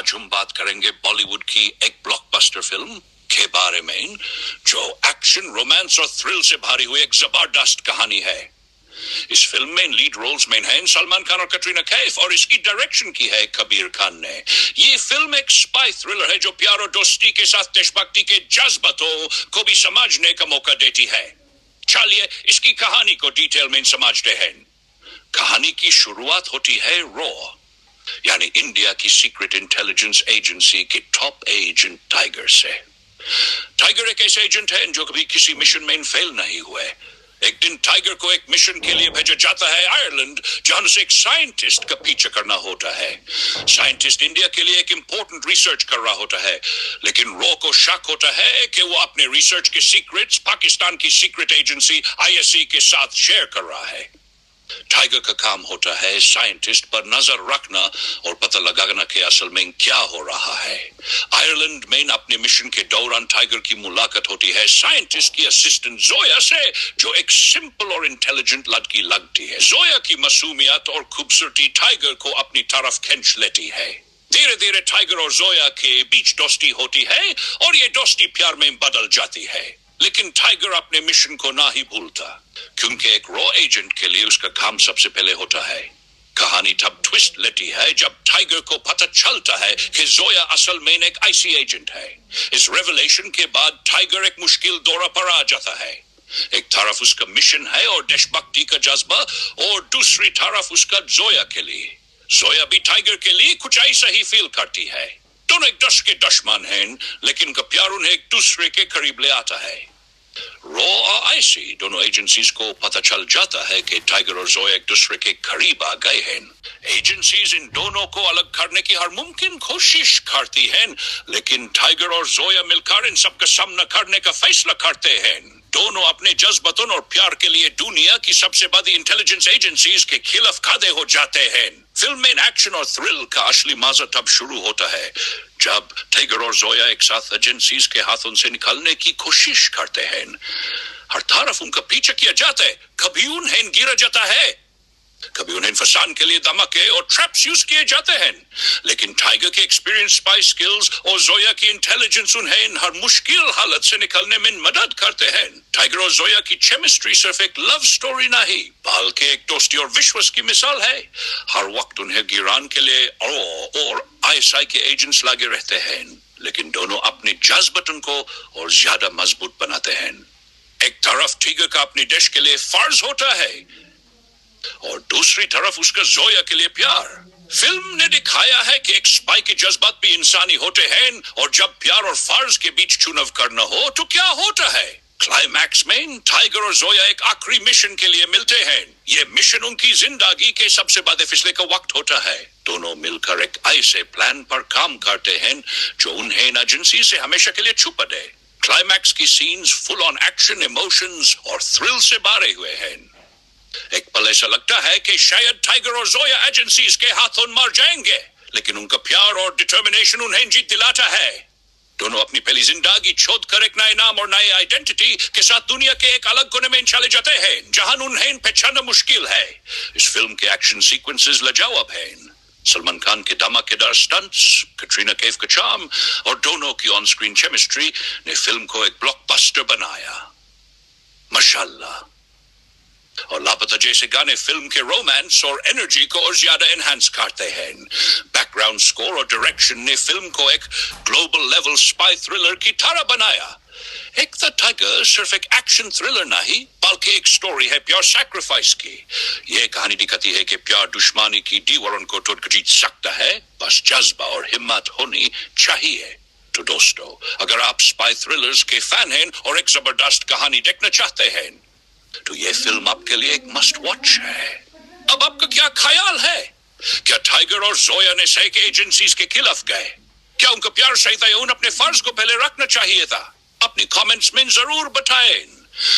आज हम बात करेंगे बॉलीवुड की एक ब्लॉकबस्टर फिल्म के बारे में, जो एक्शन, रोमांस और थ्रिल से भरी हुई एक जबरदस्त कहानी है। इस फिल्म में लीड रोल्स में हैं सलमान खान और कटरीना कैफ, और इसकी डायरेक्शन की है कबीर खान ने। ये फिल्म एक स्पाई थ्रिलर है जो प्यार और दोस्ती के साथ देशभक्ति के जज्बातों को भी समझने का मौका देती है। चलिए इसकी कहानी को डिटेल में समझते हैं। कहानी की शुरुआत होती है रॉ, यानी इंडिया की सीक्रेट इंटेलिजेंस एजेंसी के टॉप एजेंट टाइगर से। टाइगर एक ऐसे एजेंट है जो कभी किसी मिशन में फेल नहीं हुए। एक दिन टाइगर को एक मिशन के लिए भेजा जाता है आयरलैंड, जहां से एक साइंटिस्ट का पीछा करना होता है। साइंटिस्ट इंडिया के लिए एक इंपॉर्टेंट रिसर्च कर रहा होता है, लेकिन रॉ को शक होता है कि वो अपने रिसर्च के सीक्रेट्स पाकिस्तान की सीक्रेट एजेंसी आईएससी के साथ शेयर कर रहा है। टाइगर का काम होता है साइंटिस्ट पर नजर रखना और पता लगाना कि असल में क्या हो रहा है। आयरलैंड में अपने मिशन के दौरान टाइगर की मुलाकात होती है साइंटिस्ट की असिस्टेंट जोया से, जो एक सिंपल और इंटेलिजेंट लड़की लगती है। जोया की मासूमियत और खूबसूरती टाइगर को अपनी तरफ खींच लेती है। धीरे धीरे टाइगर और जोया के बीच दोस्ती होती है और ये दोस्ती प्यार में बदल जाती है। लेकिन टाइगर अपने मिशन को ना ही भूलता, क्योंकि एक रॉ एजेंट के लिए उसका काम सबसे पहले होता है। कहानी तब ट्विस्ट लेती है जब टाइगर को पता चलता है कि जोया असल में एक आईसी एजेंट है। इस रेवलेशन के बाद टाइगर एक मुश्किल दौरा पर आ जाता है। एक तरफ उसका मिशन है और देशभक्ति का जज्बा, और दूसरी तरफ उसका जोया के लिए। जोया भी टाइगर के लिए कुछ ऐसा ही फील करती है। दोनों एक दस के दुश्मन हैं, लेकिन उनका प्यार उन्हें एक दूसरे के करीब ले आता है। रॉ और आईसी दोनों एजेंसीज को पता चल जाता है कि टाइगर और जोया एक दूसरे के करीब आ गए हैं। एजेंसीज इन दोनों को अलग करने की हर मुमकिन कोशिश करती हैं, लेकिन टाइगर और जोया मिलकर इन सबका सामना करने का फैसला करते हैं। दोनों अपने जज्बातों और प्यार के लिए दुनिया की सबसे बड़ी इंटेलिजेंस एजेंसीज के खिलाफ खड़े हो जाते हैं। फिल्म में एक्शन और थ्रिल का असली मजा तब शुरू होता है जब टाइगर और जोया एक साथ एजेंसीज के हाथों से निकलने की कोशिश करते हैं। हर तरफ उनका पीछा किया जाता है, कभी उन्हें गिरा जाता है, कभी उन्हें फंसाने के लिए धमाके और ट्रैप्स यूज किए जाते हैं। लेकिन टाइगर के एक्सपीरियंस, स्पाई स्किल्स और जोया की इंटेलिजेंस उन्हें हर मुश्किल हालत से निकलने में मदद करते हैं। टाइगर और जोया की केमिस्ट्री सिर्फ एक लव स्टोरी नहीं, बल्कि एक दोस्ती और विश्वास की मिसाल है। हर वक्त उन्हें गिराने के लिए और आईएसआई के एजेंट्स लगे रहते हैं, लेकिन दोनों अपने जज्बातों को और ज्यादा मजबूत बनाते हैं। एक तरफ टाइगर का अपने देश के लिए फर्ज होता है, और दूसरी तरफ उसका जोया के लिए प्यार। फिल्म ने दिखाया है कि एक स्पाई के जज्बात भी इंसानी होते हैं, और जब प्यार और फर्ज के बीच चुनाव करना हो तो क्या होता है। क्लाइमैक्स में टाइगर और जोया एक आखिरी मिशन के लिए मिलते हैं। ये मिशन उनकी जिंदगी के सबसे बड़े फैसले का वक्त होता है। दोनों मिलकर एक ऐसे प्लान पर काम करते हैं जो उन्हें एजेंसी से हमेशा के लिए छुपा दे। क्लाइमैक्स की scenes full on action, emotions और थ्रिल से भरे हुए हैं। एक पल ऐसा लगता है कि शायद टाइगर और जोया एजेंसीज के हाथों मर जाएंगे, लेकिन उनका प्यार और डिटर्मिनेशन उन्हें जीत दिलाता है। दोनों अपनी पहली जिंदगी छोड़कर एक नए नाम और नई आइडेंटिटी के साथ दुनिया के एक अलग कोने में चले जाते हैं, जहां उन्हें पहचानना मुश्किल है। इस फिल्म के एक्शन सीक्वेंसेस लाजवाब हैं। सलमान खान के धमाकेदार स्टंट्स, कटरीना कैफ का चार्म और दोनों की ऑन स्क्रीन केमिस्ट्री ने फिल्म को एक ब्लॉकबस्टर बनाया। माशाल्लाह। और लापता जैसे गाने फिल्म के रोमांस और एनर्जी को और ज्यादा एनहांस करते हैं। बैकग्राउंड स्कोर और डायरेक्शन ने फिल्म को एक ग्लोबल लेवल स्पाई थ्रिलर की तरह बनाया। एक द टाइगर सिर्फ एक एक्शन थ्रिलर नहीं, बल्कि एक स्टोरी है प्योर सैक्रिफाइस की। ये कहानी दिखाती है कि प्यार दुश्मनी की दीवारों को तोड़ जीत सकता है, बस जज्बा और हिम्मत होनी चाहिए। तो दोस्तों, अगर आप स्पाई थ्रिलर्स के फैन हैं और एक जबरदस्त कहानी देखना चाहते हैं, तो ये फिल्म आपके लिए एक मस्ट वॉच है। अब आपका क्या ख्याल है? क्या टाइगर और जोया ने सही के एजेंसीज के खिलाफ गए? क्या उनका प्यार सही था या उन्हें अपने फर्ज को पहले रखना चाहिए था? अपनी कमेंट्स में जरूर बताएं।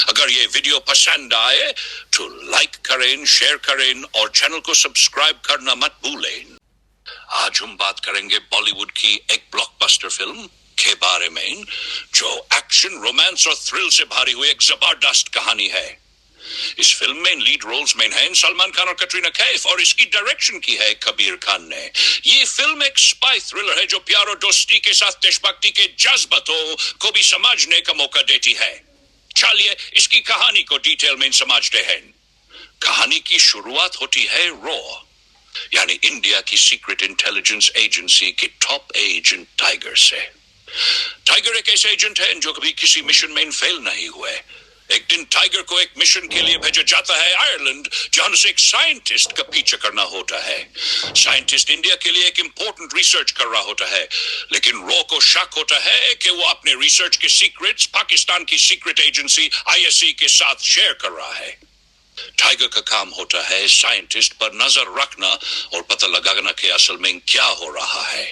अगर ये वीडियो पसंद आए तो लाइक करें, शेयर करें और चैनल को सब्सक्राइब करना मत भूलें। आज हम बात करेंगे बॉलीवुड की एक ब्लॉकबस्टर फिल्म के बारे में, जो एक्शन, रोमांस और थ्रिल से भरी हुई एक जबरदस्त कहानी है। इस फिल्म में लीड रोल्स में हैं सलमान खान और कटरीना कैफ और इसकी डायरेक्शन की है कबीर खान ने। ये फिल्म एक स्पाई थ्रिलर है जो प्यार और दोस्ती के साथ देशभक्ति के जज्बातों को भी समझने का मौका देती है। चलिए इसकी कहानी को डिटेल में समझते हैं। कहानी की शुरुआत होती है रॉ यानी इंडिया की सीक्रेट इंटेलिजेंस एजेंसी के टॉप एजेंट टाइगर से। टाइगर एक ऐसे एजेंट है जो कभी किसी मिशन में फेल नहीं हुए। एक दिन टाइगर को एक मिशन के लिए भेजा जाता है आयरलैंड, जहां उसे एक साइंटिस्ट का पीछा करना होता है। साइंटिस्ट इंडिया के लिए एक इंपॉर्टेंट रिसर्च कर रहा होता है, लेकिन रॉ को शक होता है कि वो अपने रिसर्च के सीक्रेट्स पाकिस्तान की सीक्रेट एजेंसी आईएससी के साथ शेयर कर रहा है। टाइगर का काम होता है साइंटिस्ट पर नजर रखना और पता लगाना कि असल में क्या हो रहा है।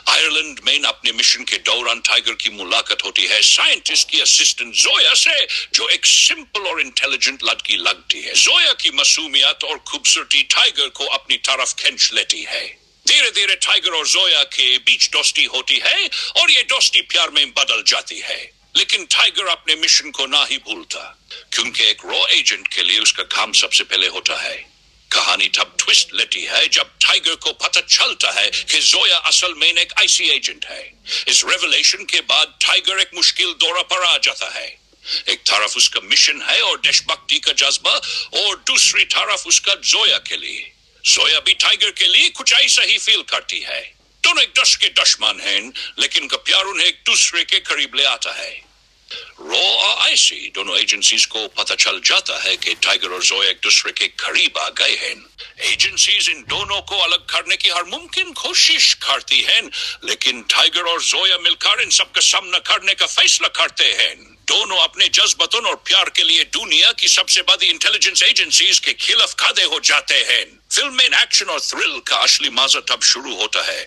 आयरलैंड में अपने मिशन के दौरान टाइगर की मुलाकात होती है साइंटिस्ट की असिस्टेंट जोया से, जो एक सिंपल और इंटेलिजेंट लड़की लगती है। जोया की मासूमियत और खूबसूरती टाइगर को अपनी तरफ खींच लेती है। धीरे धीरे टाइगर और जोया के बीच दोस्ती होती है और ये दोस्ती प्यार में बदल जाती है। लेकिन टाइगर अपने मिशन को ना ही भूलता, क्योंकि एक रॉ एजेंट के लिए उसका काम सबसे पहले होता है। कहानी तब ट्विस्ट लेती है जब टाइगर को पता चलता है कि जोया असल में एक आईसी एजेंट है। इस रेवलेशन के बाद टाइगर एक मुश्किल दौरा पर आ जाता है। एक तरफ उसका मिशन है और देशभक्ति का जज्बा, और दूसरी तरफ उसका जोया के लिए। जोया भी टाइगर के लिए कुछ ऐसा ही फील करती है। दोनों एक दश के दुश्मन हैं, लेकिन का प्यार उन्हें एक दूसरे के करीब ले आता है। रॉ और आईसी दोनों एजेंसीज को पता चल जाता है कि टाइगर और जोया एक दूसरे के करीब आ गए हैं। एजेंसीज इन दोनों को अलग करने की हर मुमकिन कोशिश करती हैं, लेकिन टाइगर और जोया मिलकर इन सबका सामना करने का फैसला करते हैं। दोनों अपने जज्बातों और प्यार के लिए दुनिया की सबसे बड़ी इंटेलिजेंस एजेंसीज के खिलाफ खड़े हो जाते हैं। फिल्म में एक्शन और थ्रिल का असली मजा तब शुरू होता है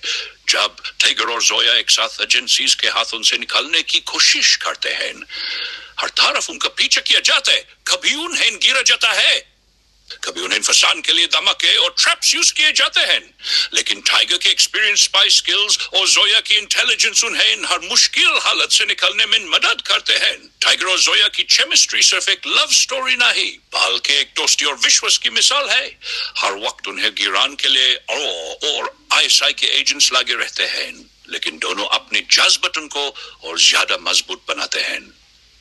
जब टाइगर और जोया एक साथ एजेंसीज के हाथों से निकलने की कोशिश करते हैं। हर तरफ उनका पीछा किया जाता है, कभी उन्हें गिरा जाता है, कभी उन्हें फंसाने के लिए धमाके और ट्रैप्स यूज किए जाते हैं। लेकिन टाइगर के एक्सपीरियंस, स्पाई स्किल्स और जोया की इंटेलिजेंस उन्हें हर मुश्किल हालत से निकलने में मदद करते हैं। टाइगर और जोया की केमिस्ट्री सिर्फ एक लव स्टोरी नहीं, बल्कि एक दोस्ती और विश्वास की मिसाल है। हर वक्त उन्हें गिराने के लिए और आईएसआई के एजेंट्स लगे रहते हैं, लेकिन दोनों अपने जज्बातों को और ज्यादा मजबूत बनाते हैं।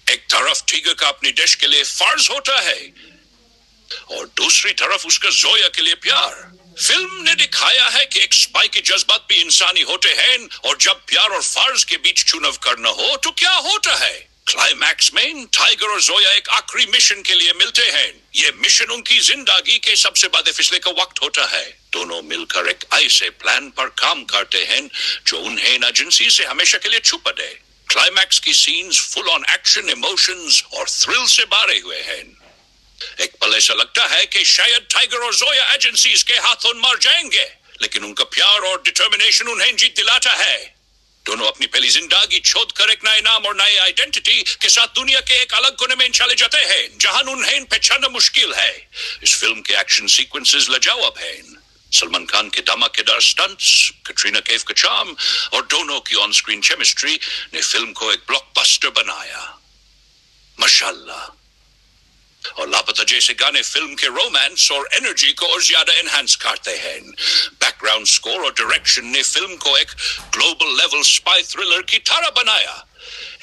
एक तरफ टाइगर का अपने देश के लिए फर्ज होता है और दूसरी तरफ उसका जोया के लिए प्यार। फिल्म ने दिखाया है कि एक स्पाई के जज्बात भी इंसानी होते हैं, और जब प्यार और फर्ज के बीच चुनाव करना हो तो क्या होता है। क्लाइमैक्स में टाइगर और जोया एक आखिरी मिशन के लिए मिलते हैं। ये मिशन उनकी जिंदगी के सबसे बड़े फैसले का वक्त होता है। दोनों मिलकर एक ऐसे प्लान पर काम करते हैं जो उन्हें एजेंसी से हमेशा के लिए छुपा दे। क्लाइमैक्स की scenes full on action, emotions और थ्रिल से भरे हुए हैं। एक पल ऐसा लगता है कि शायद टाइगर और जोया एजेंसीज के हाथों मर जाएंगे, लेकिन उनका प्यार और डिटर्मिनेशन उन्हें जीत दिलाता है। दोनों अपनी पहली जिंदगी छोड़ कर एक नए नाम और नई आइडेंटिटी के साथ दुनिया के एक अलग कोने में चले जाते हैं, जहां उन्हें पहचानना मुश्किल है। इस फिल्म के एक्शन सीक्वेंसेस लाजवाब हैं। सलमान खान के धमाकेदार स्टंट्स, कटरीना कैफ का चार्म और दोनों की ऑन स्क्रीन केमिस्ट्री ने फिल्म को एक ब्लॉकबस्टर बनाया। माशाल्लाह। और लापता जैसे गाने फिल्म के रोमांस और एनर्जी को और ज्यादा एनहांस करते हैं। बैकग्राउंड स्कोर और डायरेक्शन ने फिल्म को एक ग्लोबल लेवल स्पाई थ्रिलर की तरह बनाया।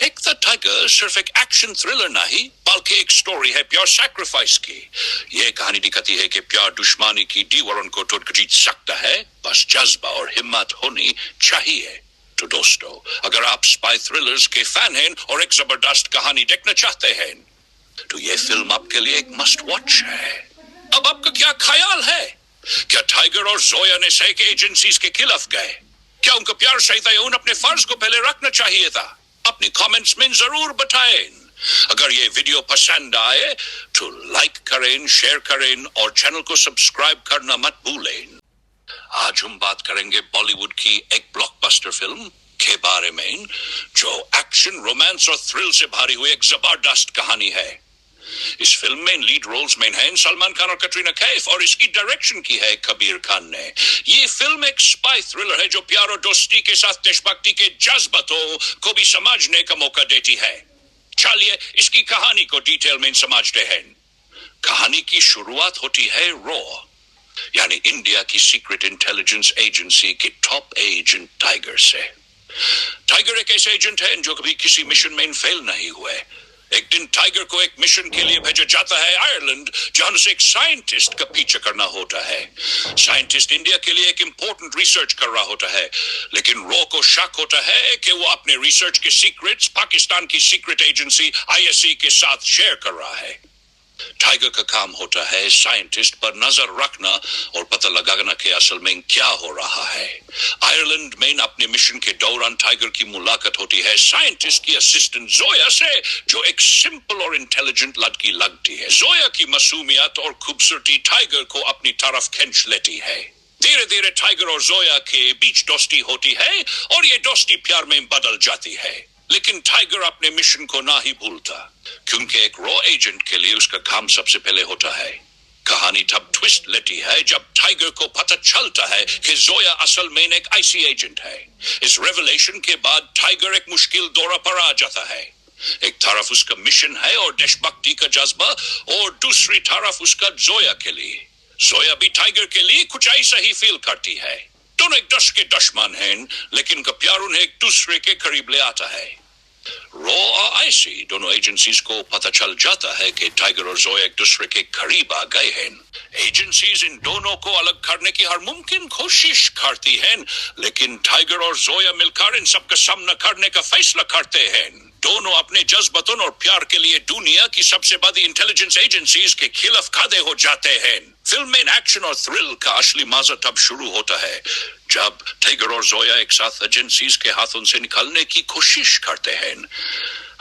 एक द टाइगर सिर्फ एक एक्शन थ्रिलर नहीं, बल्कि एक स्टोरी है प्योर सैक्रिफाइस की। यह कहानी दिखाती है कि प्यार दुश्मनी की दीवारों को तोड़ कर जीत सकता है, बस जज्बा और हिम्मत होनी चाहिए। तो दोस्तों, अगर आप स्पाई थ्रिलर्स के फैन हैं और एक जबरदस्त कहानी देखना चाहते हैं तो ये फिल्म आपके लिए एक मस्ट वॉच है। अब आपका क्या ख्याल है? क्या टाइगर और जोया ने सही के एजेंसीज के खिलाफ गए? क्या उनका प्यार सही था या उन्हें अपने फर्ज को पहले रखना चाहिए था? अपनी कमेंट्स में जरूर बताएं। अगर ये वीडियो पसंद आए तो लाइक करें, शेयर करें और चैनल को सब्सक्राइब करना मत भूलें। आज हम बात करेंगे बॉलीवुड की एक ब्लॉकबस्टर फिल्म के बारे में, जो एक्शन, रोमांस और थ्रिल से भरी हुई एक जबरदस्त कहानी है। इस फिल्म में लीड रोल्स में हैं सलमान खान और कटरीना कैफ, और इसकी डायरेक्शन की है कबीर खान ने। ये फिल्म एक स्पाई थ्रिलर है जो प्यार और दोस्ती के साथ देशभक्ति के जज्बातों को भी समझने का मौका देती है। चलिए इसकी कहानी को डिटेल में समझते हैं। कहानी की शुरुआत होती है रॉ, यानी इंडिया की सीक्रेट इंटेलिजेंस एजेंसी के टॉप एजेंट टाइगर से। टाइगर एक ऐसे एजेंट है जो कभी किसी मिशन में फेल नहीं हुए। एक दिन टाइगर को एक मिशन के लिए भेजा जाता है आयरलैंड, जहां उसे एक साइंटिस्ट का पीछा करना होता है। साइंटिस्ट इंडिया के लिए एक इंपॉर्टेंट रिसर्च कर रहा होता है, लेकिन रॉ को शक होता है कि वो अपने रिसर्च के सीक्रेट्स पाकिस्तान की सीक्रेट एजेंसी आईएससी के साथ शेयर कर रहा है। टाइगर का काम होता है साइंटिस्ट पर नजर रखना और पता लगाना कि असल में क्या हो रहा है। आयरलैंड में अपने मिशन के दौरान टाइगर की मुलाकात होती है साइंटिस्ट की असिस्टेंट जोया से, जो एक सिंपल और इंटेलिजेंट लड़की लगती है। जोया की मासूमियत और खूबसूरती टाइगर को अपनी तरफ खींच लेती है। धीरे धीरे टाइगर और जोया के बीच दोस्ती होती है और ये दोस्ती प्यार में बदल जाती है। लेकिन टाइगर अपने मिशन को ना ही भूलता, क्योंकि एक रॉ एजेंट के लिए उसका काम सबसे पहले होता है। कहानी तब ट्विस्ट लेती है जब टाइगर को पता चलता है कि जोया असल में एक आईसी एजेंट है। इस रेवलेशन के बाद टाइगर एक मुश्किल दौरा पर आ जाता है। एक तरफ उसका मिशन है और देशभक्ति का जज्बा, और दूसरी तरफ उसका जोया के लिए। जोया भी टाइगर के लिए कुछ ऐसा ही फील करती है। दोनों एक दस के दुश्मन हैं, लेकिन उनका प्यार उन्हें एक दूसरे के करीब ले आता है। रॉ और आईसी दोनों एजेंसीज को पता चल जाता है कि टाइगर और जोया एक दूसरे के करीब आ गए हैं। एजेंसीज इन दोनों को अलग करने की हर मुमकिन कोशिश करती हैं, लेकिन टाइगर और जोया मिलकर इन सबका सामना करने का फैसला करते हैं। दोनों अपने जज्बातों और प्यार के लिए दुनिया की सबसे बड़ी इंटेलिजेंस एजेंसीज के खिलाफ खड़े हो जाते हैं। फिल्म में एक्शन और थ्रिल का असली मजा तब शुरू होता है जब टाइगर और जोया एक साथ एजेंसीज के हाथों से निकलने की कोशिश करते हैं।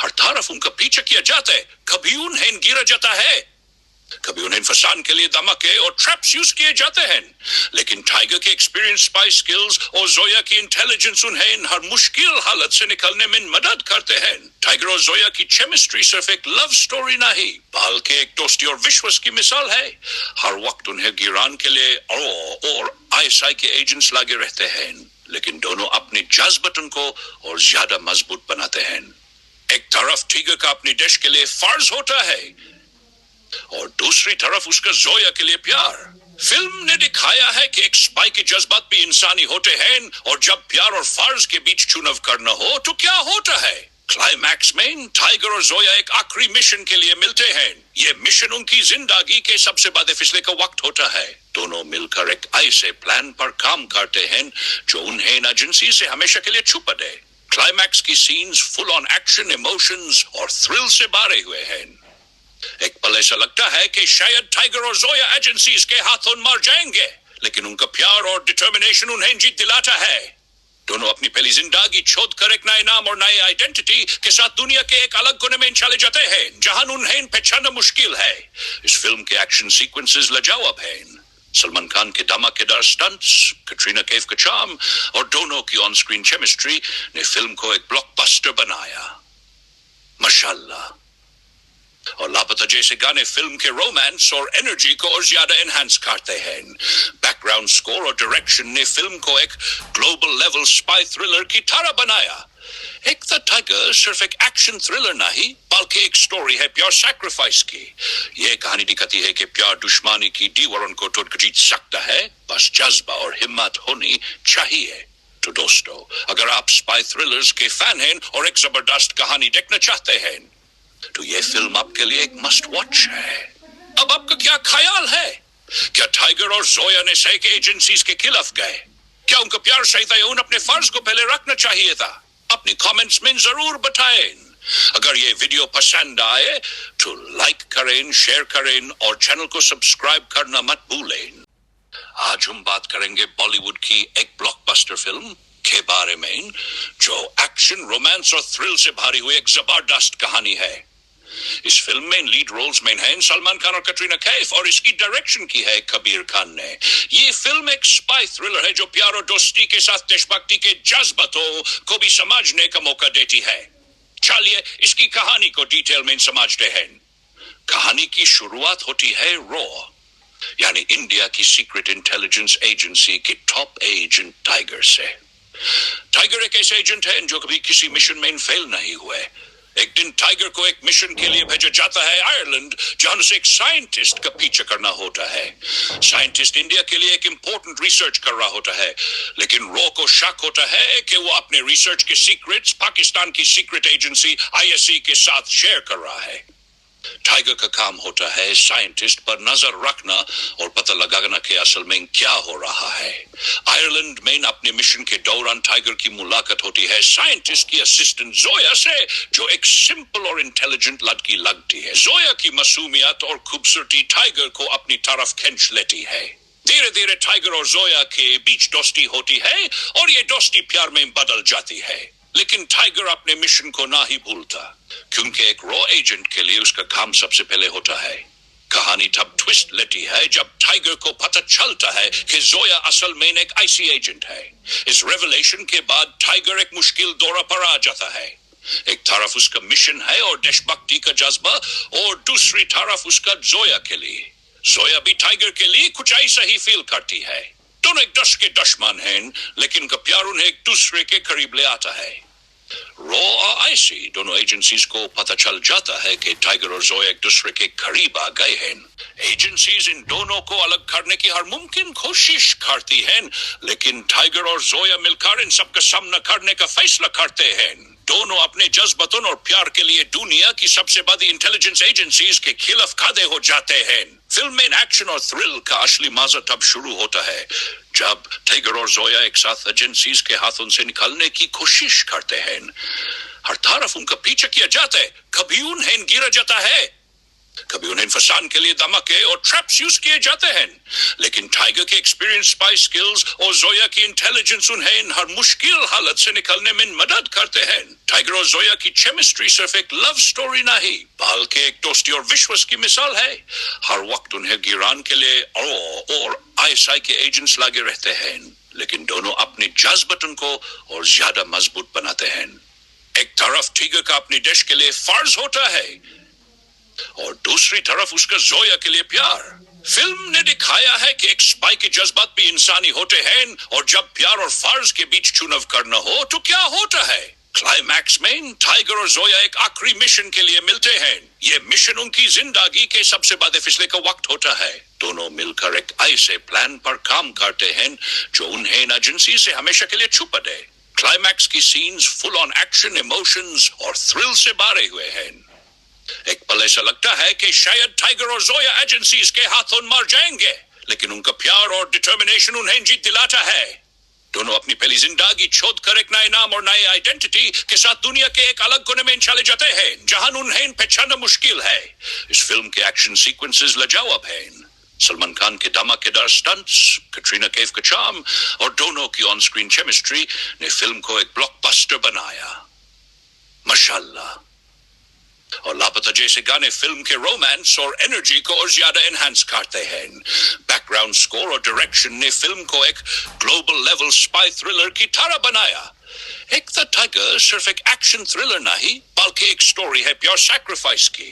हर तरफ उनका पीछा किया जाता है, कभी उन्हें गिरा जाता है, कभी उन्हें फंसाने के लिए धमाके और ट्रैप्स यूज किए जाते हैं। लेकिन टाइगर के एक्सपीरियंस स्पाई स्किल्स और जोया की इंटेलिजेंस उन्हें हर मुश्किल हालत से निकलने में मदद करते हैं। टाइगर और जोया की केमिस्ट्री सिर्फ एक लव स्टोरी नहीं, बल्कि एक दोस्ती और विश्वास की मिसाल है। हर वक्त उन्हें गिराने के लिए और आईएसआई के एजेंट्स लगे रहते हैं, लेकिन दोनों अपने जज्बातों को और ज्यादा मजबूत बनाते हैं। एक तरफ टाइगर का अपने देश के लिए फर्ज होता है और दूसरी तरफ उसका जोया के लिए प्यार। फिल्म ने दिखाया है कि एक स्पाई के जज्बात भी इंसानी होते हैं, और जब प्यार और फर्ज के बीच चुनाव करना हो तो क्या होता है। क्लाइमैक्स में टाइगर और जोया एक आखिरी मिशन के लिए मिलते हैं। ये मिशन उनकी जिंदगी के सबसे बड़े फैसले का वक्त होता है। दोनों मिलकर एक ऐसे प्लान पर काम करते हैं जो उन्हें एजेंसी से हमेशा के लिए छुपा दे। क्लाइमैक्स की scenes full on action, emotions और थ्रिल से भरे हुए हैं। एक पल ऐसा लगता है कि शायद टाइगर और जोया एजेंसीज के हाथों मर जाएंगे, लेकिन उनका प्यार और डिटर्मिनेशन उन्हें जीत दिलाता है। दोनों अपनी पहली जिंदगी छोड़ कर एक नए नाम और नई आइडेंटिटी के साथ दुनिया के एक अलग कोने में चले जाते हैं, जहां उन्हें पहचानना मुश्किल है। इस फिल्म के एक्शन सीक्वेंसेस लाजवाब हैं। सलमान खान के धमाकेदार स्टंट्स, कैटरीना कैफ का चार्म और दोनों की ऑन स्क्रीन केमिस्ट्री ने फिल्म को एक ब्लॉकबस्टर बनाया। माशाल्लाह। और लापता जैसे गाने फिल्म के रोमांस और एनर्जी को और ज्यादा एनहांस करते हैं। बैकग्राउंड स्कोर और डायरेक्शन ने फिल्म को एक ग्लोबल लेवल स्पाई थ्रिलर की तरह बनाया। एक द टाइगर सिर्फ एक एक्शन थ्रिलर नहीं, बल्कि एक स्टोरी है प्योर सैक्रिफाइस की। ये कहानी दिखाती है कि प्यार दुश्मनी की दीवारों को तोड़ जीत सकता है, बस जज्बा और हिम्मत होनी चाहिए। तो दोस्तों, अगर आप स्पाई थ्रिलर्स के फैन हैं और एक जबरदस्त कहानी देखना चाहते हैं, तो ये फिल्म आपके लिए एक मस्ट वॉच है। अब आपका क्या ख्याल है? क्या टाइगर और जोया ने सही के एजेंसीज के खिलाफ गए? क्या उनका प्यार सही था या उन्हें अपने फर्ज को पहले रखना चाहिए था? अपनी कमेंट्स में जरूर बताएं। अगर ये वीडियो पसंद आए तो लाइक करें, शेयर करें और चैनल को सब्सक्राइब करना मत भूलें। आज हम बात करेंगे बॉलीवुड की एक ब्लॉकबस्टर फिल्म के बारे में, जो एक्शन, रोमांस और थ्रिल से भरी हुई एक जबरदस्त कहानी है। इस फिल्म में लीड रोल्स में हैं सलमान खान और कैटरीना कैफ, और इसकी डायरेक्शन की है कबीर खान ने। ये फिल्म एक स्पाई थ्रिलर है जो प्यार और दोस्ती के साथ देशभक्ति के जज्बातों को भी समझने का मौका देती है। चलिए इसकी कहानी को डिटेल में समझते हैं। कहानी की शुरुआत होती है रॉ, यानी इंडिया की सीक्रेट इंटेलिजेंस एजेंसी के टॉप एजेंट टाइगर से। टाइगर एक ऐसे एजेंट है जो कभी किसी मिशन में फेल नहीं हुए। एक दिन टाइगर को एक मिशन के लिए भेजा जाता है आयरलैंड, जहां उसे एक साइंटिस्ट का पीछा करना होता है। साइंटिस्ट इंडिया के लिए एक इम्पोर्टेंट रिसर्च कर रहा होता है, लेकिन रॉ को शक होता है कि वो अपने रिसर्च के सीक्रेट्स पाकिस्तान की सीक्रेट एजेंसी आईएससी के साथ शेयर कर रहा है। टाइगर का काम होता है साइंटिस्ट पर नजर रखना और पता लगाना कि असल में क्या हो रहा है। आयरलैंड में अपने मिशन के दौरान टाइगर की मुलाकात होती है साइंटिस्ट की असिस्टेंट जोया से, जो एक सिंपल और इंटेलिजेंट लड़की लगती है। जोया की मासूमियत और खूबसूरती टाइगर को अपनी तरफ खींच लेती है। धीरे धीरे टाइगर और जोया के बीच दोस्ती होती है और ये दोस्ती प्यार में बदल जाती है। लेकिन टाइगर अपने मिशन को ना ही भूलता, क्योंकि एक रॉ एजेंट के लिए उसका काम सबसे पहले होता है। कहानी तब ट्विस्ट लेती है जब टाइगर को पता चलता है कि जोया असल में एक आईसी एजेंट है। इस रेवलेशन के बाद टाइगर एक मुश्किल दौरा पर आ जाता है। एक तरफ उसका मिशन है और देशभक्ति का जज्बा, और दूसरी तरफ उसका जोया के लिए। जोया भी टाइगर के लिए कुछ ऐसा ही फील करती है। दोनों एक दस के दुश्मन हैं, लेकिन का प्यार उन्हें एक दूसरे के करीब ले आता है। रॉ और आईसी दोनों एजेंसीज को पता चल जाता है कि टाइगर और जोया एक दूसरे के करीब आ गए हैं। एजेंसीज इन दोनों को अलग करने की हर मुमकिन कोशिश करती हैं, लेकिन टाइगर और जोया मिलकर इन सबका सामना करने का फैसला करते हैं। दोनों अपने जज्बातों और प्यार के लिए दुनिया की सबसे बड़ी इंटेलिजेंस एजेंसीज के खिलाफ खड़े हो जाते हैं। फिल्म में एक्शन और थ्रिल का असली मजा तब शुरू होता है जब टाइगर और जोया एक साथ एजेंसीज के हाथों से निकलने की कोशिश करते हैं। हर तरफ उनका पीछा किया जाता है, कभी उन्हें गिरा जाता है, कभी उन्हें फंसाने के लिए धमाके और ट्रैप्स यूज किए जाते हैं। लेकिन टाइगर के एक्सपीरियंस, स्पाई स्किल्स और जोया की इंटेलिजेंस उन्हें हर मुश्किल हालत से निकलने में मदद करते हैं। टाइगर और जोया की केमिस्ट्री सिर्फ एक लव स्टोरी नहीं, बल्कि एक दोस्ती और विश्वास की मिसाल है। हर वक्त उन्हें गिराने के लिए और आईएसआई के एजेंट्स लगे रहते हैं, लेकिन दोनों अपने जज्बातों को और ज्यादा मजबूत बनाते हैं। एक तरफ टाइगर का अपने देश के लिए फर्ज होता है और दूसरी तरफ उसका जोया के लिए प्यार। फिल्म ने दिखाया है कि एक स्पाई के जज्बात भी इंसानी होते हैं, और जब प्यार और फर्ज के बीच चुनाव करना हो तो क्या होता है। क्लाइमैक्स में टाइगर और जोया एक आखिरी मिशन के लिए मिलते हैं। ये मिशन उनकी जिंदगी के सबसे बड़े फैसले का वक्त होता है। दोनों मिलकर एक ऐसे प्लान पर काम करते हैं जो उन्हें एजेंसी से हमेशा के लिए छुपा दे। क्लाइमैक्स की scenes full on action, emotions और थ्रिल से भरे हुए हैं। एक पल ऐसा लगता है कि शायद टाइगर और जोया एजेंसीज के हाथों मर जाएंगे, लेकिन उनका प्यार और डिटर्मिनेशन उन्हें जीत दिलाता है। दोनों अपनी पहली जिंदगी छोड़ कर एक नए नाम और नए आइडेंटिटी के साथ दुनिया के एक अलग कोने में चले जाते हैं, जहां उन्हें पहचानना मुश्किल है। इस फिल्म के एक्शन सीक्वेंसेस लाजवाब हैं। सलमान खान के धमाकेदार स्टंट्स, कैटरीना कैफ का चार्म और दोनों की ऑन स्क्रीन केमिस्ट्री ने फिल्म को एक ब्लॉकबस्टर बनाया। माशाल्लाह। और लापता जैसे गाने फिल्म के रोमांस और एनर्जी को और ज्यादा एनहांस करते हैं। बैकग्राउंड स्कोर और डायरेक्शन ने फिल्म को एक ग्लोबल लेवल स्पाई थ्रिलर की तरह बनाया। एक द टाइगर सिर्फ एक एक्शन थ्रिलर नहीं, बल्कि एक स्टोरी है प्योर सैक्रिफाइस की।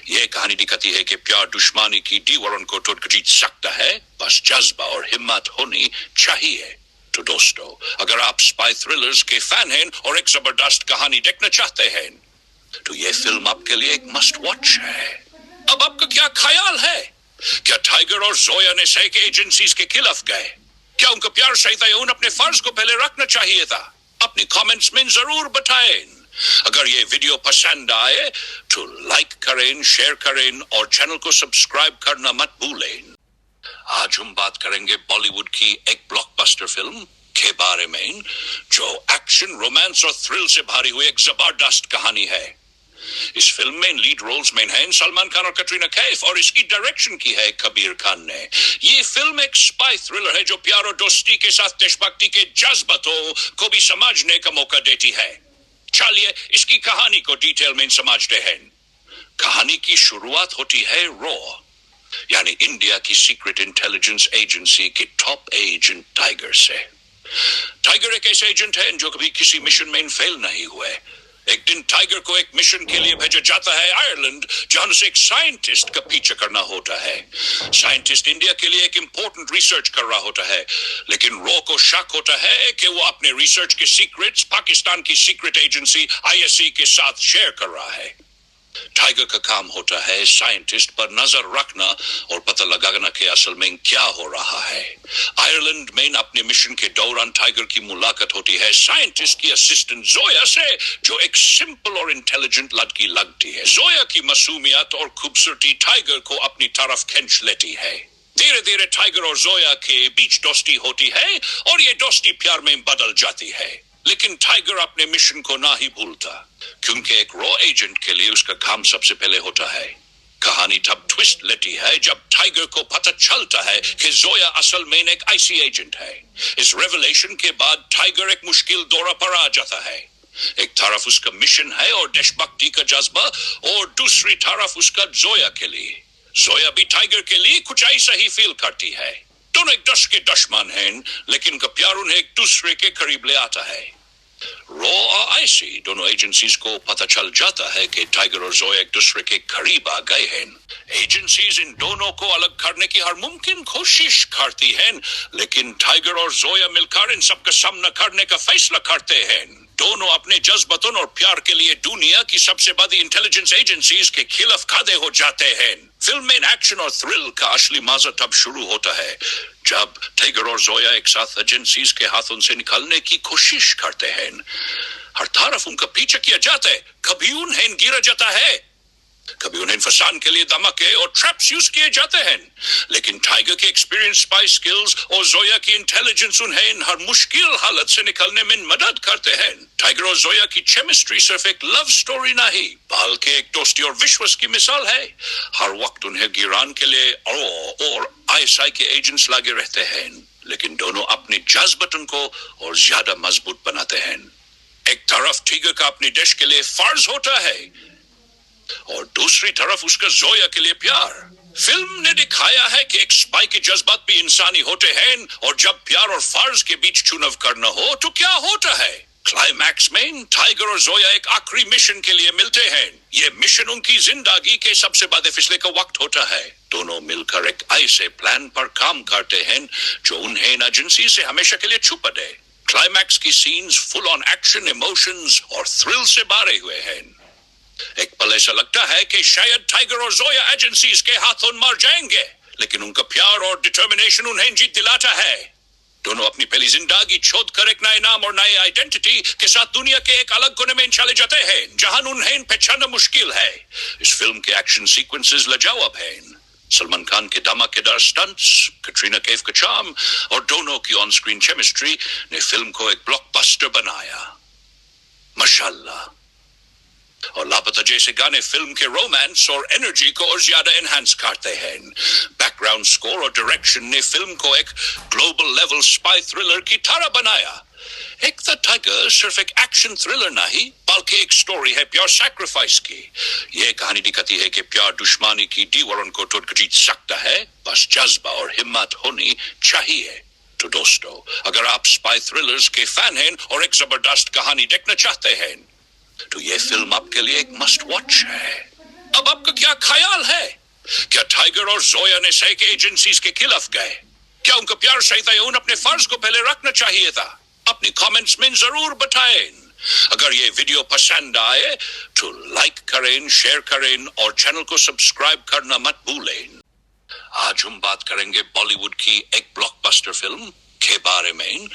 ये कहानी दिखाती है कि प्यार दुश्मनी की दीवारों को तोड़ जीत सकता है, बस जज्बा और हिम्मत होनी चाहिए। तो दोस्तों, अगर आप स्पाई थ्रिलर्स के फैन हैं और एक जबरदस्त कहानी देखना चाहते हैं, तो ये फिल्म आपके लिए एक मस्ट वॉच है। अब आपका क्या ख्याल है? क्या टाइगर और जोया ने सही के एजेंसीज के खिलाफ गए? क्या उनका प्यार सही था या उन्हें अपने फर्ज को पहले रखना चाहिए था? अपने कमेंट्स में जरूर बताएं। अगर ये वीडियो पसंद आए तो लाइक करें, शेयर करें और चैनल को सब्सक्राइब करना मत भूलें। आज हम बात करेंगे बॉलीवुड की एक ब्लॉकबस्टर फिल्म के बारे में, जो एक्शन, रोमांस और थ्रिल से भरी हुई एक जबरदस्त कहानी है। इस फिल्म में लीड रोल्स में हैं सलमान खान और कैटरीना कैफ, और इसकी डायरेक्शन की है कबीर खान ने। ये फिल्म एक स्पाई थ्रिलर है जो प्यार और दोस्ती के साथ देशभक्ति के जज्बातों को भी समझने का मौका देती है। चलिए इसकी कहानी को डिटेल में समझते हैं। कहानी की शुरुआत होती है रॉ, यानी इंडिया की सीक्रेट इंटेलिजेंस एजेंसी के टॉप एजेंट टाइगर से। टाइगर एक ऐसे एजेंट है जो कभी किसी मिशन में फेल नहीं हुए, एक दिन टाइगर को एक मिशन के लिए भेजा जाता है आयरलैंड, जहां उसे एक साइंटिस्ट का पीछा करना होता है। साइंटिस्ट इंडिया के लिए एक इंपॉर्टेंट रिसर्च कर रहा होता है, लेकिन रॉ को शक होता है कि वो अपने रिसर्च के सीक्रेट्स पाकिस्तान की सीक्रेट एजेंसी आईएससी के साथ शेयर कर रहा है। टाइगर का काम होता है साइंटिस्ट पर नजर रखना और पता लगाना कि असल में क्या हो रहा है। आयरलैंड में अपने मिशन के दौरान टाइगर की मुलाकात होती है साइंटिस्ट की असिस्टेंट जोया से, जो एक सिंपल और इंटेलिजेंट लड़की लगती है। जोया की मासूमियत और खूबसूरती टाइगर को अपनी तरफ खींच लेती है। धीरे धीरे टाइगर और जोया के बीच दोस्ती होती है और ये दोस्ती प्यार में बदल जाती है। लेकिन टाइगर अपने मिशन को ना ही भूलता, क्योंकि एक रॉ एजेंट के लिए उसका काम सबसे पहले होता है। कहानी तब ट्विस्ट लेती है जब टाइगर को पता चलता है कि जोया असल में एक आईसी एजेंट है। इस रेवलेशन के बाद टाइगर एक मुश्किल दौरा पर आ जाता है। एक तरफ उसका मिशन है और देशभक्ति का जज्बा, और दूसरी तरफ उसका जोया के लिए। जोया भी टाइगर के लिए कुछ ऐसा ही फील करती है। दोनों एक दस के दुश्मन हैं, लेकिन उनका प्यार उन्हें एक दूसरे के करीब ले आता है। रॉ और आईसी दोनों एजेंसीज को पता चल जाता है कि टाइगर और जोया एक दूसरे के करीब आ गए हैं। एजेंसीज इन दोनों को अलग करने की हर मुमकिन कोशिश करती हैं, लेकिन टाइगर और जोया मिलकर इन सबका सामना करने का फैसला करते हैं। दोनों अपने जज्बातों और प्यार के लिए दुनिया की सबसे बड़ी इंटेलिजेंस एजेंसीज के खिलाफ खड़े हो जाते हैं। फिल्म में एक्शन और थ्रिल का असली मजा तब शुरू होता है जब टाइगर और जोया एक साथ एजेंसीज के हाथों से निकलने की कोशिश करते हैं। हर तरफ उनका पीछा किया जाता है, कभी उन्हें गिरा जाता है, कभी उन्हें फंसाने के लिए धमाके और ट्रैप्स यूज किए जाते हैं। लेकिन टाइगर के एक्सपीरियंस, स्पाई स्किल्स और जोया की इंटेलिजेंस उन्हें हर मुश्किल हालत से निकलने में मदद करते हैं। टाइगर और जोया की केमिस्ट्री सिर्फ एक लव स्टोरी नहीं, बल्कि एक दोस्ती और विश्वास की मिसाल है। हर वक्त उन्हें गिराने के लिए और आईएसआई के एजेंट्स लगे रहते हैं, लेकिन दोनों अपने जज्बातों को और ज्यादा मजबूत बनाते हैं। एक तरफ टाइगर का अपने देश के लिए फर्ज होता है और दूसरी तरफ उसका जोया के लिए प्यार। फिल्म ने दिखाया है कि एक स्पाई के जज्बात भी इंसानी होते हैं, और जब प्यार और फर्ज के बीच चुनाव करना हो तो क्या होता है। क्लाइमैक्स में टाइगर और जोया एक आखिरी मिशन के लिए मिलते हैं। ये मिशन उनकी जिंदगी के सबसे बड़े फैसले का वक्त होता है। दोनों मिलकर एक ऐसे प्लान पर काम करते हैं जो उन्हें एजेंसी से हमेशा के लिए छुपा दे। क्लाइमैक्स की scenes full on action, emotions और थ्रिल से भरे हुए हैं। एक पल ऐसा लगता है कि शायद टाइगर और जोया एजेंसीज के हाथों मर जाएंगे, लेकिन उनका प्यार और डिटर्मिनेशन उन्हें जीत दिलाता है। दोनों अपनी पहली जिंदगी छोड़ कर एक नए नाम और नई आइडेंटिटी के साथ दुनिया के एक अलग कोने में चले जाते हैं, जहां उन्हें पहचानना मुश्किल है। इस फिल्म के एक्शन सीक्वेंसेस लाजवाब हैं। सलमान खान के धमाकेदार स्टंट्स, कैटरीना कैफ का चार्म और दोनों की ऑन स्क्रीन केमिस्ट्री ने फिल्म को एक ब्लॉकबस्टर बनाया। माशाल्लाह। और लापता जैसे गाने फिल्म के रोमांस और एनर्जी को और ज्यादा एनहांस करते हैं। बैकग्राउंड स्कोर और डायरेक्शन ने फिल्म को एक ग्लोबल लेवल स्पाई थ्रिलर की तरह बनाया। एक द टाइगर सिर्फ एक एक्शन थ्रिलर नहीं, बल्कि एक स्टोरी है प्योर सैक्रिफाइस की। यह कहानी दिखाती है कि प्यार दुश्मनी की दीवारों को तोड़ जीत सकता है, बस जज्बा और हिम्मत होनी चाहिए। तो दोस्तों, अगर आप स्पाई थ्रिलर्स के फैन हैं और एक जबरदस्त कहानी देखना चाहते हैं, तो ये फिल्म आपके लिए एक मस्ट वॉच है। अब आपका क्या ख्याल है? क्या टाइगर और जोया ने सही के एजेंसीज के खिलाफ गए? क्या उनका प्यार सही था या उन्हें अपने फर्ज को पहले रखना चाहिए था? अपनी कमेंट्स में जरूर बताएं। अगर ये वीडियो पसंद आए तो लाइक करें, शेयर करें और चैनल को सब्सक्राइब करना मत भूलें। आज हम बात करेंगे बॉलीवुड की एक ब्लॉकबस्टर फिल्म के बारे में,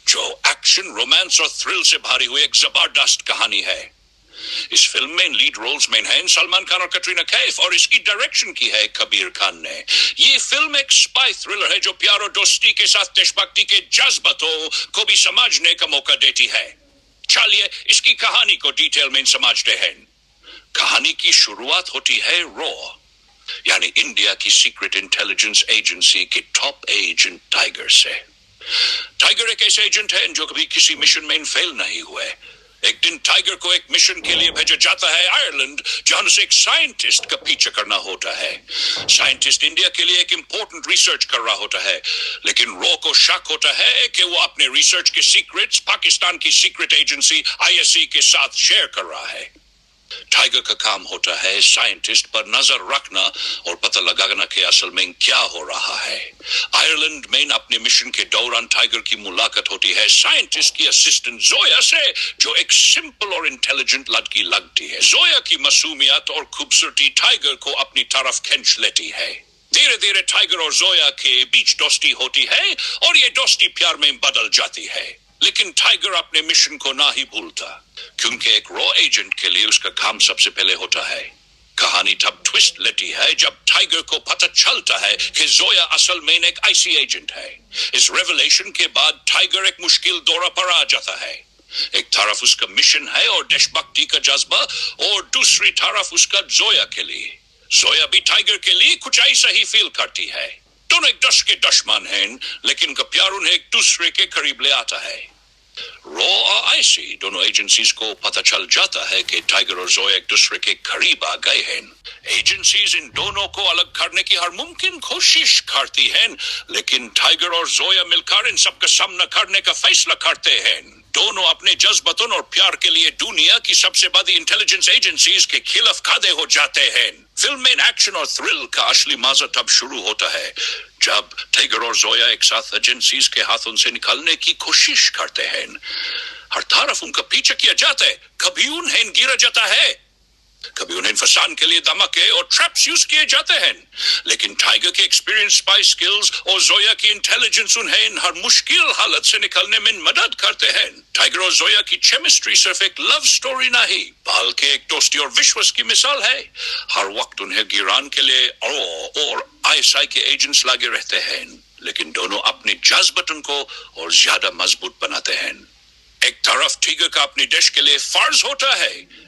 जो एक्शन, रोमांस और थ्रिल से भरी हुई एक जबरदस्त कहानी है। इस फिल्म में लीड रोल्स में हैं सलमान खान और कैटरीना कैफ, और इसकी डायरेक्शन की है कबीर खान ने। ये फिल्म एक स्पाई थ्रिलर है जो प्यार और दोस्ती के साथ देशभक्ति के जज्बातों को भी समझने का मौका देती है। चलिए इसकी कहानी को डिटेल में समझते हैं। कहानी की शुरुआत होती है रॉ, यानी इंडिया की सीक्रेट इंटेलिजेंस एजेंसी के टॉप एजेंट टाइगर से। टाइगर एक ऐसे एजेंट है जो कभी किसी मिशन में फेल नहीं हुए। एक दिन टाइगर को एक मिशन के लिए भेजा जाता है आयरलैंड, जहां उसे एक साइंटिस्ट का पीछा करना होता है। साइंटिस्ट इंडिया के लिए एक इम्पोर्टेंट रिसर्च कर रहा होता है, लेकिन रॉ को शक होता है कि वो अपने रिसर्च के सीक्रेट्स पाकिस्तान की सीक्रेट एजेंसी आईएससी के साथ शेयर कर रहा है। टाइगर का काम होता है साइंटिस्ट पर नजर रखना और पता लगाना कि असल में क्या हो रहा है। आयरलैंड में अपने मिशन के दौरान टाइगर की मुलाकात होती है साइंटिस्ट की असिस्टेंट जोया से, जो एक सिंपल और इंटेलिजेंट लड़की लगती है। जोया की मासूमियत और खूबसूरती टाइगर को अपनी तरफ खींच लेती है। धीरे धीरे टाइगर और जोया के बीच दोस्ती होती है और ये दोस्ती प्यार में बदल जाती है। लेकिन टाइगर अपने मिशन को ना ही भूलता, क्योंकि एक रॉ एजेंट के लिए उसका काम सबसे पहले होता है। कहानी तब ट्विस्ट लेती है जब टाइगर को पता चलता है कि जोया असल में एक आईसी एजेंट है। इस रेवलेशन के बाद टाइगर एक मुश्किल दौरा पर आ जाता है। एक तरफ उसका मिशन है और देशभक्ति का जज्बा, और दूसरी तरफ उसका जोया के लिए। जोया भी टाइगर के लिए कुछ ऐसा ही फील करती है। दोनों एक दस के दुश्मन हैं, लेकिन उनका प्यार उन्हें एक दूसरे के करीब ले आता है। रॉ और आईसी दोनों एजेंसीज को पता चल जाता है कि टाइगर और जोया एक दूसरे के करीब आ गए हैं। एजेंसीज इन दोनों को अलग करने की हर मुमकिन कोशिश करती हैं, लेकिन टाइगर और जोया मिलकर इन सबका सामना करने का फैसला करते हैं। दोनों अपने जज्बातों और प्यार के लिए दुनिया की सबसे बड़ी इंटेलिजेंस एजेंसीज के खिलाफ खड़े हो जाते हैं। फिल्म में एक्शन और थ्रिल का असली मजा तब शुरू होता है जब टाइगर और जोया एक साथ एजेंसीज के हाथों से निकलने की कोशिश करते हैं। हर तरफ उनका पीछा किया जाता है, कभी उन्हें गिरा जाता है, कभी उन्हें फंसाने के लिए धमाके और ट्रैप्स यूज किए जाते हैं। लेकिन टाइगर के एक्सपीरियंस स्पाई स्किल्स और जोया की इंटेलिजेंस उन्हें हर मुश्किल हालत से निकलने में मदद करते हैं। टाइगर और जोया की केमिस्ट्री सिर्फ एक लव स्टोरी नहीं, बल्कि एक दोस्ती और विश्वास की मिसाल है। हर वक्त उन्हें गिराने के लिए और आईएसआई के एजेंट्स लगे रहते हैं, लेकिन दोनों अपने जज्बातों को और ज्यादा मजबूत बनाते हैं। एक तरफ टाइगर का अपने देश के लिए फर्ज होता है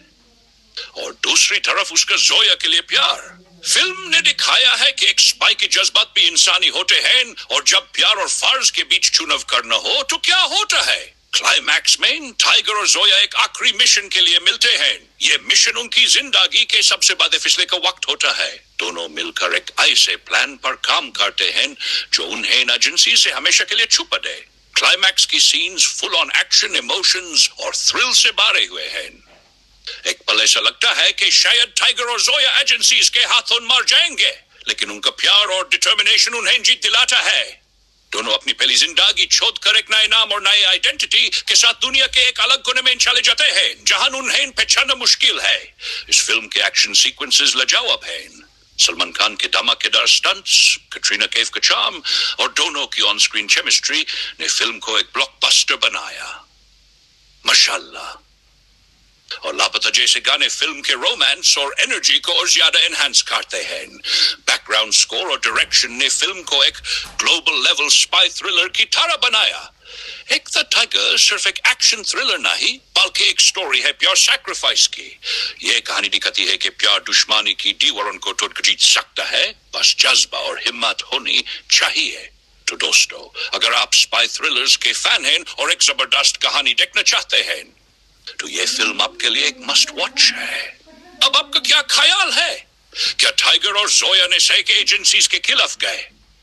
और दूसरी तरफ उसका जोया के लिए प्यार। फिल्म ने दिखाया है कि एक स्पाई के जज्बात भी इंसानी होते हैं, और जब प्यार और फर्ज के बीच चुनाव करना हो तो क्या होता है। क्लाइमैक्स में टाइगर और जोया एक आखिरी मिशन के लिए मिलते हैं। ये मिशन उनकी जिंदगी के सबसे बड़े फैसले का वक्त होता है। दोनों मिलकर एक ऐसे प्लान पर काम करते हैं जो उन्हें एजेंसी से हमेशा के लिए छुपा दे। क्लाइमैक्स की scenes full on action, emotions और थ्रिल से भरे हुए हैं। एक पल ऐसा लगता है कि शायद टाइगर और जोया एजेंसीज के हाथों मर जाएंगे, लेकिन उनका प्यार और डिटर्मिनेशन उन्हें जीत दिलाता है। दोनों अपनी पहली जिंदगी छोड़कर एक नए नाम और नई आइडेंटिटी के साथ दुनिया के एक अलग कोने में चले जाते हैं, जहां उन्हें पहचानना मुश्किल है। इस फिल्म के एक्शन सीक्वेंसेस लाजवाब हैं। सलमान खान के धमाकेदार स्टंट्स, कैटरीना कैफ का चार्म और दोनों की ऑन स्क्रीन केमिस्ट्री ने फिल्म को एक ब्लॉकबस्टर बनाया। माशाल्लाह। और लापता जैसे गाने फिल्म के रोमांस और एनर्जी को और ज्यादा एनहांस करते हैं। बैकग्राउंड स्कोर और डायरेक्शन ने फिल्म को एक ग्लोबल लेवल स्पाई थ्रिलर की तरह बनाया। एक द टाइगर सिर्फ एक एक्शन थ्रिलर नहीं, बल्कि एक स्टोरी है प्योर सैक्रिफाइस की। ये कहानी दिखाती है कि प्यार दुश्मनी की दीवारों को तोड़ जीत सकता है, बस जज्बा और हिम्मत होनी चाहिए। तो दोस्तों, अगर आप स्पाई थ्रिलर्स के फैन हैं और एक जबरदस्त कहानी देखना चाहते हैं, तो ये फिल्म आपके लिए एक मस्ट वॉच है। अब आपका क्या ख्याल है? क्या टाइगर और जोया ने सही के एजेंसीज के खिलाफ गए?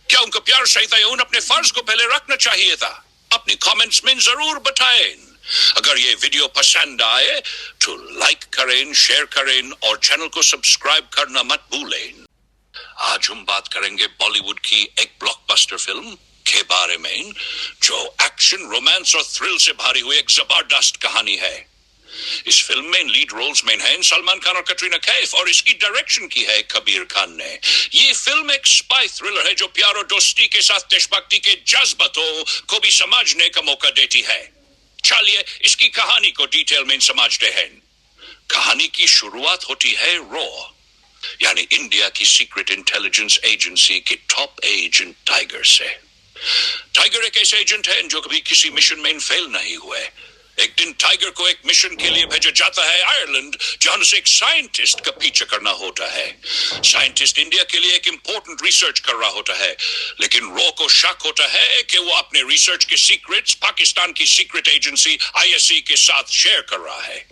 क्या उनका प्यार सही था या उन्हें अपने फर्ज को पहले रखना चाहिए था? अपने कमेंट्स में जरूर बताएं। अगर ये वीडियो पसंद आए तो लाइक करें, शेयर करें और चैनल को सब्सक्राइब करना मत भूलें। आज हम बात करेंगे बॉलीवुड की एक ब्लॉकबस्टर फिल्म के बारे में, जो एक्शन, रोमांस और थ्रिल से भरी हुई एक जबरदस्त कहानी है। इस फिल्म में लीड रोल्स में हैं सलमान खान और कैटरीना कैफ, और इसकी डायरेक्शन की है कबीर खान ने। ये फिल्म एक स्पाई थ्रिलर है जो प्यार और दोस्ती के साथ देशभक्ति के जज्बातों को भी समझने का मौका देती है। चलिए इसकी कहानी को डिटेल में समझते हैं। कहानी की शुरुआत होती है रॉ, यानी इंडिया की सीक्रेट इंटेलिजेंस एजेंसी के टॉप एजेंट टाइगर से। टाइगर एक ऐसे एजेंट है जो कभी किसी मिशन में फेल नहीं हुए। एक दिन टाइगर को एक मिशन के लिए भेजा जाता है आयरलैंड, जहां उसे एक साइंटिस्ट का पीछा करना होता है। साइंटिस्ट इंडिया के लिए एक इम्पोर्टेंट रिसर्च कर रहा होता है, लेकिन रॉ को शक होता है कि वो अपने रिसर्च के सीक्रेट्स पाकिस्तान की सीक्रेट एजेंसी आईएससी के साथ शेयर कर रहा है।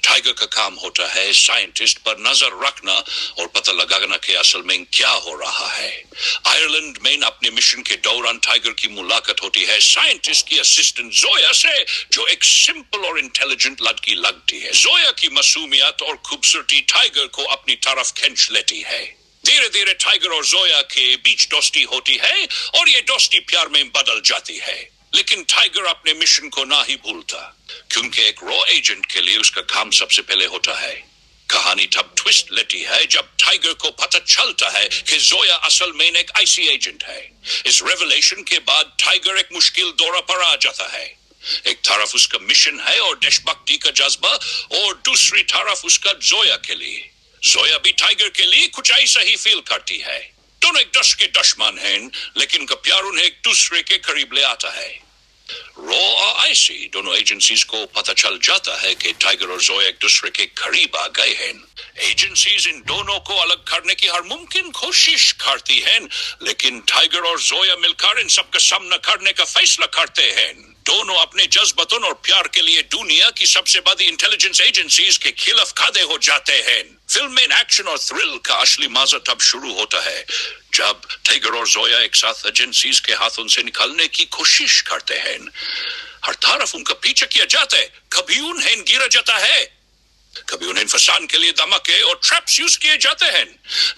टाइगर का काम होता है साइंटिस्ट पर नजर रखना और पता लगाना कि असल में क्या हो रहा है। आयरलैंड में अपने मिशन के दौरान टाइगर की मुलाकात होती है साइंटिस्ट की असिस्टेंट जोया से, जो एक सिंपल और इंटेलिजेंट लड़की लगती है। जोया की मासूमियत और खूबसूरती टाइगर को अपनी तरफ खींच लेती है। धीरे धीरे टाइगर और जोया के बीच दोस्ती होती है और ये दोस्ती प्यार में बदल जाती है। लेकिन टाइगर अपने मिशन को ना ही भूलता, क्योंकि एक रॉ एजेंट के लिए उसका काम सबसे पहले होता है। कहानी तब ट्विस्ट लेती है जब टाइगर को पता चलता है कि जोया असल में एक आईसी एजेंट है। इस रेवलेशन के बाद टाइगर एक मुश्किल दौरा पर आ जाता है। एक तरफ उसका मिशन है और देशभक्ति का जज्बा, और दूसरी तरफ उसका जोया के लिए। जोया भी टाइगर के लिए कुछ ऐसा ही फील करती है। दोनों एक दस के दुश्मन हैं, लेकिन उनका प्यार उन्हें एक दूसरे के करीब ले आता है। रॉ और आईसी दोनों एजेंसीज को पता चल जाता है कि टाइगर और जोया एक दूसरे के करीब आ गए हैं। एजेंसीज इन दोनों को अलग करने की हर मुमकिन कोशिश करती हैं, लेकिन टाइगर और जोया मिलकर इन सबका सामना करने का फैसला करते हैं। दोनों अपने जज्बातों और प्यार के लिए दुनिया की सबसे बड़ी इंटेलिजेंस एजेंसीज के खिलाफ खड़े हो जाते हैं। फिल्म में एक्शन और थ्रिल का असली मजा तब शुरू होता है जब टाइगर और जोया एक साथ एजेंसीज के हाथों से निकलने की कोशिश करते हैं। हर तरफ उनका पीछा किया जाता है, कभी उन्हें गिरा जाता है, कभी उन्हें फंसाने के लिए धमाके और ट्रैप्स यूज किए जाते हैं।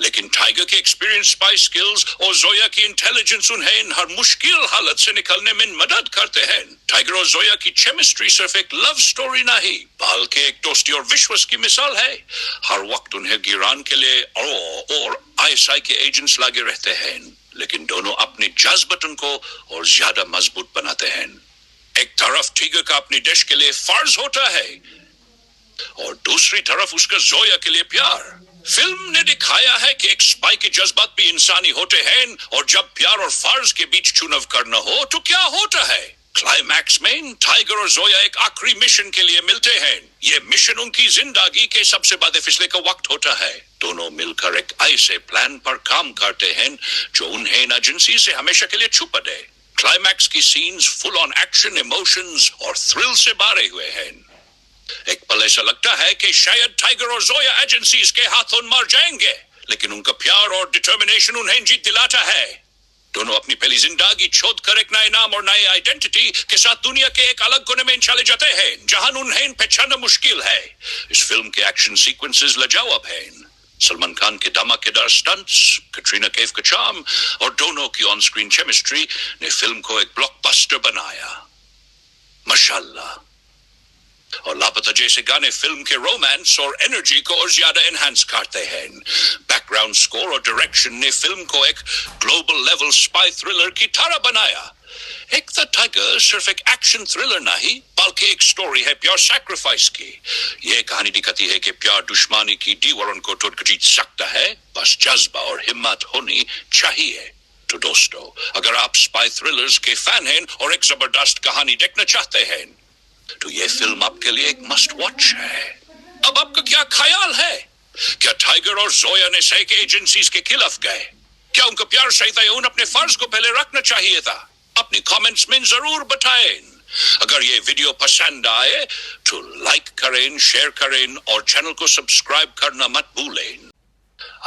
लेकिन टाइगर के एक्सपीरियंस, स्पाई स्किल्स और जोया की इंटेलिजेंस उन्हें हर मुश्किल हालत से निकलने में मदद करते हैं। टाइगर और जोया की केमिस्ट्री सिर्फ एक लव स्टोरी नहीं, बल्कि एक दोस्ती और विश्वास की मिसाल है। हर वक्त उन्हें गिराने के लिए और आईएसआई के एजेंट्स लगे रहते हैं, लेकिन दोनों अपने जज्बातों को और ज्यादा मजबूत बनाते हैं। एक तरफ टाइगर का अपने देश के लिए फर्ज होता है और दूसरी तरफ उसका जोया के लिए प्यार। फिल्म ने दिखाया है कि एक स्पाई के जज्बात भी इंसानी होते हैं, और जब प्यार और फर्ज के बीच चुनाव करना हो तो क्या होता है। क्लाइमैक्स में टाइगर और जोया एक आखिरी मिशन के लिए मिलते हैं। ये मिशन उनकी जिंदगी के सबसे बड़े फैसले का वक्त होता है। दोनों मिलकर एक ऐसे प्लान पर काम करते हैं जो उन्हें एजेंसी से हमेशा के लिए छुपा दे। क्लाइमैक्स की scenes full on action, emotions और थ्रिल से भरे हुए हैं। एक पल ऐसा लगता है कि शायद टाइगर और जोया एजेंसीज के हाथों मर जाएंगे, लेकिन उनका प्यार और डिटर्मिनेशन उन्हें जीत दिलाता है। दोनों अपनी पहली जिंदगी छोड़ कर एक नए नाम और नए आइडेंटिटी के साथ दुनिया के एक अलग कोने में चले जाते हैं, जहां उन्हें पहचानना मुश्किल है। इस फिल्म के एक्शन सीक्वेंसेस लाजवाब हैं। सलमान खान के धमाकेदार स्टंट्स, कैटरीना कैफ का चार्म और दोनों की ऑन स्क्रीन केमिस्ट्री ने फिल्म को एक ब्लॉकबस्टर बनाया। माशाल्लाह। और लापता जैसे गाने फिल्म के रोमांस और एनर्जी को और ज्यादा एनहांस करते हैं। बैकग्राउंड स्कोर और डायरेक्शन ने फिल्म को एक ग्लोबल लेवल स्पाई थ्रिलर की तरह बनाया। एक द टाइगर सिर्फ एक एक्शन थ्रिलर नहीं, बल्कि एक स्टोरी है प्योर सैक्रिफाइस की। यह कहानी दिखाती है कि प्यार दुश्मनी की दीवारों को तोड़ कर जीत सकता है, बस जज्बा और हिम्मत होनी चाहिए। तो दोस्तों, अगर आप स्पाई थ्रिलर्स के फैन हैं और एक जबरदस्त कहानी देखना चाहते हैं, तो ये फिल्म आपके लिए एक मस्ट वॉच है। अब आपका क्या ख्याल है? क्या टाइगर और जोया ने सही के एजेंसीज के खिलाफ गए? क्या उनका प्यार सही था या उन्हें अपने फर्ज को पहले रखना चाहिए था? अपनी कमेंट्स में जरूर बताएं। अगर ये वीडियो पसंद आए तो लाइक करें, शेयर करें और चैनल को सब्सक्राइब करना मत भूलें।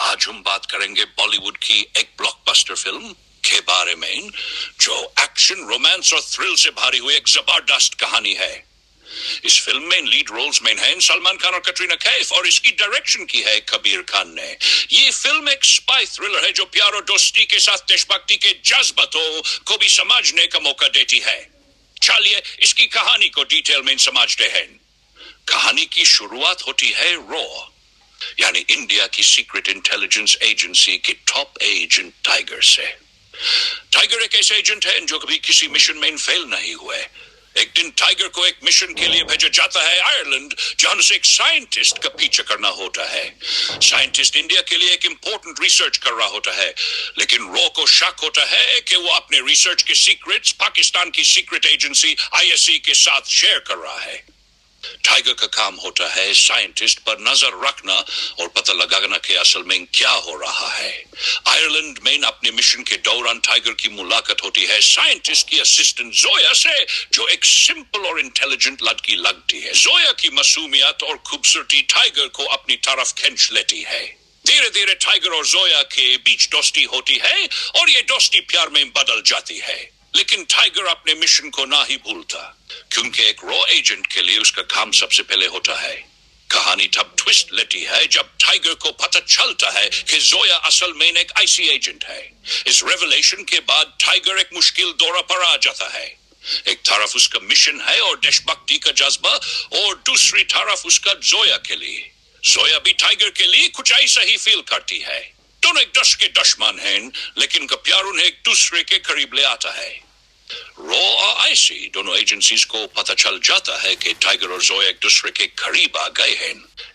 आज हम बात करेंगे बॉलीवुड की एक ब्लॉकबस्टर फिल्म के बारे में, जो एक्शन, रोमांस और थ्रिल से भरी हुई एक जबरदस्त कहानी है। इस फिल्म में लीड रोल्स में हैं सलमान खान और कैटरीना कैफ, और इसकी डायरेक्शन की है कबीर खान ने। ये फिल्म एक स्पाई थ्रिलर है जो प्यार और दोस्ती के साथ देशभक्ति के जज्बातों को भी समझने का मौका देती है। चलिए इसकी कहानी को डिटेल में समझते हैं। कहानी की शुरुआत होती है रॉ, यानी इंडिया की सीक्रेट इंटेलिजेंस एजेंसी के टॉप एजेंट टाइगर से। टाइगर एक ऐसे एजेंट है जो कभी किसी मिशन में फेल नहीं हुए। एक दिन टाइगर को एक मिशन के लिए भेजा जाता है आयरलैंड, जहां उसे एक साइंटिस्ट का पीछा करना होता है। साइंटिस्ट इंडिया के लिए एक इंपॉर्टेंट रिसर्च कर रहा होता है, लेकिन रॉ को शक होता है कि वो अपने रिसर्च के सीक्रेट्स पाकिस्तान की सीक्रेट एजेंसी आईएससी के साथ शेयर कर रहा है। टाइगर का काम होता है साइंटिस्ट पर नजर रखना और पता लगाना कि असल में क्या हो रहा है। आयरलैंड में अपने मिशन के दौरान टाइगर की मुलाकात होती है साइंटिस्ट की असिस्टेंट जोया से, जो एक सिंपल और इंटेलिजेंट लड़की लगती है। जोया की मासूमियत और खूबसूरती टाइगर को अपनी तरफ खींच लेती है। धीरे धीरे टाइगर और जोया के बीच दोस्ती होती है और ये दोस्ती प्यार में बदल जाती है। लेकिन टाइगर अपने मिशन को ना ही भूलता, क्योंकि एक रॉ एजेंट के लिए उसका काम सबसे पहले होता है। कहानी तब ट्विस्ट लेती है जब टाइगर को पता चलता है कि जोया असल में एक आईसी एजेंट है। इस रेवलेशन के बाद टाइगर एक मुश्किल दौरा पर आ जाता है। एक तरफ उसका मिशन है और देशभक्ति का जज्बा, और दूसरी तरफ उसका जोया के लिए। जोया भी टाइगर के लिए कुछ ऐसा ही फील करती है। दोनों एक के दुश्मन हैं, लेकिन उनका प्यार उन्हें एक दूसरे के करीब ले आता है। रॉ और आईसी दोनों एजेंसीज को पता चल जाता है कि टाइगर और जोया एक दूसरे के करीब आ गए हैं।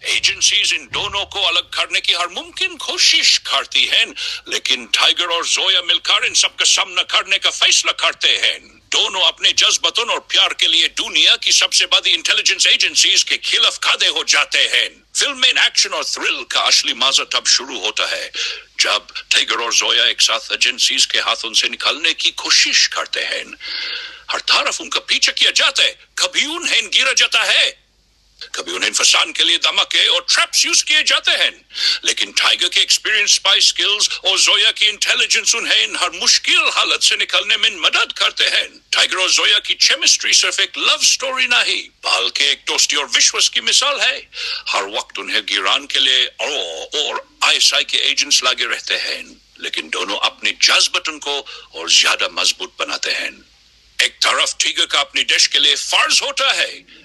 एजेंसीज इन दोनों को अलग करने की हर मुमकिन कोशिश करती हैं, लेकिन टाइगर और जोया मिलकर इन सबका सामना करने का फैसला करते हैं। दोनों अपने जज्बातों और प्यार के लिए दुनिया की सबसे बड़ी इंटेलिजेंस एजेंसीज के खिलाफ खड़े हो जाते हैं। फिल्म में एक्शन और थ्रिल का असली मजा तब शुरू होता है जब टाइगर और जोया एक साथ एजेंसीज के हाथों से निकलने की कोशिश करते हैं। हर तरफ उनका पीछा किया जाता है, कभी उन्हें गिरा जाता है, कभी उन्हें फंसाने के लिए धमाके और ट्रैप्स यूज किए जाते हैं। लेकिन टाइगर के एक्सपीरियंस, स्पाई स्किल्स और जोया की इंटेलिजेंस उन्हें हर मुश्किल हालत से निकलने में मदद करते हैं। टाइगर और जोया की केमिस्ट्री सिर्फ एक लव स्टोरी नहीं, बल्कि एक दोस्ती और विश्वास की मिसाल है। हर वक्त उन्हें गिराने के लिए और आईएसआई के एजेंट्स लगे रहते हैं, लेकिन दोनों अपने जज्बातों को और ज्यादा मजबूत बनाते हैं। एक तरफ टाइगर का अपने देश के लिए फर्ज होता है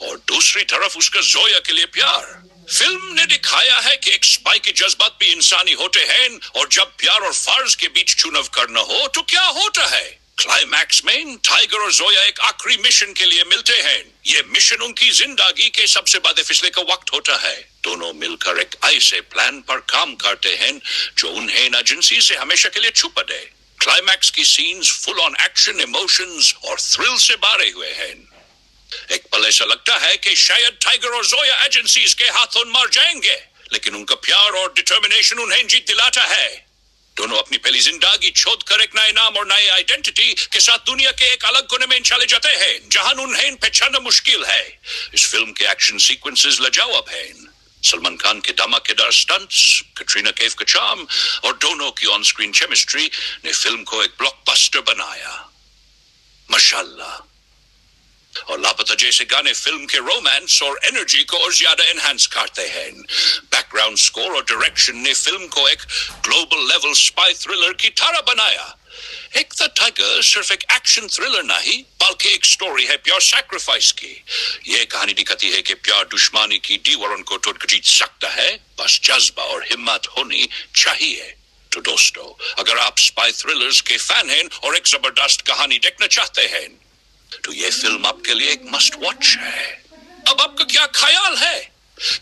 और दूसरी तरफ उसका जोया के लिए प्यार। फिल्म ने दिखाया है कि एक स्पाई के जज्बात भी इंसानी होते हैं, और जब प्यार और फर्ज के बीच चुनाव करना हो तो क्या होता है। क्लाइमैक्स में टाइगर और जोया एक आखिरी मिशन के लिए मिलते हैं। ये मिशन उनकी जिंदगी के सबसे बड़े फैसले का वक्त होता है। दोनों मिलकर एक ऐसे प्लान पर काम करते हैं जो उन्हें एजेंसी से हमेशा के लिए छुपा दे। क्लाइमैक्स की scenes full on action, emotions और थ्रिल से भरे हुए हैं। एक पल ऐसा लगता है कि शायद टाइगर और जोया एजेंसीज के हाथों मर जाएंगे, लेकिन उनका प्यार और डिटर्मिनेशन उन्हें जीत दिलाता है। दोनों अपनी पहली जिंदगी छोड़कर एक नए नाम और नई आइडेंटिटी के साथ दुनिया के एक अलग कोने में चले जाते हैं, जहां उन्हें पहचानना मुश्किल है। इस फिल्म के एक्शन सीक्वेंसेस लाजवाब हैं। सलमान खान के धमाकेदार स्टंट्स, कैटरीना कैफ का चार्म और दोनों की ऑन स्क्रीन केमिस्ट्री ने फिल्म को एक ब्लॉकबस्टर बनाया। माशाल्लाह। और लापता जैसे गाने फिल्म के रोमांस और एनर्जी को और ज्यादा एनहांस करते हैं। बैकग्राउंड स्कोर और डायरेक्शन ने फिल्म को एक ग्लोबल लेवल स्पाई थ्रिलर की तरह बनाया। एक द टाइगर सिर्फ एक एक्शन थ्रिलर नहीं, बल्कि एक स्टोरी है प्योर सैक्रिफाइस की। यह कहानी दिखाती है कि प्यार दुश्मनी की दीवारों को तोड़ जीत सकता है, बस जज्बा और हिम्मत होनी चाहिए। तो दोस्तों, अगर आप स्पाई थ्रिलर्स के फैन हैं और एक जबरदस्त कहानी देखना चाहते हैं, तो ये फिल्म आपके लिए एक मस्ट वॉच है। अब आपका क्या ख्याल है?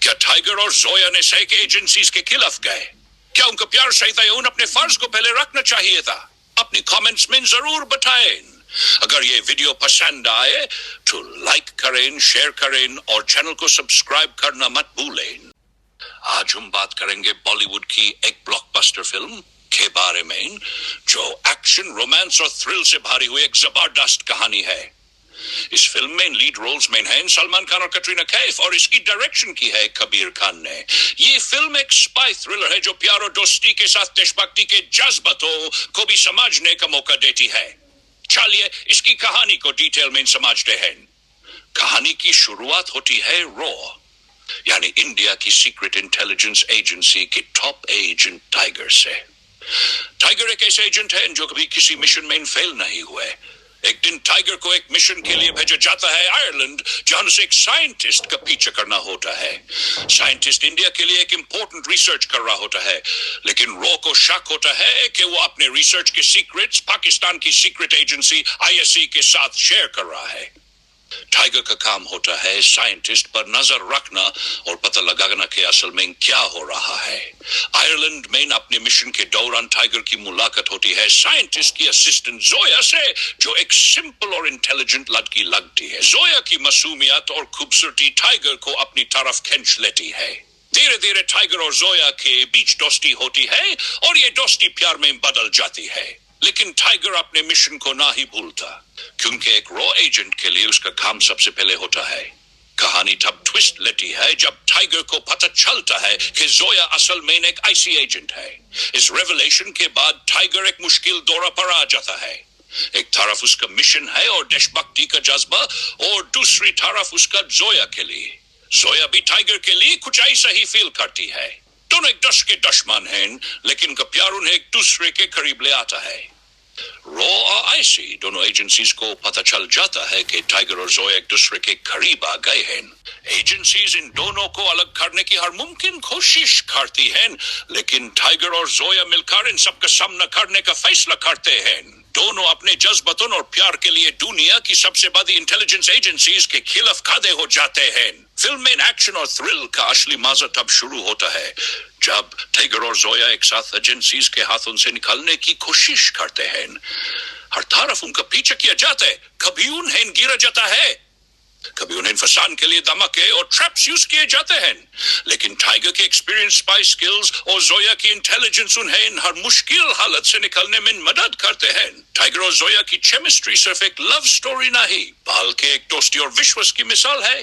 क्या टाइगर और जोया ने सही के एजेंसीज के खिलाफ गए? क्या उनका प्यार सही था या उन्हें अपने फर्ज को पहले रखना चाहिए था? अपनी कमेंट्स में जरूर बताएं। अगर ये वीडियो पसंद आए तो लाइक करें, शेयर करें और चैनल को सब्सक्राइब करना मत भूलें। आज हम बात करेंगे बॉलीवुड की एक ब्लॉकबस्टर फिल्म के बारे में, जो एक्शन, रोमांस और थ्रिल से भरी हुई एक जबरदस्त कहानी है। इस फिल्म में लीड रोल्स में हैं सलमान खान और कैटरीना कैफ, और इसकी डायरेक्शन की है कबीर खान ने। ये फिल्म एक स्पाई थ्रिलर है जो प्यार और दोस्ती के साथ देशभक्ति के जज्बातों को भी समझने का मौका देती है। चलिए इसकी कहानी को डिटेल में समझते हैं। कहानी की शुरुआत होती है रॉ, यानी इंडिया की सीक्रेट इंटेलिजेंस एजेंसी के टॉप एजेंट टाइगर से। टाइगर एक ऐसे एजेंट है जो कभी किसी मिशन में फेल नहीं हुए। एक दिन टाइगर को एक मिशन के लिए भेजा जाता है आयरलैंड, जहां उसे एक साइंटिस्ट का पीछा करना होता है। साइंटिस्ट इंडिया के लिए एक इंपॉर्टेंट रिसर्च कर रहा होता है, लेकिन रॉ को शक होता है कि वो अपने रिसर्च के सीक्रेट्स पाकिस्तान की सीक्रेट एजेंसी आईएससी के साथ शेयर कर रहा है। टाइगर का काम होता है साइंटिस्ट पर नजर रखना और पता लगाना कि असल में क्या हो रहा है। आयरलैंड में अपने मिशन के दौरान टाइगर की मुलाकात होती है साइंटिस्ट की असिस्टेंट जोया से, जो एक सिंपल और इंटेलिजेंट लड़की लगती है। जोया की मासूमियत और खूबसूरती टाइगर को अपनी तरफ खींच लेती है। धीरे धीरे टाइगर और जोया के बीच दोस्ती होती है और ये दोस्ती प्यार में बदल जाती है। लेकिन टाइगर अपने मिशन को ना ही भूलता, क्योंकि एक रॉ एजेंट के लिए उसका काम सबसे पहले होता है। कहानी तब ट्विस्ट लेती है जब टाइगर को पता चलता है कि जोया असल में एक आईसी एजेंट है। इस रेवलेशन के बाद टाइगर एक मुश्किल दौरा पर आ जाता है। एक तरफ उसका मिशन है और देशभक्ति का जज्बा, और दूसरी तरफ उसका जोया के लिए। जोया भी टाइगर के लिए कुछ ऐसा ही फील करती है। दोनों एक दश के दुश्मन हैं, लेकिन का प्यार उन्हें एक दूसरे के करीब ले आता है। रॉ और आईसी दोनों एजेंसीज को पता चल जाता है कि टाइगर और जोया एक दूसरे के करीब आ गए हैं। एजेंसीज इन दोनों को अलग करने की हर मुमकिन कोशिश करती हैं, लेकिन टाइगर और जोया मिलकर इन सबका सामना करने का फैसला करते हैं। दोनों अपने जज्बातों और प्यार के लिए दुनिया की सबसे बड़ी इंटेलिजेंस एजेंसीज के खिलाफ खड़े हो जाते हैं। फिल्म में एक्शन और थ्रिल का असली मजा तब शुरू होता है जब टाइगर और जोया एक साथ एजेंसीज के हाथों से निकलने की कोशिश करते हैं। हर तरफ उनका पीछा किया जाता है, कभी उन्हें गिरा जाता है, कभी उन्हें फंसाने के लिए धमाके और ट्रैप्स यूज किए जाते हैं। लेकिन टाइगर के एक्सपीरियंस, स्पाई स्किल्स और जोया की इंटेलिजेंस उन्हें हर मुश्किल हालत से निकलने में मदद करते हैं। टाइगर और जोया की केमिस्ट्री सिर्फ एक लव स्टोरी नहीं, बल्कि एक दोस्ती और विश्वास की मिसाल है।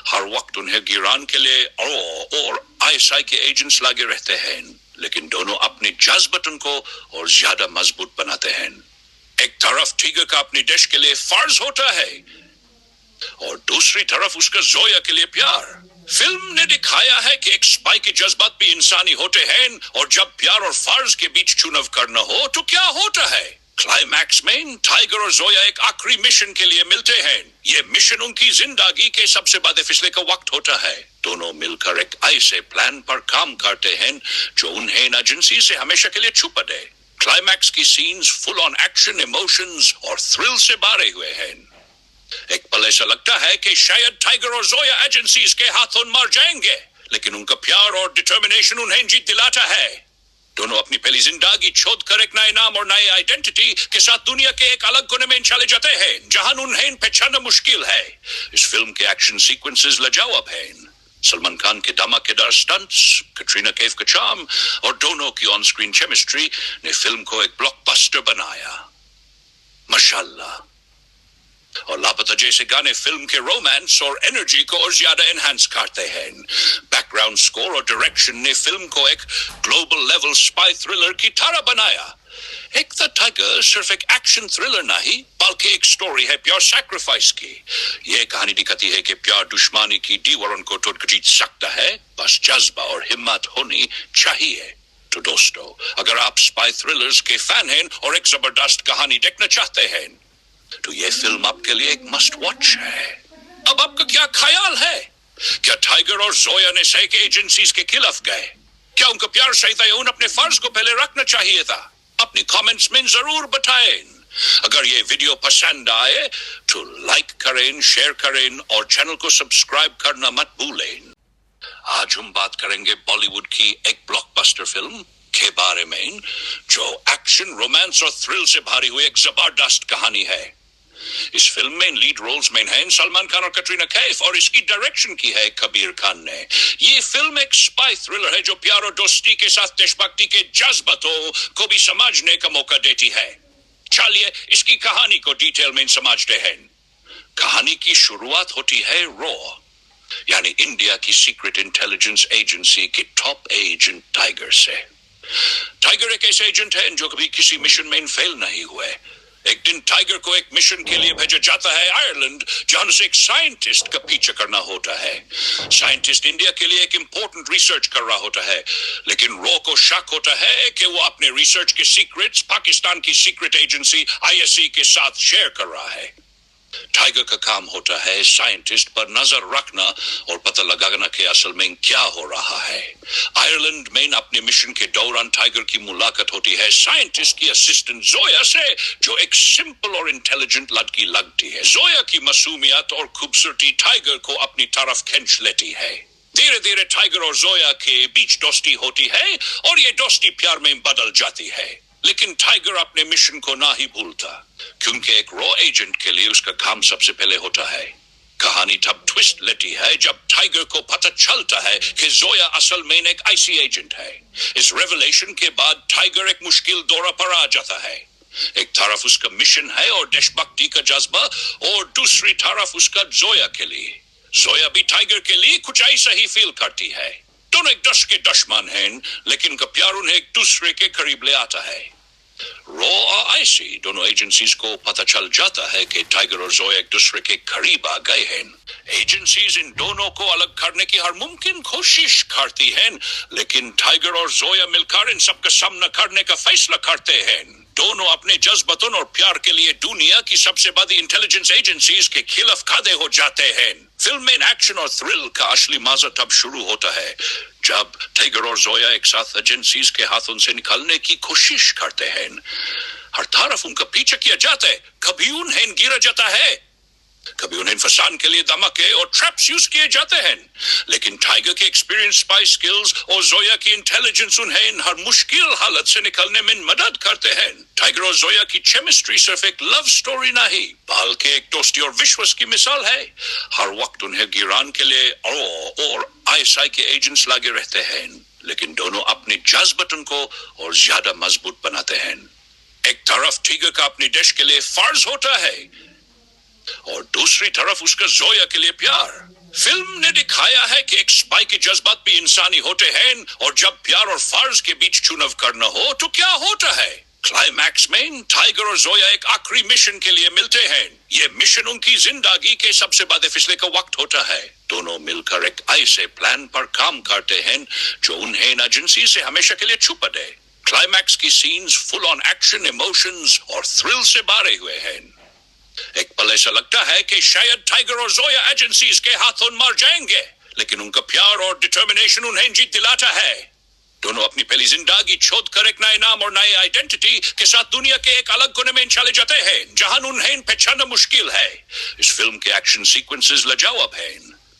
हर वक्त उन्हें गिराने के लिए और आईएसआई के एजेंट्स लगे रहते हैं, लेकिन दोनों अपने जज्बातों को और ज्यादा मजबूत बनाते हैं। एक तरफ टाइगर का अपने देश के लिए फर्ज होता है और दूसरी तरफ उसका जोया के लिए प्यार। फिल्म ने दिखाया है कि एक स्पाई के जज्बात भी इंसानी होते हैं, और जब प्यार और फर्ज के बीच चुनाव करना हो तो क्या होता है। क्लाइमैक्स में टाइगर और जोया एक आखिरी मिशन के लिए मिलते हैं। ये मिशन उनकी जिंदगी के सबसे बड़े फैसले का वक्त होता है। दोनों मिलकर एक ऐसे प्लान पर काम करते हैं जो उन्हें एजेंसी से हमेशा के लिए छुपा दे। क्लाइमैक्स की scenes full on action, emotions और थ्रिल से भरे हुए हैं। एक पल ऐसा लगता है कि शायद टाइगर और जोया एजेंसीज के हाथों मर जाएंगे, लेकिन उनका प्यार और डिटर्मिनेशन उन्हें जीत दिलाता है। दोनों अपनी पहली जिंदगी छोड़ कर एक नए नाम और नई आइडेंटिटी के साथ दुनिया के एक अलग कोने में चले जाते हैं, जहां उन्हें पहचानना मुश्किल है। इस फिल्म के एक्शन सीक्वेंसेस लाजवाब हैं। सलमान खान के धमाकेदार स्टंट्स, कैटरीना कैफ का चार्म और दोनों की ऑन स्क्रीन केमिस्ट्री ने फिल्म को एक ब्लॉकबस्टर बनाया। माशाल्लाह। और लापता जैसे गाने फिल्म के रोमांस और एनर्जी को और ज्यादा एनहांस करते हैं। बैकग्राउंड स्कोर और डायरेक्शन ने फिल्म को एक ग्लोबल लेवल स्पाई थ्रिलर की तरह बनाया। एक द टाइगर सिर्फ एक एक्शन थ्रिलर नहीं, बल्कि एक स्टोरी है प्योर सैक्रिफाइस की। ये कहानी दिखाती है कि प्यार दुश्मनी की दीवारों को तोड़ जीत सकता है, बस जज्बा और हिम्मत होनी चाहिए। तो दोस्तों, अगर आप स्पाई थ्रिलर्स के फैन हैं और एक जबरदस्त कहानी देखना चाहते हैं, तो ये फिल्म आपके लिए एक मस्ट वॉच है। अब आपका क्या ख्याल है? क्या टाइगर और जोया ने सही के एजेंसीज के खिलाफ गए? क्या उनका प्यार सही था या उन्हें अपने फर्ज को पहले रखना चाहिए था? अपने कमेंट्स में जरूर बताएं। अगर ये वीडियो पसंद आए तो लाइक करें, शेयर करें और चैनल को सब्सक्राइब करना मत भूलें। आज हम बात करेंगे बॉलीवुड की एक ब्लॉकबस्टर फिल्म के बारे में, जो एक्शन, रोमांस और थ्रिल से भरी हुई एक जबरदस्त कहानी है। इस फिल्म में लीड रोल्स में हैं सलमान खान और कैटरीना कैफ, और इसकी डायरेक्शन की है कबीर खान ने। ये फिल्म एक स्पाई थ्रिलर है जो प्यार और दोस्ती के साथ देशभक्ति के जज्बातों को भी समझने का मौका देती है। चलिए इसकी कहानी को डिटेल में समझते हैं। कहानी की शुरुआत होती है रॉ, यानी इंडिया की सीक्रेट इंटेलिजेंस एजेंसी के टॉप एजेंट टाइगर से। टाइगर एक ऐसे एजेंट है जो कभी किसी मिशन में फेल नहीं हुए। एक दिन टाइगर को एक मिशन के लिए भेजा जाता है आयरलैंड, जहां उसे एक साइंटिस्ट का पीछा करना होता है। साइंटिस्ट इंडिया के लिए एक इंपॉर्टेंट रिसर्च कर रहा होता है, लेकिन रॉ को शक होता है कि वो अपने रिसर्च के सीक्रेट्स पाकिस्तान की सीक्रेट एजेंसी आईएससी के साथ शेयर कर रहा है। टाइगर का काम होता है साइंटिस्ट पर नजर रखना और पता लगाना कि असल में क्या हो रहा है। आयरलैंड में अपने मिशन के दौरान टाइगर की मुलाकात होती है साइंटिस्ट की असिस्टेंट जोया से, जो एक सिंपल और इंटेलिजेंट लड़की लगती है। जोया की मासूमियत और खूबसूरती टाइगर को अपनी तरफ खींच लेती है। धीरे धीरे टाइगर और जोया के बीच दोस्ती होती है और ये दोस्ती प्यार में बदल जाती है। लेकिन टाइगर अपने मिशन को ना ही भूलता, क्योंकि एक रॉ एजेंट के लिए उसका काम सबसे पहले होता है। कहानी तब ट्विस्ट लेती है जब टाइगर को पता चलता है कि जोया असल में एक आईसी एजेंट है। इस रेवलेशन के बाद टाइगर एक मुश्किल दौरा पर आ जाता है। एक तरफ उसका मिशन है और देशभक्ति का जज्बा, और दूसरी तरफ उसका जोया के लिए। जोया भी टाइगर के लिए कुछ ऐसा ही फील करती है। दोनों एक दस के दुश्मन हैं, लेकिन उनका प्यार उन्हें एक दूसरे के करीब ले आता है। रॉ और आईसी दोनों एजेंसीज को पता चल जाता है कि टाइगर और जोया एक दूसरे के करीब आ गए हैं। एजेंसीज इन दोनों को अलग करने की हर मुमकिन कोशिश करती हैं, लेकिन टाइगर और जोया मिलकर इन सबका सामना करने का फैसला करते हैं। दोनों अपने जज्बातों और प्यार के लिए दुनिया की सबसे बड़ी इंटेलिजेंस एजेंसीज के खिलाफ खड़े हो जाते हैं। फिल्म में एक्शन और थ्रिल का असली मजा तब शुरू होता है जब टाइगर और जोया एक साथ एजेंसीज के हाथों से निकलने की कोशिश करते हैं। हर तरफ उनका पीछा किया जाता है, कभी उन्हें गिरा जाता है, कभी उन्हें फंसाने के लिए धमाके और ट्रैप्स यूज किए जाते हैं। लेकिन टाइगर के एक्सपीरियंस स्पाई स्किल्स और जोया की इंटेलिजेंस उन्हें हर मुश्किल हालत से निकलने में मदद करते हैं। टाइगर और जोया की केमिस्ट्री सिर्फ एक लव स्टोरी नहीं, बल्कि एक दोस्ती और विश्वास की मिसाल है। हर वक्त उन्हें गिराने के लिए और आईएसआई के एजेंट्स लगे रहते हैं, लेकिन दोनों अपने जज्बातों को और ज्यादा मजबूत बनाते हैं। एक तरफ टाइगर का अपने देश के लिए फर्ज होता है और दूसरी तरफ उसका जोया के लिए प्यार। फिल्म ने दिखाया है कि एक स्पाई के जज्बात भी इंसानी होते हैं, और जब प्यार और फर्ज के बीच चुनाव करना हो तो क्या होता है। क्लाइमैक्स में टाइगर और जोया एक आखिरी मिशन के लिए मिलते हैं। ये मिशन उनकी जिंदगी के सबसे बड़े फैसले का वक्त होता है। दोनों मिलकर एक ऐसे प्लान पर काम करते हैं जो उन्हें एजेंसी से हमेशा के लिए छुपा दे। क्लाइमैक्स की scenes full on action, emotions और थ्रिल से भरे हुए हैं। एक पल ऐसा लगता है कि शायद टाइगर और जोया एजेंसीज के हाथों मर जाएंगे, लेकिन उनका प्यार और डिटर्मिनेशन उन्हें जीत दिलाता है। दोनों अपनी पहली जिंदगी छोड़ कर एक नए नाम और नई आइडेंटिटी के साथ दुनिया के एक अलग कोने में चले जाते हैं, जहां उन्हें पहचानना मुश्किल है। इस फिल्म के एक्शन सीक्वेंसेस लाजवाब हैं।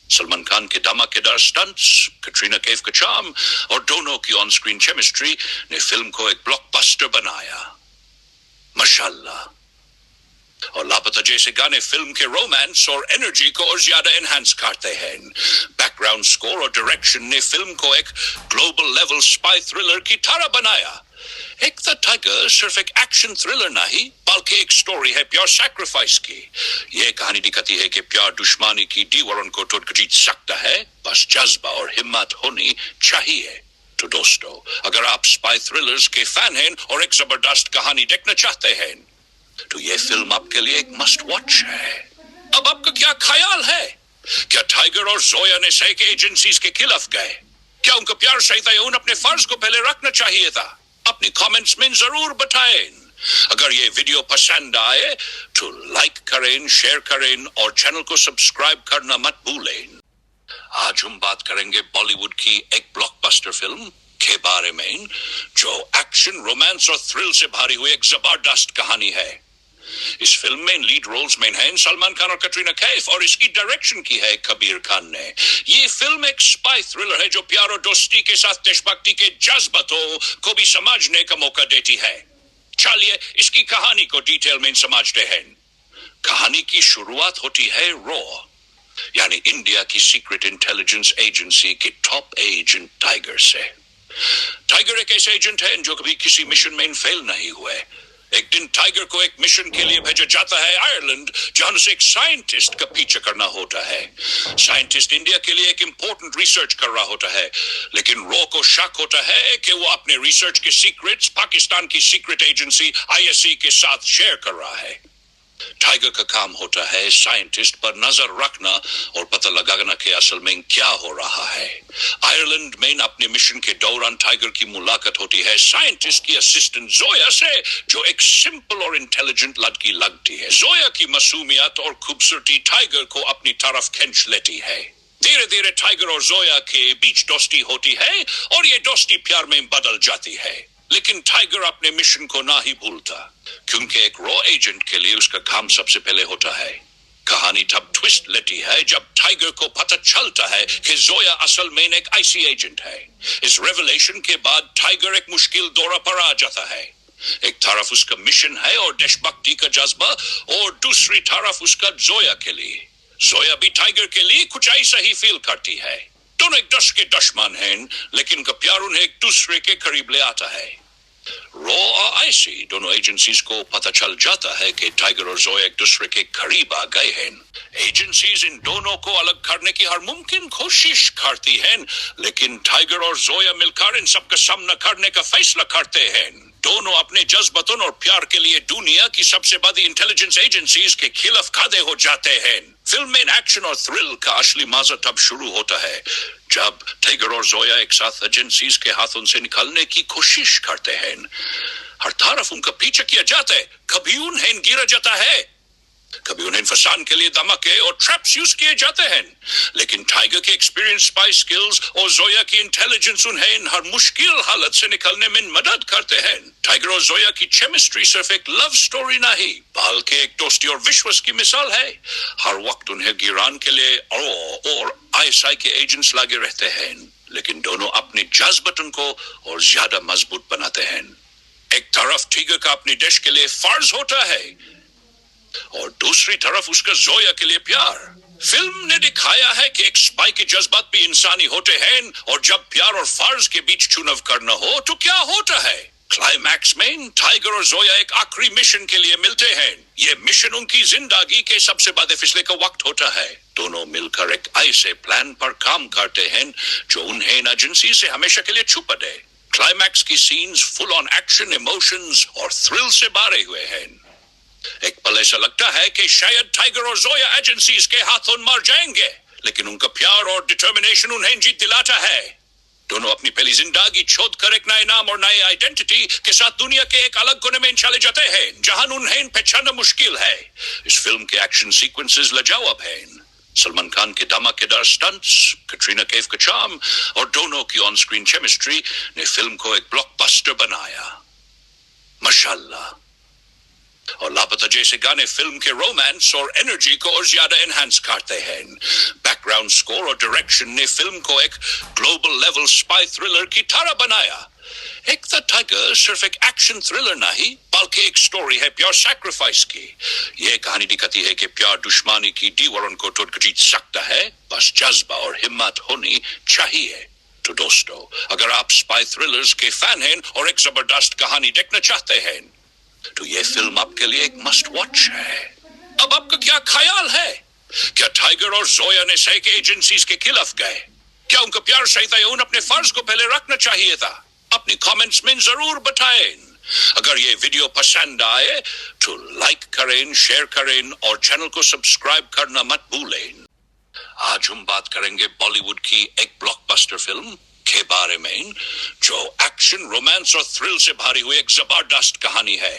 सलमान खान के धमाकेदार स्टंट्स, कैटरीना कैफ का चार्म और दोनों की ऑन स्क्रीन केमिस्ट्री ने फिल्म को एक ब्लॉकबस्टर बनाया। माशाल्लाह। और लापता जैसे गाने फिल्म के रोमांस और एनर्जी को और ज्यादा एनहांस करते हैं। बैकग्राउंड स्कोर और डायरेक्शन ने फिल्म को एक ग्लोबल लेवल स्पाई थ्रिलर की तरह बनाया। एक द टाइगर सिर्फ एक एक्शन थ्रिलर नहीं, बल्कि एक स्टोरी है प्योर सैक्रिफाइस की। ये कहानी दिखाती है कि प्यार दुश्मनी की दीवारों को तोड़ जीत सकता है, बस जज्बा और हिम्मत होनी चाहिए। तो दोस्तों, अगर आप स्पाई थ्रिलर्स के फैन हैं और एक जबरदस्त कहानी देखना चाहते हैं, तो ये फिल्म आपके लिए एक मस्ट वॉच है। अब आपका क्या ख्याल है? क्या टाइगर और जोया ने सही के एजेंसीज के खिलाफ गए? क्या उनका प्यार सही था या उन्हें अपने फर्ज को पहले रखना चाहिए था? अपनी कमेंट्स में जरूर बताएं। अगर ये वीडियो पसंद आए तो लाइक करें, शेयर करें और चैनल को सब्सक्राइब करना मत भूलें। आज हम बात करेंगे बॉलीवुड की एक ब्लॉकबस्टर फिल्म के बारे में, जो एक्शन, रोमांस और थ्रिल से भरी हुई एक जबरदस्त कहानी है। इस फिल्म में लीड रोल्स में हैं सलमान खान और कैटरीना कैफ, और इसकी डायरेक्शन की है कबीर खान ने। ये फिल्म एक स्पाई थ्रिलर है जो प्यार और दोस्ती के साथ देशभक्ति के जज्बातों को भी समझने का मौका देती है। चलिए इसकी कहानी को डिटेल में समझते हैं। कहानी की शुरुआत होती है रॉ, यानी इंडिया की सीक्रेट इंटेलिजेंस एजेंसी के टॉप एजेंट टाइगर से। टाइगर एक ऐसे एजेंट है जो कभी किसी मिशन में फेल नहीं हुए। एक दिन टाइगर को एक मिशन के लिए भेजा जाता है आयरलैंड, जहां उसे एक साइंटिस्ट का पीछा करना होता है। साइंटिस्ट इंडिया के लिए एक इंपॉर्टेंट रिसर्च कर रहा होता है, लेकिन रॉ को शक होता है कि वो अपने रिसर्च के सीक्रेट्स पाकिस्तान की सीक्रेट एजेंसी आईएसआई के साथ शेयर कर रहा है। टाइगर का काम होता है साइंटिस्ट पर नजर रखना और पता लगाना कि असल में क्या हो रहा है। आयरलैंड में अपने मिशन के दौरान टाइगर की मुलाकात होती है साइंटिस्ट की असिस्टेंट जोया से, जो एक सिंपल और इंटेलिजेंट लड़की लगती है। जोया की मासूमियत और खूबसूरती टाइगर को अपनी तरफ खींच लेती है। धीरे धीरे टाइगर और जोया के बीच दोस्ती होती है और ये दोस्ती प्यार में बदल जाती है। लेकिन टाइगर अपने मिशन को ना ही भूलता, क्योंकि एक रॉ एजेंट के लिए उसका काम सबसे पहले होता है। कहानी तब ट्विस्ट लेती है जब टाइगर को पता चलता है कि जोया असल में एक आईसी एजेंट है। इस रेवलेशन के बाद टाइगर एक मुश्किल दौरा पर आ जाता है। एक तरफ उसका मिशन है और देशभक्ति का जज्बा, और दूसरी तरफ उसका जोया के लिए। जोया भी टाइगर के लिए कुछ ऐसा ही फील करती है। दोनों एक दस के दुश्मन हैं, लेकिन का प्यार उन्हें एक दूसरे के करीब ले आता है। रॉ और आईसी दोनों एजेंसीज को पता चल जाता है कि टाइगर और जोया एक दूसरे के करीब आ गए हैं। एजेंसीज इन दोनों को अलग करने की हर मुमकिन कोशिश करती हैं, लेकिन टाइगर और जोया मिलकर इन सबका सामना करने का फैसला करते हैं। दोनों अपने जज्बातों और प्यार के लिए दुनिया की सबसे बड़ी इंटेलिजेंस एजेंसीज के खिलाफ खड़े हो जाते हैं। फिल्म में एक्शन और थ्रिल का असली मजा तब शुरू होता है जब टाइगर और जोया एक साथ एजेंसीज के हाथों से निकलने की कोशिश करते हैं। हर तरफ उनका पीछा किया जाता है, कभी उन्हें गिरा जाता है, कभी उन्हें फंसाने के लिए धमाके और ट्रैप्स यूज किए जाते हैं। लेकिन टाइगर के एक्सपीरियंस, स्पाई स्किल्स और जोया की इंटेलिजेंस उन्हें हर मुश्किल हालत से निकलने में मदद करते हैं। टाइगर और जोया की केमिस्ट्री सिर्फ एक लव स्टोरी नहीं, बल्कि एक दोस्ती और विश्वास की मिसाल है। हर वक्त उन्हें गिराने के लिए और आईएसआई के एजेंट्स लगे रहते हैं, लेकिन दोनों अपने जज्बातों को और ज्यादा मजबूत बनाते हैं। एक तरफ टाइगर का अपने देश के लिए फर्ज होता है और दूसरी तरफ उसका जोया के लिए प्यार। फिल्म ने दिखाया है कि एक स्पाई के जज्बात भी इंसानी होते हैं, और जब प्यार और फर्ज के बीच चुनाव करना हो तो क्या होता है। क्लाइमैक्स में टाइगर और जोया एक आखिरी मिशन के लिए मिलते हैं। ये मिशन उनकी जिंदगी के सबसे बड़े फैसले का वक्त होता है। दोनों मिलकर एक ऐसे प्लान पर काम करते हैं जो उन्हें एजेंसी से हमेशा के लिए छुपा दे। क्लाइमैक्स की scenes full on action, emotions और थ्रिल से भरे हुए हैं। एक पल ऐसा लगता है कि शायद टाइगर और जोया एजेंसीज के हाथों मर जाएंगे, लेकिन उनका प्यार और डिटर्मिनेशन उन्हें जीत दिलाता है। दोनों अपनी पहली जिंदगी छोड़कर एक नए नाम और नए आइडेंटिटी के साथ दुनिया के एक अलग कोने में चले जाते हैं, जहां उन्हें पहचानना मुश्किल है। इस फिल्म के एक्शन सीक्वेंसेस लाजवाब हैं। सलमान खान के धमाकेदार स्टंट्स, कैटरीना कैफ का चार्म और दोनों की ऑन स्क्रीन केमिस्ट्री ने फिल्म को एक ब्लॉकबस्टर बनाया। माशाल्लाह। और लापता जैसे गाने फिल्म के रोमांस और एनर्जी को और ज्यादा एनहांस करते हैं। बैकग्राउंड स्कोर और डायरेक्शन ने फिल्म को एक ग्लोबल लेवल स्पाई थ्रिलर की तरह बनाया। एक द टाइगर सिर्फ एक एक्शन थ्रिलर नहीं, बल्कि एक स्टोरी है प्योर सैक्रिफाइस की। ये कहानी दिखाती है कि प्यार दुश्मनी की दीवारों को तोड़ जीत सकता है, बस जज्बा और हिम्मत होनी चाहिए। तो दोस्तों, अगर आप स्पाई थ्रिलर्स के फैन हैं और एक जबरदस्त कहानी देखना चाहते हैं, तो ये फिल्म आपके लिए एक मस्ट वॉच है। अब आपका क्या ख्याल है? क्या टाइगर और जोया ने सही के एजेंसीज के खिलाफ गए? क्या उनका प्यार सही था या उन्हें अपने फर्ज को पहले रखना चाहिए था? अपने कमेंट्स में जरूर बताएं। अगर ये वीडियो पसंद आए तो लाइक करें, शेयर करें और चैनल को सब्सक्राइब करना मत भूलें। आज हम बात करेंगे बॉलीवुड की एक ब्लॉकबस्टर फिल्म के बारे में, जो एक्शन, रोमांस और थ्रिल से भरी हुई एक जबरदस्त कहानी है।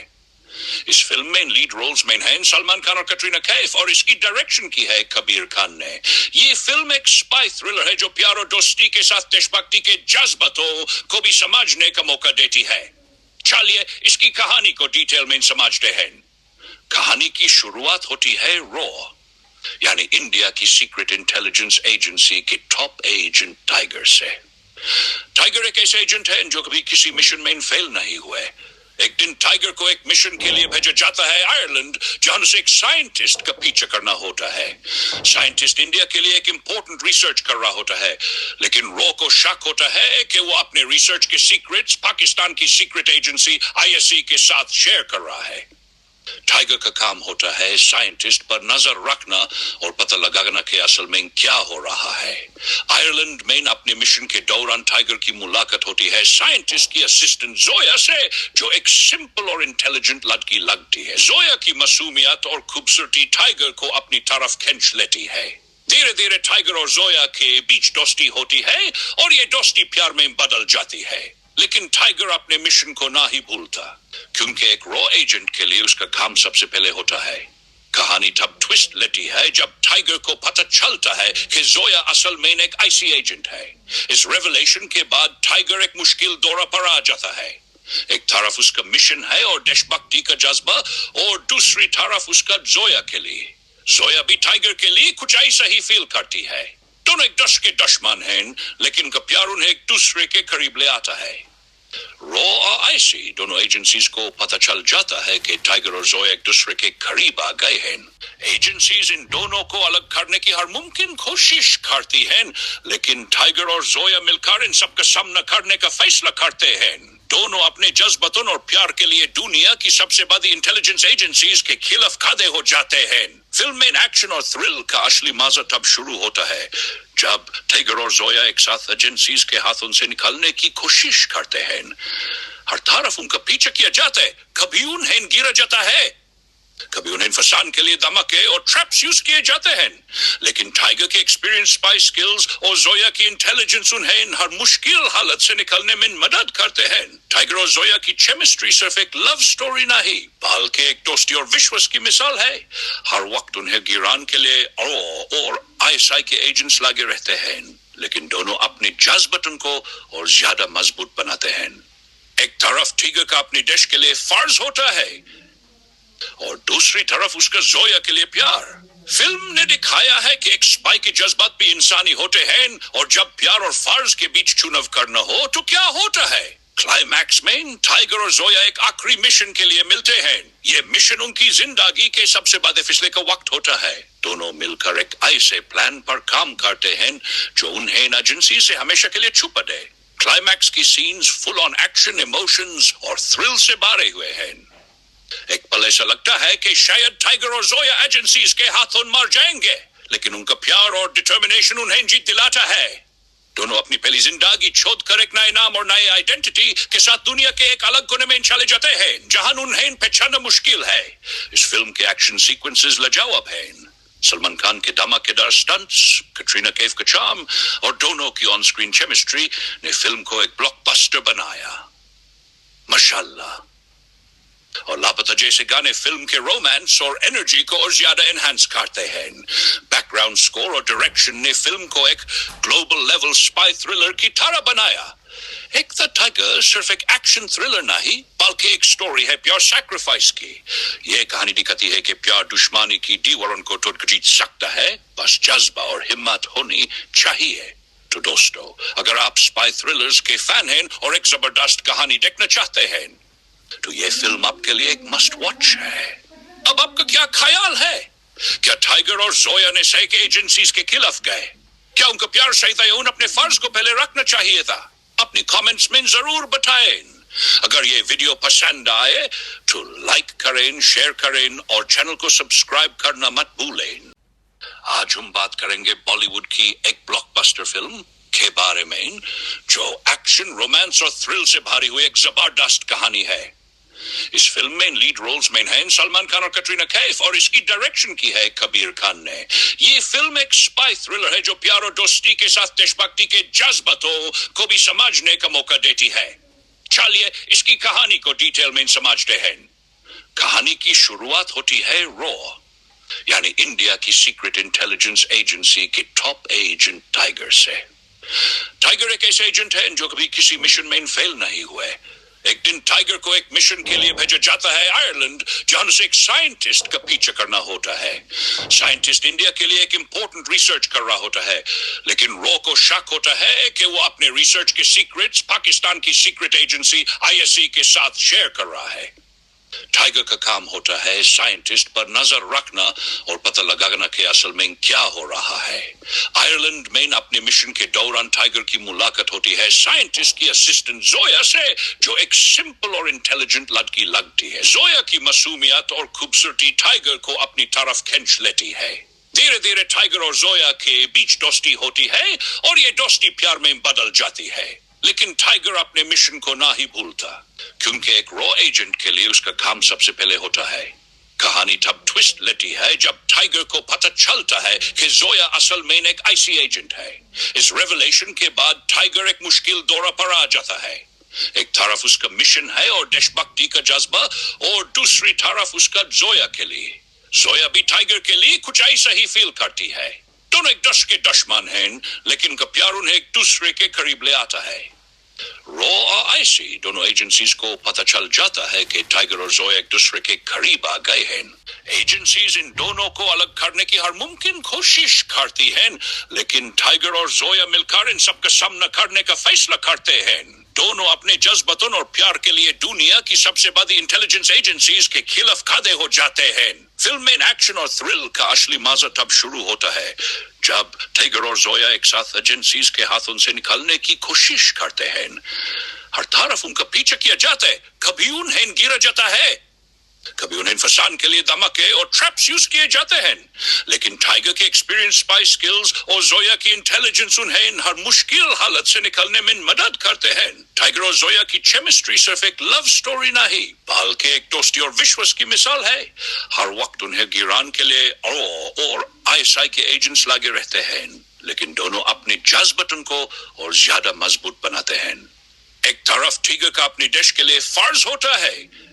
इस फिल्म में लीड रोल्स में हैं सलमान खान और कैटरीना कैफ, और इसकी डायरेक्शन की है कबीर खान ने। ये फिल्म एक स्पाई थ्रिलर है जो प्यार और दोस्ती के साथ देशभक्ति के जज्बातों को भी समझने का मौका देती है। चलिए इसकी कहानी को डिटेल में समझते हैं। कहानी की शुरुआत होती है रॉ, यानी इंडिया की सीक्रेट इंटेलिजेंस एजेंसी के टॉप एजेंट टाइगर से। टाइगर एक ऐसे एजेंट है जो कभी किसी मिशन में फेल नहीं हुए, एक दिन टाइगर को एक मिशन के लिए भेजा जाता है आयरलैंड, जहां उसे एक साइंटिस्ट का पीछा करना होता है। साइंटिस्ट इंडिया के लिए एक इंपॉर्टेंट रिसर्च कर रहा होता है, लेकिन रॉ को शक होता है कि वो अपने रिसर्च के सीक्रेट्स पाकिस्तान की सीक्रेट एजेंसी आईएससी के साथ शेयर कर रहा है। टाइगर का काम होता है साइंटिस्ट पर नजर रखना और पता लगाना कि असल में क्या हो रहा है। आयरलैंड में अपने मिशन के दौरान टाइगर की मुलाकात होती है साइंटिस्ट की असिस्टेंट जोया से, जो एक सिंपल और इंटेलिजेंट लड़की लगती है। जोया की मासूमियत और खूबसूरती टाइगर को अपनी तरफ खींच लेती है। धीरे धीरे टाइगर और जोया के बीच दोस्ती होती है और ये दोस्ती प्यार में बदल जाती है। लेकिन टाइगर अपने मिशन को ना ही भूलता, क्योंकि एक रॉ एजेंट के लिए उसका काम सबसे पहले होता है। कहानी तब ट्विस्ट लेती है जब टाइगर को पता चलता है कि जोया असल में एक आईसी एजेंट है। इस रेवलेशन के बाद टाइगर एक मुश्किल दौरा पर आ जाता है। एक तरफ उसका मिशन है और देशभक्ति का जज्बा, और दूसरी तरफ उसका जोया के लिए। जोया भी टाइगर के लिए कुछ ऐसा ही फील करती है। दोनों एक दस के दुश्मन हैं, लेकिन उनका प्यार उन्हें एक दूसरे के करीब ले आता है। रॉ और आईसी दोनों एजेंसीज को पता चल जाता है कि टाइगर और जोया एक दूसरे के करीब आ गए हैं। एजेंसीज इन दोनों को अलग करने की हर मुमकिन कोशिश करती हैं, लेकिन टाइगर और जोया मिलकर इन सबका सामना करने का फैसला करते हैं। दोनों अपने जज्बातों और प्यार के लिए दुनिया की सबसे बड़ी इंटेलिजेंस एजेंसीज के खिलाफ खड़े हो जाते हैं। फिल्म में एक्शन और थ्रिल का असली मजा तब शुरू होता है जब टाइगर और जोया एक साथ एजेंसीज के हाथों से निकलने की कोशिश करते हैं। हर तरफ उनका पीछा किया जाता है, कभी उन्हें गिरा जाता है, कभी उन्हें फंसाने के लिए धमाके और ट्रैप्स यूज किए जाते हैं। लेकिन टाइगर के एक्सपीरियंस, स्पाई स्किल्स और जोया की इंटेलिजेंस उन्हें हर मुश्किल हालत से निकलने में मदद करते हैं। टाइगर और जोया की केमिस्ट्री सिर्फ एक लव स्टोरी नहीं, बल्कि एक दोस्ती और विश्वास की मिसाल है। हर वक्त उन्हें गिराने के लिए और आईएसआई के एजेंट्स लगे रहते हैं, लेकिन दोनों अपने जज्बातों को और ज्यादा मजबूत बनाते हैं। एक तरफ टाइगर का अपने देश के लिए फर्ज होता है और दूसरी तरफ उसका जोया के लिए प्यार। फिल्म ने दिखाया है कि एक स्पाई के जज्बात भी इंसानी होते हैं, और जब प्यार और फर्ज के बीच चुनाव करना हो तो क्या होता है। क्लाइमैक्स में टाइगर और जोया एक आखिरी मिशन के लिए मिलते हैं। ये मिशन उनकी जिंदगी के सबसे बड़े फैसले का वक्त होता है। दोनों मिलकर एक ऐसे प्लान पर काम करते हैं जो उन्हें एजेंसी से हमेशा के लिए छुपा दे। क्लाइमैक्स की scenes full on action, emotions और थ्रिल से भरे हुए हैं। एक पल ऐसा लगता है कि शायद टाइगर और जोया एजेंसीज के हाथों मर जाएंगे, लेकिन उनका प्यार और डिटर्मिनेशन उन्हें जीत दिलाता है। दोनों अपनी पहली जिंदगी छोड़ कर एक नए नाम और नए आइडेंटिटी के साथ दुनिया के एक अलग कोने में चले जाते हैं, जहां उन्हें पहचानना मुश्किल है। इस फिल्म के एक्शन सीक्वेंसेस लाजवाब हैं। सलमान खान के धमाकेदार स्टंट्स, कैटरीना कैफ का चार्म और दोनों की ऑन स्क्रीन केमिस्ट्री ने फिल्म को एक ब्लॉकबस्टर बनाया। माशाल्लाह। और लापता जैसे गाने फिल्म के रोमांस और एनर्जी को और ज्यादा एनहांस करते हैं। बैकग्राउंड स्कोर और डायरेक्शन ने फिल्म को एक ग्लोबल लेवल स्पाई थ्रिलर की तरह बनाया। एक द टाइगर सिर्फ एक एक्शन थ्रिलर नहीं, बल्कि एक स्टोरी है प्योर सैक्रिफाइस की। यह कहानी दिखाती है कि प्यार दुश्मनी की दीवारों को तोड़ जीत सकता है, बस जज्बा और हिम्मत होनी चाहिए। तो दोस्तों, अगर आप स्पाई थ्रिलर्स के फैन हैं और एक जबरदस्त कहानी देखना चाहते हैं, तो ये फिल्म आपके लिए एक मस्ट वॉच है। अब आपका क्या ख्याल है? क्या टाइगर और जोया ने सही के एजेंसीज के खिलाफ गए? क्या उनका प्यार सही था या उन्हें अपने फर्ज को पहले रखना चाहिए था? अपनी कमेंट्स में जरूर बताएं। अगर ये वीडियो पसंद आए तो लाइक करें, शेयर करें और चैनल को सब्सक्राइब करना मत भूलें। आज हम बात करेंगे बॉलीवुड की एक ब्लॉकबस्टर फिल्म के बारे में, जो एक्शन, रोमांस और थ्रिल से भरी हुई एक जबरदस्त कहानी है। इस फिल्म में लीड रोल्स में हैं सलमान खान और कैटरीना कैफ, और इसकी डायरेक्शन की है कबीर खान ने। ये फिल्म एक स्पाई थ्रिलर है जो प्यार और दोस्ती के साथ देशभक्ति के जज्बातों को भी समझने का मौका देती है। चलिए इसकी कहानी को डिटेल में समझते हैं। कहानी की शुरुआत होती है रॉ, यानी इंडिया की सीक्रेट इंटेलिजेंस एजेंसी के टॉप एजेंट टाइगर से। टाइगर एक ऐसे एजेंट है जो कभी किसी मिशन में फेल नहीं हुए। एक दिन टाइगर को एक मिशन के लिए भेजा जाता है आयरलैंड, जहां उसे एक साइंटिस्ट का पीछा करना होता है। साइंटिस्ट इंडिया के लिए एक इंपॉर्टेंट रिसर्च कर रहा होता है, लेकिन रॉ को शक होता है कि वो अपने रिसर्च के सीक्रेट्स पाकिस्तान की सीक्रेट एजेंसी आईएससी के साथ शेयर कर रहा है। टाइगर का काम होता है साइंटिस्ट पर नजर रखना और पता लगाना कि असल में क्या हो रहा है। आयरलैंड में अपने मिशन के दौरान टाइगर की मुलाकात होती है साइंटिस्ट की असिस्टेंट जोया से, जो एक सिंपल और इंटेलिजेंट लड़की लगती है। जोया की मासूमियत और खूबसूरती टाइगर को अपनी तरफ खींच लेती है। धीरे धीरे टाइगर और जोया के बीच दोस्ती होती है और ये दोस्ती प्यार में बदल जाती है। लेकिन टाइगर अपने मिशन को ना ही भूलता, क्योंकि एक रॉ एजेंट के लिए उसका काम सबसे पहले होता है। कहानी तब ट्विस्ट लेती है जब टाइगर को पता चलता है कि जोया असल में एक आईसी एजेंट है। इस रेवलेशन के बाद टाइगर एक मुश्किल दौरा पर आ जाता है। एक तरफ उसका मिशन है और देशभक्ति का जज्बा, और दूसरी तरफ उसका जोया के लिए। जोया भी टाइगर के लिए कुछ ऐसा ही फील करती है। दोनों एक दस के दुश्मन हैं, लेकिन उनका प्यार उन्हें एक दूसरे के करीब ले आता है। रॉ और आईसी दोनों एजेंसीज को पता चल जाता है कि टाइगर और जोया एक दूसरे के करीब आ गए हैं। एजेंसीज इन दोनों को अलग करने की हर मुमकिन कोशिश करती हैं, लेकिन टाइगर और जोया मिलकर इन सबका सामना करने का फैसला करते हैं। दोनों अपने जज्बातों और प्यार के लिए दुनिया की सबसे बड़ी इंटेलिजेंस एजेंसीज के खिलाफ खड़े हो जाते हैं। फिल्म में एक्शन और थ्रिल का असली मजा तब शुरू होता है जब टाइगर और जोया एक साथ एजेंसीज के हाथों से निकलने की कोशिश करते हैं। हर तरफ उनका पीछा किया जाता है, कभी उन्हें गिरा जाता है, कभी उन्हें फंसाने के लिए धमाके और ट्रैप्स यूज किए जाते हैं। लेकिन टाइगर के एक्सपीरियंस, स्पाई स्किल्स और जोया की इंटेलिजेंस उन्हें हर मुश्किल हालत से निकलने में मदद करते हैं। टाइगर और जोया की केमिस्ट्री सिर्फ एक लव स्टोरी नहीं, बल्कि एक दोस्ती और विश्वास की मिसाल है। हर वक्त उन्हें गिराने के लिए और आईएसआई के एजेंट्स लगे रहते हैं, लेकिन दोनों अपने जज्बातों को और ज्यादा मजबूत बनाते हैं। एक तरफ टाइगर का अपने देश के लिए फर्ज होता है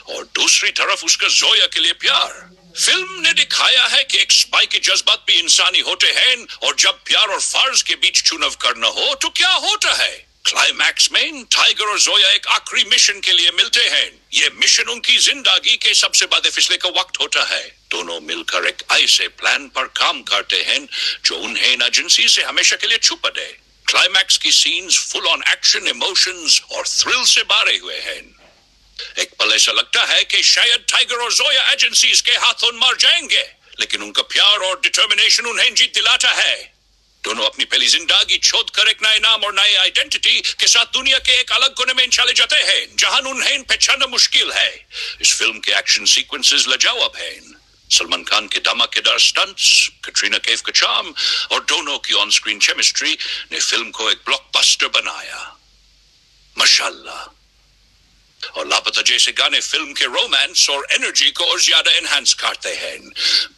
और दूसरी तरफ उसका जोया के लिए प्यार। फिल्म ने दिखाया है कि एक स्पाई के जज्बात भी इंसानी होते हैं, और जब प्यार और फर्ज के बीच चुनाव करना हो तो क्या होता है। क्लाइमैक्स में टाइगर और जोया एक आखिरी मिशन के लिए मिलते हैं। ये मिशन उनकी जिंदगी के सबसे बड़े फैसले का वक्त होता है। दोनों मिलकर एक ऐसे प्लान पर काम करते हैं जो उन्हें एजेंसी से हमेशा के लिए छुपा दे। क्लाइमैक्स की scenes full on action, emotions और थ्रिल से भरे हुए हैं। एक पल ऐसा लगता है कि शायद टाइगर और जोया एजेंसीज के हाथों मर जाएंगे, लेकिन उनका प्यार और डिटर्मिनेशन उन्हें जीत दिलाता है। दोनों अपनी पहली जिंदगी छोड़कर एक नए नाम और नई आइडेंटिटी के साथ दुनिया के एक अलग कोने में चले जाते हैं, जहां उन्हें पहचानना मुश्किल है। इस फिल्म के एक्शन सीक्वेंसेस लाजवाब हैं। सलमान खान के धमाकेदार स्टंट्स, कैटरीना कैफ का चार्म और दोनों की ऑन स्क्रीन केमिस्ट्री ने फिल्म को एक ब्लॉकबस्टर बनाया। माशाल्लाह। और लापता जैसे गाने फिल्म के रोमांस और एनर्जी को और ज्यादा एनहांस करते हैं।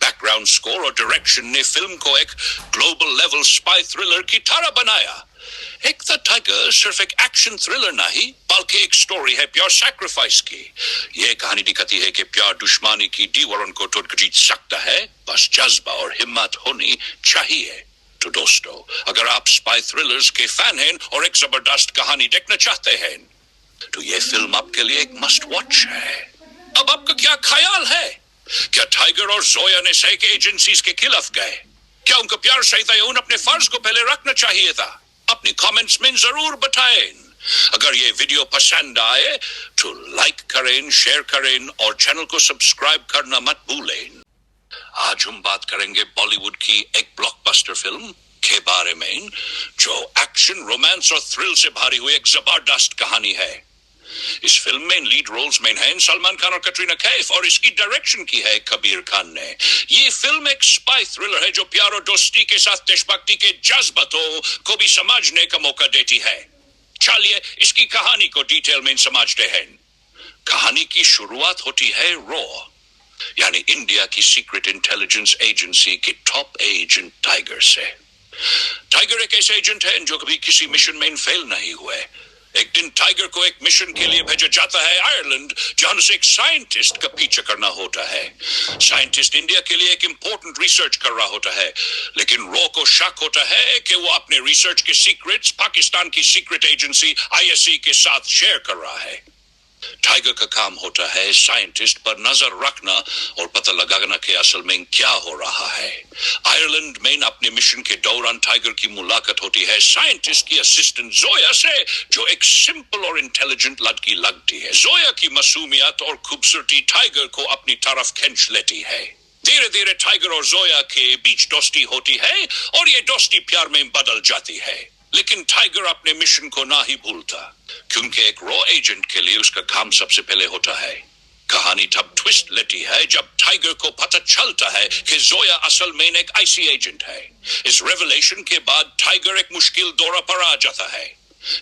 बैकग्राउंड स्कोर और डायरेक्शन ने फिल्म को एक ग्लोबल लेवल स्पाई थ्रिलर की तरह बनाया। एक द टाइगर सिर्फ एक एक्शन थ्रिलर नहीं, बल्कि एक स्टोरी है प्योर सैक्रिफाइस की। ये कहानी दिखाती है कि प्यार दुश्मनी की दीवारों को तोड़ जीत सकता है, बस जज्बा और हिम्मत होनी चाहिए। तो दोस्तों, अगर आप स्पाई थ्रिलर्स के फैन हैं और एक जबरदस्त कहानी देखना चाहते हैं, तो ये फिल्म आपके लिए एक मस्ट वॉच है। अब आपका क्या ख्याल है? क्या टाइगर और जोया ने सही के एजेंसीज के खिलाफ गए? क्या उनका प्यार सही था या उन्हें अपने फर्ज को पहले रखना चाहिए था? अपनी कमेंट्स में जरूर बताएं। अगर ये वीडियो पसंद आए तो लाइक करें, शेयर करें और चैनल को सब्सक्राइब करना मत भूलें। आज हम बात करेंगे बॉलीवुड की एक ब्लॉकबस्टर फिल्म के बारे में, जो एक्शन, रोमांस और थ्रिल से भरी हुई एक जबरदस्त कहानी है। इस फिल्म में लीड रोल्स में हैं सलमान खान और कैटरीना कैफ, और इसकी डायरेक्शन की है कबीर खान ने। ये फिल्म एक स्पाई थ्रिलर है जो प्यार और दोस्ती के साथ देशभक्ति के जज्बातों को भी समझने का मौका देती है। चलिए इसकी कहानी को डिटेल में समझते हैं। कहानी की शुरुआत होती है रॉ, यानी इंडिया की सीक्रेट इंटेलिजेंस एजेंसी के टॉप एजेंट टाइगर से। टाइगर एक ऐसे एजेंट है जो कभी किसी मिशन में फेल नहीं हुए। एक दिन टाइगर को एक मिशन के लिए भेजा जाता है आयरलैंड, जहां उसे एक साइंटिस्ट का पीछा करना होता है। साइंटिस्ट इंडिया के लिए एक इंपॉर्टेंट रिसर्च कर रहा होता है, लेकिन रॉ को शक होता है कि वो अपने रिसर्च के सीक्रेट्स पाकिस्तान की सीक्रेट एजेंसी आईएससी के साथ शेयर कर रहा है। टाइगर का काम होता है साइंटिस्ट पर नजर रखना और पता लगाना कि असल में क्या हो रहा है। आयरलैंड में अपने मिशन के दौरान टाइगर की मुलाकात होती है साइंटिस्ट की असिस्टेंट जोया से, जो एक सिंपल और इंटेलिजेंट लड़की लगती है। जोया की मासूमियत और खूबसूरती टाइगर को अपनी तरफ खींच लेती है। धीरे धीरे टाइगर और जोया के बीच दोस्ती होती है और ये दोस्ती प्यार में बदल जाती है। लेकिन टाइगर अपने मिशन को ना ही भूलता, क्योंकि एक रॉ एजेंट के लिए उसका काम सबसे पहले होता है। कहानी तब ट्विस्ट लेती है जब टाइगर को पता चलता है कि जोया असल में एक आईसी एजेंट है। इस रेवलेशन के बाद टाइगर एक मुश्किल दौरा पर आ जाता है।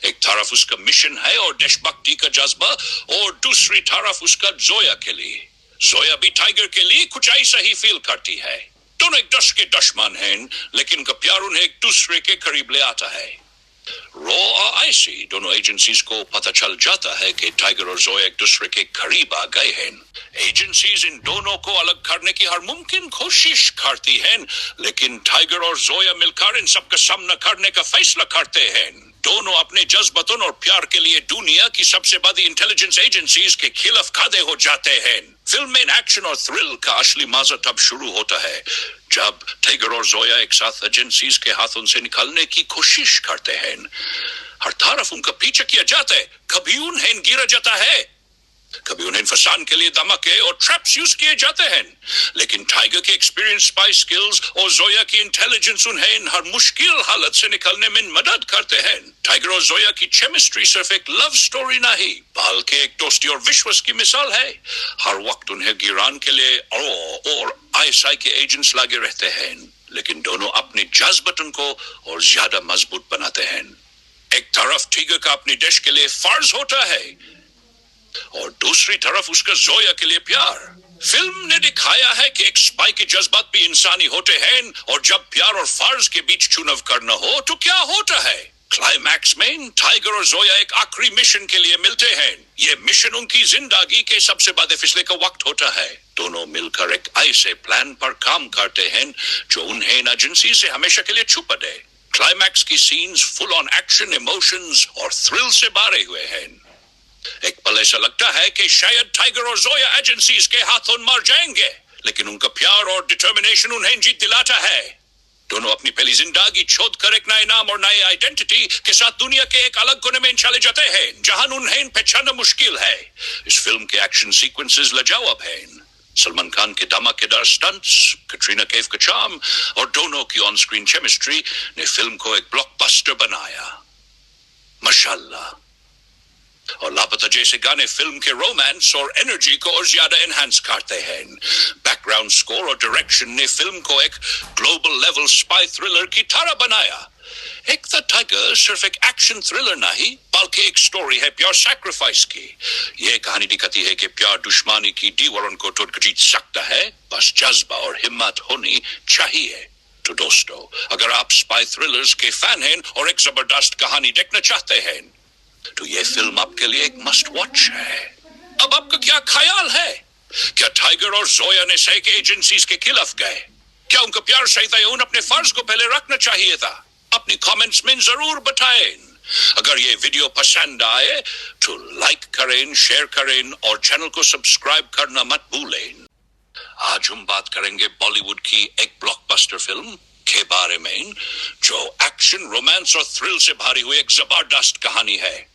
एक तरफ उसका मिशन है और देशभक्ति का जज्बा, और दूसरी तरफ उसका जोया के लिए। जोया भी टाइगर के लिए कुछ ऐसा ही फील करती है। दोनों एक दश के दुश्मन हैं, लेकिन का प्यार उन्हें एक दूसरे के करीब ले आता है। रॉ और आईसी दोनों एजेंसीज को पता चल जाता है कि टाइगर और जोया एक दूसरे के करीब आ गए हैं। एजेंसीज इन दोनों को अलग करने की हर मुमकिन कोशिश करती हैं, लेकिन टाइगर और जोया मिलकर इन सबका सामना करने का फैसला करते हैं। दोनों अपने जज्बातों और प्यार के लिए दुनिया की सबसे बड़ी इंटेलिजेंस एजेंसीज के खिलाफ खड़े हो जाते हैं। फिल्म में एक्शन और थ्रिल का असली मजा तब शुरू होता है जब टाइगर और जोया एक साथ एजेंसीज के हाथों से निकलने की कोशिश करते हैं। हर तरफ उनका पीछा किया जाता है, कभी उन्हें गिरा जाता है, कभी उन्हें फंसाने के लिए धमाके और ट्रैप्स यूज किए जाते हैं। लेकिन टाइगर के एक्सपीरियंस, स्पाई स्किल्स और जोया की इंटेलिजेंस उन्हें हर मुश्किल हालत से निकलने में मदद करते हैं। टाइगर और जोया की केमिस्ट्री सिर्फ एक लव स्टोरी नहीं, बल्कि एक दोस्ती और विश्वास की मिसाल है। हर वक्त उन्हें गिराने के लिए और आईएसआई के एजेंट्स लगे रहते हैं, लेकिन दोनों अपने जज्बातों को और ज्यादा मजबूत बनाते हैं। एक तरफ टाइगर का अपने देश के लिए फर्ज होता है और दूसरी तरफ उसका जोया के लिए प्यार। फिल्म ने दिखाया है कि एक स्पाई के जज्बात भी इंसानी होते हैं, और जब प्यार और फर्ज के बीच चुनाव करना हो तो क्या होता है। क्लाइमैक्स में टाइगर और जोया एक आखिरी मिशन के लिए मिलते हैं। ये मिशन उनकी जिंदगी के सबसे बड़े फैसले का वक्त होता है। दोनों मिलकर एक ऐसे प्लान पर काम करते हैं जो उन्हें एजेंसी से हमेशा के लिए छुपा दे। क्लाइमैक्स की scenes full on action, emotions और थ्रिल से भरे हुए हैं। एक पल ऐसा लगता है कि शायद टाइगर और जोया एजेंसीज के हाथों मर जाएंगे, लेकिन उनका प्यार और डिटर्मिनेशन उन्हें जीत दिलाता है। दोनों अपनी पहली जिंदगी छोड़ कर एक नए नाम और नई आइडेंटिटी के साथ दुनिया के एक अलग कोने में चले जाते हैं, जहां उन्हें पहचानना मुश्किल है। इस फिल्म के एक्शन सीक्वेंसेस लाजवाब हैं। सलमान खान के धमाकेदार स्टंट्स, कैटरीना कैफ का चार्म और दोनों की ऑन स्क्रीन केमिस्ट्री ने फिल्म को एक ब्लॉकबस्टर बनाया। माशाल्लाह। और लापता जैसे गाने फिल्म के रोमांस और एनर्जी को और ज्यादा एनहांस करते हैं। बैकग्राउंड स्कोर और डायरेक्शन ने फिल्म को एक ग्लोबल लेवल स्पाई थ्रिलर की तरह बनाया। एक द टाइगर सिर्फ एक एक्शन थ्रिलर नहीं, बल्कि एक स्टोरी है प्योर सैक्रिफाइस की। यह कहानी दिखाती है कि प्यार दुश्मनी की दीवारों को तोड़ जीत सकता है, बस जज्बा और हिम्मत होनी चाहिए। तो दोस्तों, अगर आप स्पाई थ्रिलर्स के फैन हैं और एक जबरदस्त कहानी देखना चाहते हैं, तो ये फिल्म आपके लिए एक मस्ट वॉच है। अब आपका क्या ख्याल है? क्या टाइगर और जोया ने सही के एजेंसीज के खिलाफ गए? क्या उनका प्यार सही था या उन्हें अपने फर्ज को पहले रखना चाहिए था? अपनी कमेंट्स में जरूर बताएं। अगर ये वीडियो पसंद आए तो लाइक करें, शेयर करें और चैनल को सब्सक्राइब करना मत भूलें। आज हम बात करेंगे बॉलीवुड की एक ब्लॉकबस्टर फिल्म के बारे में, जो एक्शन, रोमांस और थ्रिल से भरी हुई एक जबरदस्त कहानी है।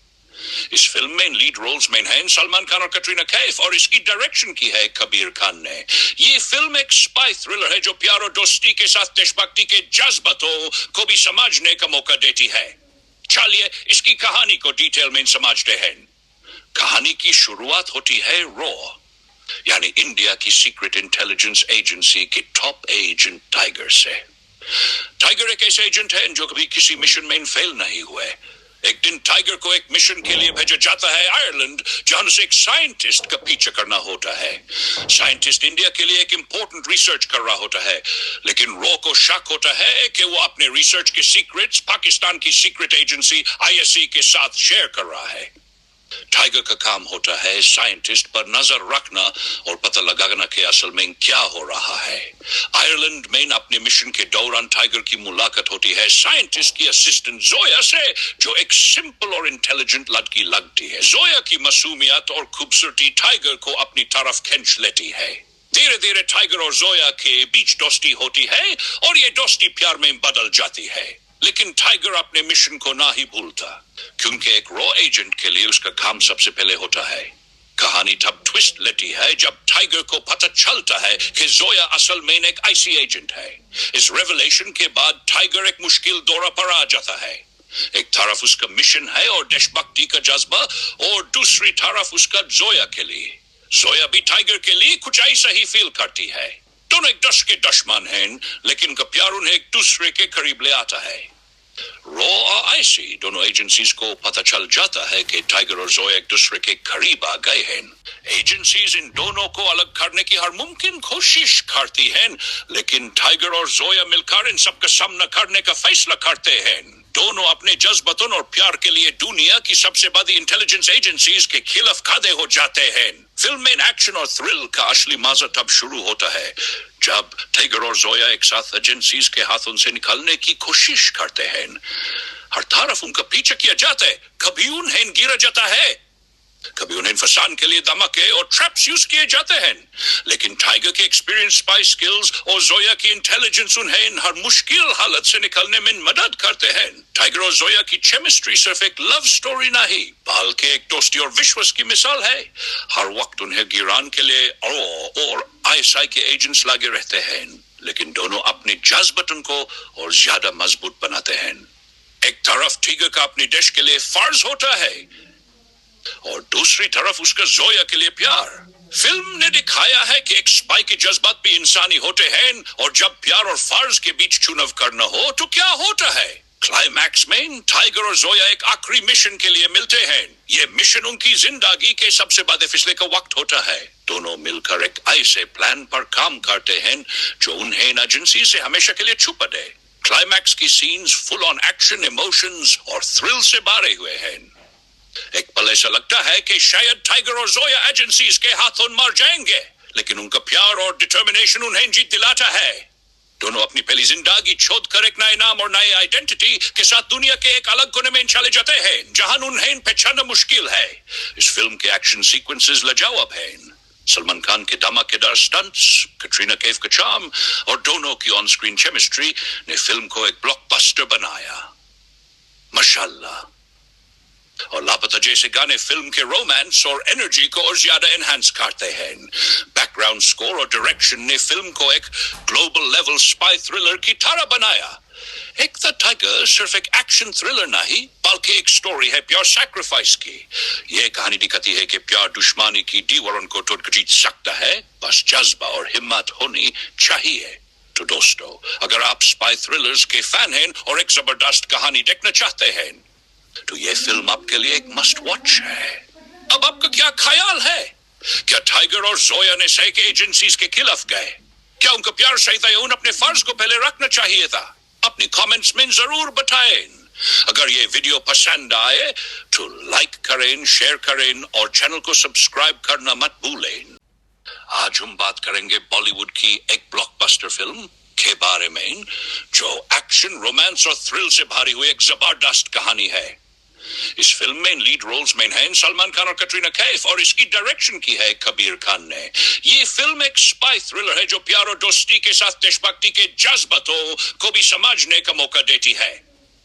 इस फिल्म में लीड रोल्स में हैं सलमान खान और कैटरीना कैफ, और इसकी डायरेक्शन की है कबीर खान ने। ये फिल्म एक स्पाई थ्रिलर है जो प्यार और दोस्ती के साथ देशभक्ति के जज्बातों को भी समझने का मौका देती है। चलिए इसकी कहानी को डिटेल में समझते हैं। कहानी की शुरुआत होती है रॉ, यानी इंडिया की सीक्रेट इंटेलिजेंस एजेंसी के टॉप एजेंट टाइगर से। टाइगर एक ऐसे एजेंट है जो कभी किसी मिशन में फेल नहीं हुए। एक दिन टाइगर को एक मिशन के लिए भेजा जाता है आयरलैंड, जहां उसे एक साइंटिस्ट का पीछा करना होता है। साइंटिस्ट इंडिया के लिए एक इंपॉर्टेंट रिसर्च कर रहा होता है, लेकिन रॉ को शक होता है कि वो अपने रिसर्च के सीक्रेट्स पाकिस्तान की सीक्रेट एजेंसी आईएससी के साथ शेयर कर रहा है। टाइगर का काम होता है साइंटिस्ट पर नजर रखना और पता लगाना कि असल में क्या हो रहा है। आयरलैंड में अपने मिशन के दौरान टाइगर की मुलाकात होती है साइंटिस्ट की असिस्टेंट जोया से, जो एक सिंपल और इंटेलिजेंट लड़की लगती है। जोया की मासूमियत और खूबसूरती टाइगर को अपनी तरफ खींच लेती है। धीरे धीरे टाइगर और जोया के बीच दोस्ती होती है और ये दोस्ती प्यार में बदल जाती है। लेकिन टाइगर अपने मिशन को ना ही भूलता, क्योंकि एक रॉ एजेंट के लिए उसका काम सबसे पहले होता है। कहानी तब ट्विस्ट लेती है जब टाइगर को पता चलता है कि जोया असल में एक आईसी एजेंट है। इस रेवलेशन के बाद टाइगर एक मुश्किल दौरा पर आ जाता है। एक तरफ उसका मिशन है और देशभक्ति का जज्बा, और दूसरी तरफ उसका जोया के लिए। जोया भी टाइगर के लिए कुछ ऐसा ही फील करती है। दोनों एक दस के दुश्मन हैं, लेकिन उनका प्यार उन्हें एक दूसरे के करीब ले आता है। रॉ और आईसी दोनों एजेंसीज को पता चल जाता है कि टाइगर और जोया एक दूसरे के करीब आ गए हैं। एजेंसीज इन दोनों को अलग करने की हर मुमकिन कोशिश करती हैं, लेकिन टाइगर और जोया मिलकर इन सबका सामना करने का फैसला करते हैं। दोनों अपने जज्बातों और प्यार के लिए दुनिया की सबसे बड़ी इंटेलिजेंस एजेंसीज के खिलाफ खड़े हो जाते हैं। फिल्म में एक्शन और थ्रिल का असली मजा तब शुरू होता है जब टाइगर और जोया एक साथ एजेंसीज के हाथों से निकलने की कोशिश करते हैं। हर तरफ उनका पीछा किया जाता है, कभी उन्हें गिरा जाता है, कभी उन्हें फंसाने के लिए धमाके और ट्रैप्स यूज किए जाते हैं। लेकिन टाइगर के एक्सपीरियंस, स्पाई स्किल्स और जोया की इंटेलिजेंस उन्हें हर मुश्किल हालत से निकलने में मदद करते हैं। टाइगर और जोया की केमिस्ट्री सिर्फ एक लव स्टोरी नहीं, बल्कि एक दोस्ती और विश्वास की मिसाल है। हर वक्त उन्हें गिराने के लिए और आईएसआई के एजेंट्स लगे रहते हैं, लेकिन दोनों अपने जज्बातों को और ज्यादा मजबूत बनाते हैं। एक तरफ टाइगर का अपने देश के लिए फर्ज होता है और दूसरी तरफ उसका जोया के लिए प्यार। फिल्म ने दिखाया है कि एक स्पाई के जज्बात भी इंसानी होते हैं, और जब प्यार और फर्ज के बीच चुनाव करना हो तो क्या होता है। क्लाइमैक्स में टाइगर और जोया एक आखिरी मिशन के लिए मिलते हैं। ये मिशन उनकी जिंदगी के सबसे बड़े फैसले का वक्त होता है। दोनों मिलकर एक ऐसे प्लान पर काम करते हैं जो उन्हें एजेंसी से हमेशा के लिए छुपा दे। क्लाइमैक्स की scenes full on action, emotions और थ्रिल से भरे हुए हैं। एक पल ऐसा लगता है कि शायद टाइगर और जोया एजेंसीज के हाथों मर जाएंगे, लेकिन उनका प्यार और डिटर्मिनेशन उन्हें जीत दिलाता है। दोनों अपनी पहली जिंदगी छोड़ कर एक नए नाम और नई आइडेंटिटी के साथ दुनिया के एक अलग कोने में चले जाते हैं, जहां उन्हें पहचानना मुश्किल है। इस फिल्म के एक्शन सीक्वेंसेस लाजवाब हैं। सलमान खान के धमाकेदार स्टंट्स, कैटरीना कैफ का चार्म और दोनों की ऑन स्क्रीन केमिस्ट्री ने फिल्म को एक ब्लॉकबस्टर बनाया। माशाल्लाह। और लापता जैसे गाने फिल्म के रोमांस और एनर्जी को और ज्यादा एनहांस करते हैं। बैकग्राउंड स्कोर और डायरेक्शन ने फिल्म को एक ग्लोबल लेवल स्पाई थ्रिलर की तरह बनाया। एक द टाइगर सिर्फ एक एक्शन थ्रिलर नहीं, बल्कि एक स्टोरी है प्योर सैक्रिफाइस की। यह कहानी दिखाती है कि प्यार दुश्मनी की दीवारों को तोड़ जीत सकता है, बस जज्बा और हिम्मत होनी चाहिए। तो दोस्तों, अगर आप स्पाई थ्रिलर्स के फैन हैं और एक जबरदस्त कहानी देखना चाहते हैं, तो ये फिल्म आपके लिए एक मस्ट वॉच है। अब आपका क्या ख्याल है? क्या टाइगर और जोया ने सही के एजेंसीज के खिलाफ गए? क्या उनका प्यार सही था या उन्हें अपने फर्ज को पहले रखना चाहिए था? अपनी कमेंट्स में जरूर बताएं। अगर ये वीडियो पसंद आए तो लाइक करें, शेयर करें और चैनल को सब्सक्राइब करना मत भूलें। आज हम बात करेंगे बॉलीवुड की एक ब्लॉकबस्टर फिल्म के बारे में, जो एक्शन, रोमांस और थ्रिल से भरी हुई एक जबरदस्त कहानी है। इस फिल्म में लीड रोल्स में हैं सलमान खान और कैटरीना कैफ, और इसकी डायरेक्शन की है कबीर खान ने। ये फिल्म एक स्पाई थ्रिलर है जो प्यार और दोस्ती के साथ देशभक्ति के जज्बातों को भी समझने का मौका देती है।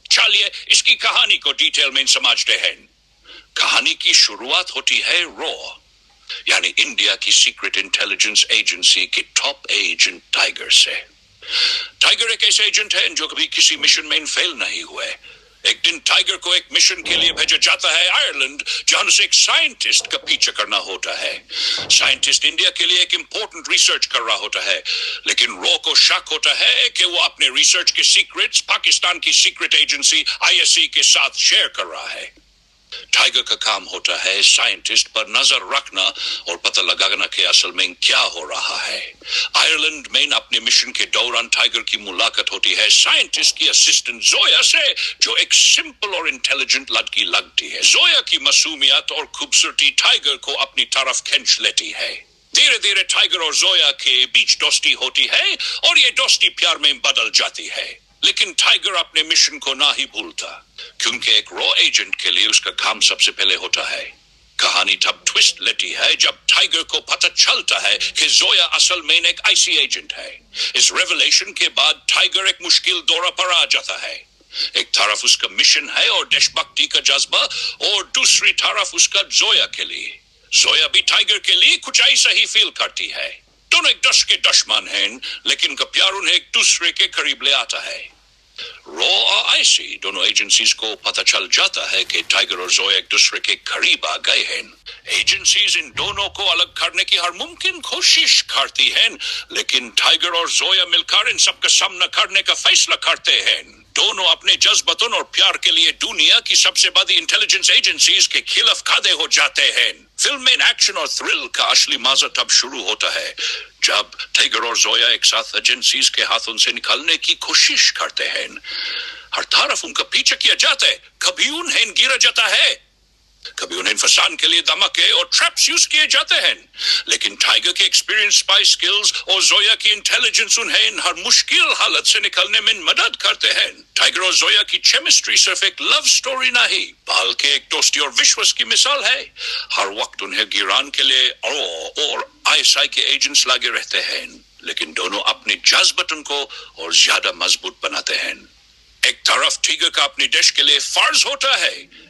चलिए इसकी कहानी को डिटेल में समझते हैं। कहानी की शुरुआत होती है रॉ, यानी इंडिया की सीक्रेट इंटेलिजेंस एजेंसी के टॉप एजेंट टाइगर से। टाइगर एक ऐसे एजेंट है जो कभी किसी मिशन में फेल नहीं हुए। एक दिन टाइगर को एक मिशन के लिए भेजा जाता है आयरलैंड, जहां उसे एक साइंटिस्ट का पीछा करना होता है। साइंटिस्ट इंडिया के लिए एक इंपॉर्टेंट रिसर्च कर रहा होता है, लेकिन रॉ को शक होता है कि वो अपने रिसर्च के सीक्रेट्स पाकिस्तान की सीक्रेट एजेंसी आईएससी के साथ शेयर कर रहा है। टाइगर का काम होता है साइंटिस्ट पर नजर रखना और पता लगाना कि असल में क्या हो रहा है। आयरलैंड में अपने मिशन के दौरान टाइगर की मुलाकात होती है साइंटिस्ट की असिस्टेंट जोया से, जो एक सिंपल और इंटेलिजेंट लड़की लगती है। जोया की मासूमियत और खूबसूरती टाइगर को अपनी तरफ खींच लेती है। धीरे धीरे टाइगर और जोया के बीच दोस्ती होती है और ये दोस्ती प्यार में बदल जाती है। लेकिन टाइगर अपने मिशन को ना ही भूलता, क्योंकि एक रॉ एजेंट के लिए उसका काम सबसे पहले होता है। कहानी तब ट्विस्ट लेती है जब टाइगर को पता चलता है कि जोया असल में एक आईसी एजेंट है। इस रेवलेशन के बाद टाइगर एक मुश्किल दौरा पर आ जाता है। एक तरफ उसका मिशन है और देशभक्ति का जज्बा, और दूसरी तरफ उसका जोया के लिए। जोया भी टाइगर के लिए कुछ ऐसा ही फील करती है। दोनों एक दस के दुश्मन हैं, लेकिन का प्यार उन्हें एक दूसरे के करीब ले आता है। रॉ और आईसी दोनों एजेंसीज को पता चल जाता है कि टाइगर और जोया एक दूसरे के करीब आ गए हैं। एजेंसीज इन दोनों को अलग करने की हर मुमकिन कोशिश करती हैं, लेकिन टाइगर और जोया मिलकर इन सबका सामना करने का फैसला करते हैं। दोनों अपने जज्बातों और प्यार के लिए दुनिया की सबसे बड़ी इंटेलिजेंस एजेंसीज के खिलाफ खड़े हो जाते हैं। फिल्म में एक्शन और थ्रिल का असली मजा तब शुरू होता है जब टाइगर और जोया एक साथ एजेंसीज के हाथों से निकलने की कोशिश करते हैं। हर तरफ उनका पीछा किया जाता है, कभी उन्हें गिरा जाता है, कभी उन्हें फंसाने के लिए धमाके और ट्रैप्स यूज किए जाते हैं। लेकिन टाइगर के एक्सपीरियंस, स्पाई स्किल्स और जोया की इंटेलिजेंस उन्हें हर मुश्किल हालत से निकलने में मदद करते हैं। टाइगर और जोया की केमिस्ट्री सिर्फ एक लव स्टोरी नहीं, बल्कि एक दोस्ती और विश्वास की मिसाल है। हर वक्त उन्हें गिराने के लिए और आईएसआई के एजेंट्स लगे रहते हैं, लेकिन दोनों अपने जज्बातों को और ज्यादा मजबूत बनाते हैं। एक तरफ टाइगर का अपने देश के लिए फर्ज होता है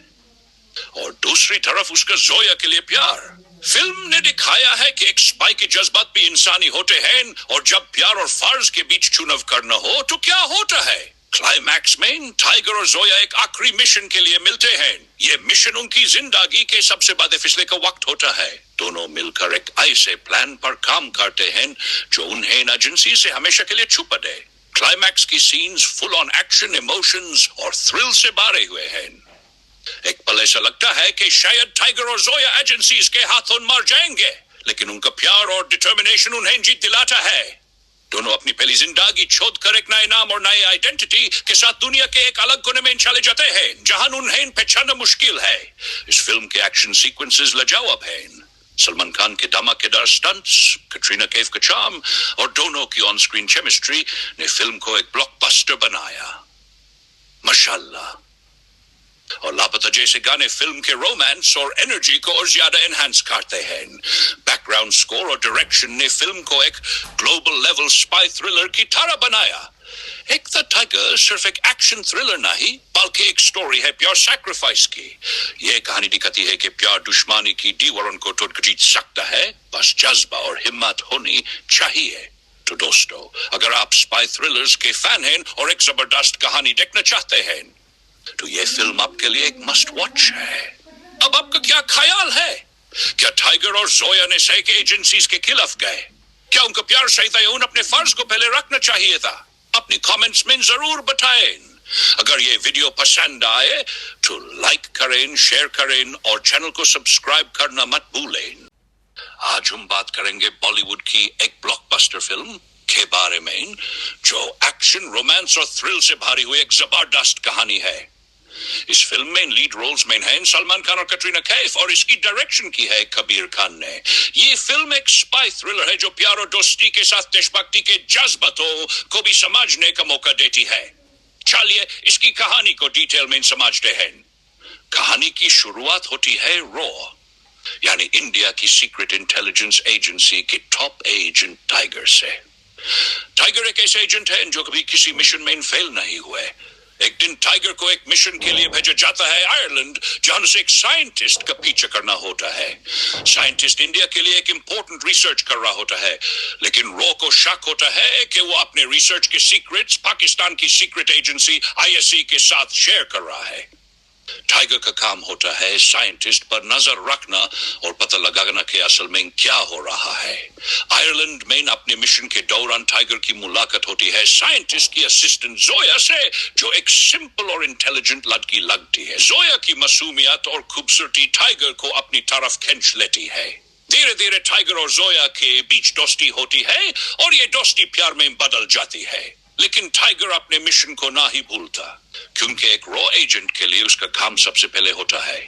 और दूसरी तरफ उसका जोया के लिए प्यार। फिल्म ने दिखाया है कि एक स्पाई के जज्बात भी इंसानी होते हैं, और जब प्यार और फर्ज के बीच चुनाव करना हो तो क्या होता है। क्लाइमैक्स में टाइगर और जोया एक आखिरी मिशन के लिए मिलते हैं। ये मिशन उनकी जिंदगी के सबसे बड़े फैसले का वक्त होता है। दोनों मिलकर एक ऐसे प्लान पर काम करते हैं जो उन्हें एजेंसी से हमेशा के लिए छुपा दे। क्लाइमैक्स की scenes full on action, emotions और थ्रिल से भरे हुए हैं। एक पल ऐसा लगता है कि शायद टाइगर और जोया एजेंसीज के हाथों मर जाएंगे, लेकिन उनका प्यार और डिटर्मिनेशन उन्हें जीत दिलाता है। दोनों अपनी पहली जिंदगी छोड़ कर एक नए नाम और नए आइडेंटिटी के साथ दुनिया के एक अलग कोने में चले जाते हैं, जहां उन्हें पहचानना मुश्किल है। इस फिल्म के एक्शन सीक्वेंसेस लाजवाब हैं। सलमान खान के धमाकेदार स्टंट्स, कैटरीना कैफ का चार्म और दोनों की ऑन स्क्रीन केमिस्ट्री ने फिल्म को एक ब्लॉकबस्टर बनाया। माशाल्लाह। और लापता जैसे गाने फिल्म के रोमांस और एनर्जी को और ज्यादा एनहांस करते हैं। बैकग्राउंड स्कोर और डायरेक्शन ने फिल्म को एक ग्लोबल लेवल स्पाई थ्रिलर की तरह बनाया। एक द टाइगर सिर्फ एक एक्शन थ्रिलर नहीं, बल्कि एक स्टोरी है प्योर सैक्रिफाइस की। ये कहानी दिखाती है कि प्यार दुश्मनी की दीवारों को तोड़ जीत सकता है, बस जज्बा और हिम्मत होनी चाहिए। तो दोस्तों, अगर आप स्पाई थ्रिलर्स के फैन हैं और एक जबरदस्त कहानी देखना चाहते हैं, तो ये फिल्म आपके लिए एक मस्ट वॉच है। अब आपका क्या ख्याल है? क्या टाइगर और जोया ने सही के एजेंसीज के खिलाफ गए? क्या उनका प्यार सही था या उन्हें अपने फर्ज को पहले रखना चाहिए था? अपने कमेंट्स में जरूर बताएं। अगर ये वीडियो पसंद आए तो लाइक करें, शेयर करें और चैनल को सब्सक्राइब करना मत भूलें। आज हम बात करेंगे बॉलीवुड की एक ब्लॉकबस्टर फिल्म के बारे में, जो एक्शन, रोमांस और थ्रिल से भरी हुई एक जबरदस्त कहानी है। इस फिल्म में लीड रोल्स में हैं सलमान खान और कैटरीना कैफ, और इसकी डायरेक्शन की है कबीर खान ने। ये फिल्म एक स्पाई थ्रिलर है जो प्यार और दोस्ती के साथ देशभक्ति के जज्बातों को भी समझने का मौका देती है। चलिए इसकी कहानी को डिटेल में समझते हैं। कहानी की शुरुआत होती है रॉ, यानी इंडिया की सीक्रेट इंटेलिजेंस एजेंसी के टॉप एजेंट टाइगर से। टाइगर एक ऐसे एजेंट है जो कभी किसी मिशन में फेल नहीं हुए, एक दिन टाइगर को एक मिशन के लिए भेजा जाता है आयरलैंड, जहां उसे एक साइंटिस्ट का पीछा करना होता है। साइंटिस्ट इंडिया के लिए एक इम्पोर्टेंट रिसर्च कर रहा होता है, लेकिन रॉ को शक होता है कि वो अपने रिसर्च के सीक्रेट्स पाकिस्तान की सीक्रेट एजेंसी आईएससी के साथ शेयर कर रहा है। टाइगर का काम होता है साइंटिस्ट पर नजर रखना और पता लगाना कि असल में क्या हो रहा है। आयरलैंड में अपने मिशन के दौरान टाइगर की मुलाकात होती है साइंटिस्ट की असिस्टेंट जोया से, जो एक सिंपल और इंटेलिजेंट लड़की लगती है। जोया की मासूमियत और खूबसूरती टाइगर को अपनी तरफ खींच लेती है। धीरे धीरे टाइगर और जोया के बीच दोस्ती होती है और ये दोस्ती प्यार में बदल जाती है। लेकिन टाइगर अपने मिशन को ना ही भूलता, क्योंकि एक रॉ एजेंट के लिए उसका काम सबसे पहले होता है।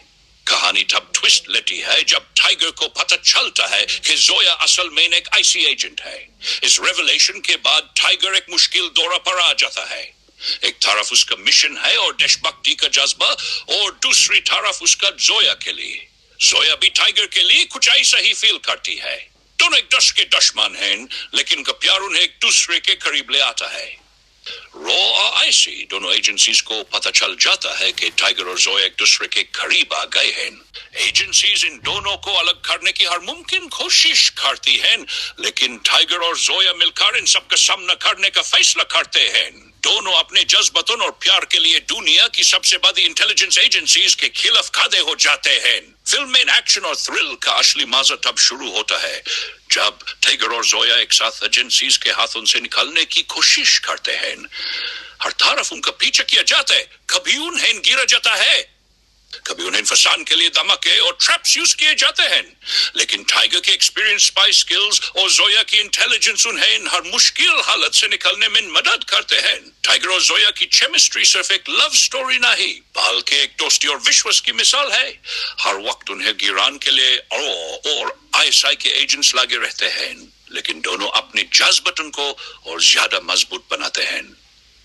कहानी तब ट्विस्ट लेती है जब टाइगर को पता चलता है कि जोया असल में एक आईसी एजेंट है। इस रेवलेशन के बाद टाइगर एक मुश्किल दौरा पर आ जाता है। एक तरफ उसका मिशन है और देशभक्ति का जज्बा, और दूसरी तरफ उसका जोया के लिए। जोया भी टाइगर के लिए कुछ ऐसा ही फील करती है। दोनों एक दस के दुश्मन हैं, लेकिन उनका प्यार उन्हें एक दूसरे के करीब ले आता है। रॉ और आईसी दोनों एजेंसीज को पता चल जाता है कि टाइगर और जोया एक दूसरे के करीब आ गए हैं। एजेंसीज इन दोनों को अलग करने की हर मुमकिन कोशिश करती हैं, लेकिन टाइगर और जोया मिलकर इन सबका सामना करने का फैसला करते हैं। दोनों अपने जज्बातों और प्यार के लिए दुनिया की सबसे बड़ी इंटेलिजेंस एजेंसीज के खिलाफ खड़े हो जाते हैं। फिल्म में एक्शन और थ्रिल का असली मजा तब शुरू होता है जब टाइगर और जोया एक साथ एजेंसीज के हाथों से निकलने की कोशिश करते हैं। हर तरफ उनका पीछा किया जाता है, कभी उन्हें गिरा जाता है, कभी उन्हें फंसाने के लिए धमाके और ट्रैप्स यूज किए जाते हैं। लेकिन टाइगर के एक्सपीरियंस, स्पाई स्किल्स और जोया की इंटेलिजेंस उन्हें हर मुश्किल हालत से निकलने में मदद करते हैं। टाइगर और जोया की केमिस्ट्री सिर्फ एक लव स्टोरी नहीं, बल्कि एक दोस्ती और विश्वास की मिसाल है। हर वक्त उन्हें गिराने के लिए और आईएसआई के एजेंट्स लगे रहते हैं, लेकिन दोनों अपने जज्बातों को और ज्यादा मजबूत बनाते हैं।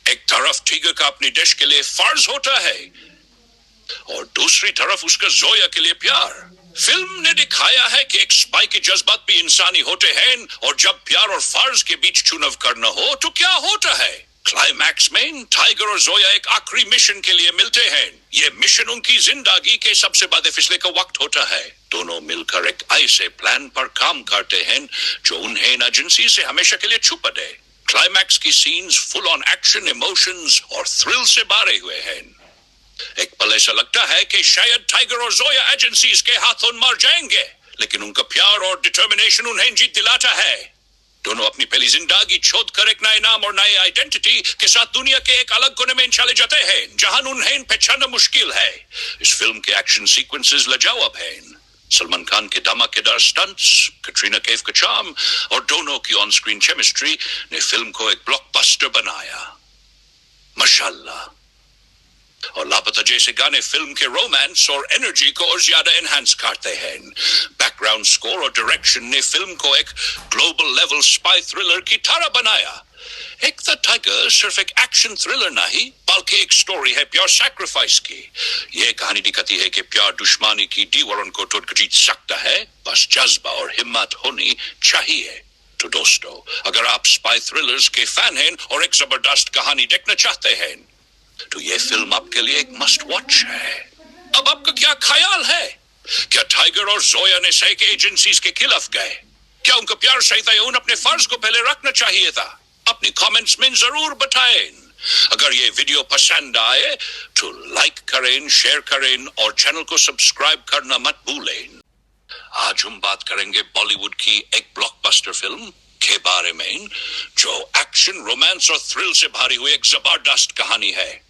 एक तरफ टाइगर का अपने देश के लिए फर्ज होता है और दूसरी तरफ उसका जोया के लिए प्यार। फिल्म ने दिखाया है कि एक स्पाई के जज्बात भी इंसानी होते हैं, और जब प्यार और फर्ज के बीच चुनाव करना हो तो क्या होता है। क्लाइमैक्स में टाइगर और जोया एक आखिरी मिशन के लिए मिलते हैं। ये मिशन उनकी जिंदगी के सबसे बड़े फैसले का वक्त होता है। दोनों मिलकर एक ऐसे प्लान पर काम करते हैं जो उन्हें एजेंसी से हमेशा के लिए छुपा दे। क्लाइमैक्स की scenes full on action, emotions और थ्रिल से भरे हुए हैं। एक पल ऐसा लगता है कि शायद टाइगर और जोया एजेंसीज के हाथों मर जाएंगे, लेकिन उनका प्यार और डिटर्मिनेशन उन्हें जीत दिलाता है। दोनों अपनी पहली जिंदगी छोड़ कर एक नए नाम और नई आइडेंटिटी के साथ दुनिया के एक अलग कोने में चले जाते हैं, जहां उन्हें पहचानना मुश्किल है। इस फिल्म के एक्शन सीक्वेंसेस लाजवाब हैं। सलमान खान के धमाकेदार स्टंट्स, कैटरीना कैफ का चार्म और दोनों की ऑन स्क्रीन केमिस्ट्री ने फिल्म को एक ब्लॉकबस्टर बनाया। माशाल्लाह। और लापता जैसे गाने फिल्म के रोमांस और एनर्जी को और ज्यादा एनहांस करते हैं। बैकग्राउंड स्कोर और डायरेक्शन ने फिल्म को एक ग्लोबल लेवल स्पाई थ्रिलर की तरह बनाया। एक द टाइगर सिर्फ एक एक्शन थ्रिलर नहीं, बल्कि एक स्टोरी है प्योर सैक्रिफाइस की। यह कहानी दिखाती है कि प्यार दुश्मनी की दीवारों को तोड़ जीत सकता है, बस जज्बा और हिम्मत होनी चाहिए। तो दोस्तों, अगर आप स्पाई थ्रिलर्स के फैन हैं और एक जबरदस्त कहानी देखना चाहते हैं, तो ये फिल्म आपके लिए एक मस्ट वॉच है। अब आपका क्या ख्याल है? क्या टाइगर और जोया ने सही के एजेंसीज के खिलाफ गए? क्या उनका प्यार सही था या उन्हें अपने फर्ज को पहले रखना चाहिए था? अपनी कमेंट्स में जरूर बताएं। अगर ये वीडियो पसंद आए तो लाइक करें, शेयर करें और चैनल को सब्सक्राइब करना मत भूलें। आज हम बात करेंगे बॉलीवुड की एक ब्लॉकबस्टर फिल्म के बारे में, जो एक्शन, रोमांस और थ्रिल से भरी हुई एक जबरदस्त कहानी है।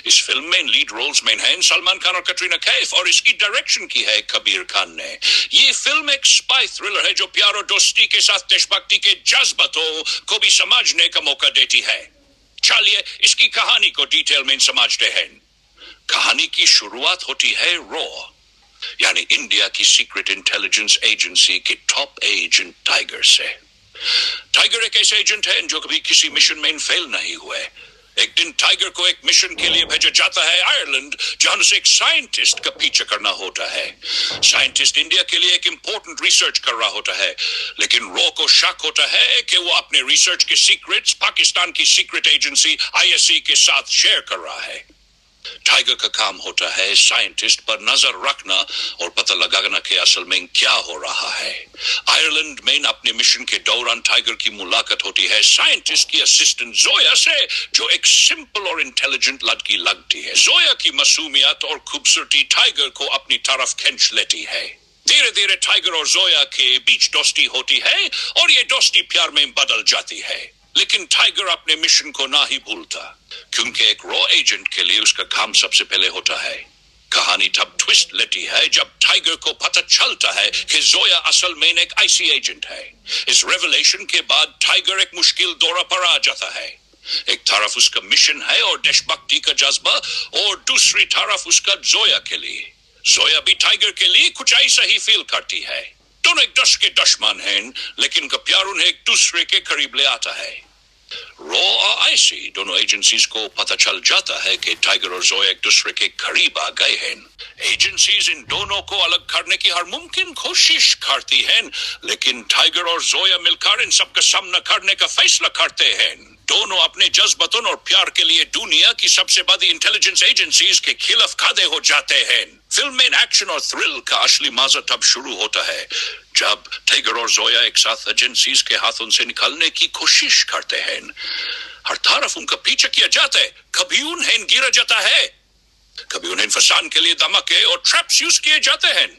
इस फिल्म में लीड रोल्स में हैं सलमान खान और कैटरीना कैफ, और इसकी डायरेक्शन की है कबीर खान ने। ये फिल्म एक स्पाई थ्रिलर है जो प्यार और दोस्ती के साथ देशभक्ति के जज्बातों को भी समझने का मौका देती है। चलिए इसकी कहानी को डिटेल में समझते हैं। कहानी की शुरुआत होती है रॉ, यानी इंडिया की सीक्रेट इंटेलिजेंस एजेंसी के टॉप एजेंट टाइगर से। टाइगर एक ऐसे एजेंट है जो कभी किसी मिशन में फेल नहीं हुए। एक दिन टाइगर को एक मिशन के लिए भेजा जाता है आयरलैंड, जहां उसे एक साइंटिस्ट का पीछा करना होता है। साइंटिस्ट इंडिया के लिए एक इम्पोर्टेंट रिसर्च कर रहा होता है, लेकिन रॉ को शक होता है कि वो अपने रिसर्च के सीक्रेट्स पाकिस्तान की सीक्रेट एजेंसी आईएससी के साथ शेयर कर रहा है। टाइगर का काम होता है साइंटिस्ट पर नजर रखना और पता लगाना कि असल में क्या हो रहा है। आयरलैंड में अपने मिशन के दौरान टाइगर की मुलाकात होती है साइंटिस्ट की असिस्टेंट जोया से, जो एक सिंपल और इंटेलिजेंट लड़की लगती है। जोया की मासूमियत और खूबसूरती टाइगर को अपनी तरफ खींच लेती है। धीरे धीरे टाइगर और जोया के बीच दोस्ती होती है और ये दोस्ती प्यार में बदल जाती है। लेकिन टाइगर अपने मिशन को ना ही भूलता, क्योंकि एक रॉ एजेंट के लिए उसका काम सबसे पहले होता है। कहानी तब ट्विस्ट लेती है जब टाइगर को पता चलता है कि जोया असल में एक आईसी एजेंट है। इस रेवलेशन के बाद टाइगर एक मुश्किल दौरा पर आ जाता है। एक तरफ उसका मिशन है और देशभक्ति का जज्बा, और दूसरी तरफ उसका जोया के लिए। जोया भी टाइगर के लिए कुछ ऐसा ही फील करती है। दोनों एक दस के दुश्मन हैं, लेकिन उनका प्यार उन्हें एक दूसरे के करीब ले आता है। रॉ और आईसी दोनों एजेंसीज को पता चल जाता है कि टाइगर और जोया एक दूसरे के करीब आ गए हैं। एजेंसीज इन दोनों को अलग करने की हर मुमकिन कोशिश करती हैं, लेकिन टाइगर और जोया मिलकर इन सबका सामना करने का फैसला करते हैं। दोनों अपने जज्बातों और प्यार के लिए दुनिया की सबसे बड़ी इंटेलिजेंस एजेंसीज के खिलाफ खड़े हो जाते हैं। फिल्म में एक्शन और थ्रिल का असली मजा तब शुरू होता है जब टाइगर और जोया एक साथ एजेंसीज के हाथों से निकलने की कोशिश करते हैं। हर तरफ उनका पीछा किया जाता है, कभी उन्हें गिरा जाता है, कभी उन्हें फंसाने के लिए धमाके और ट्रैप्स यूज किए जाते हैं।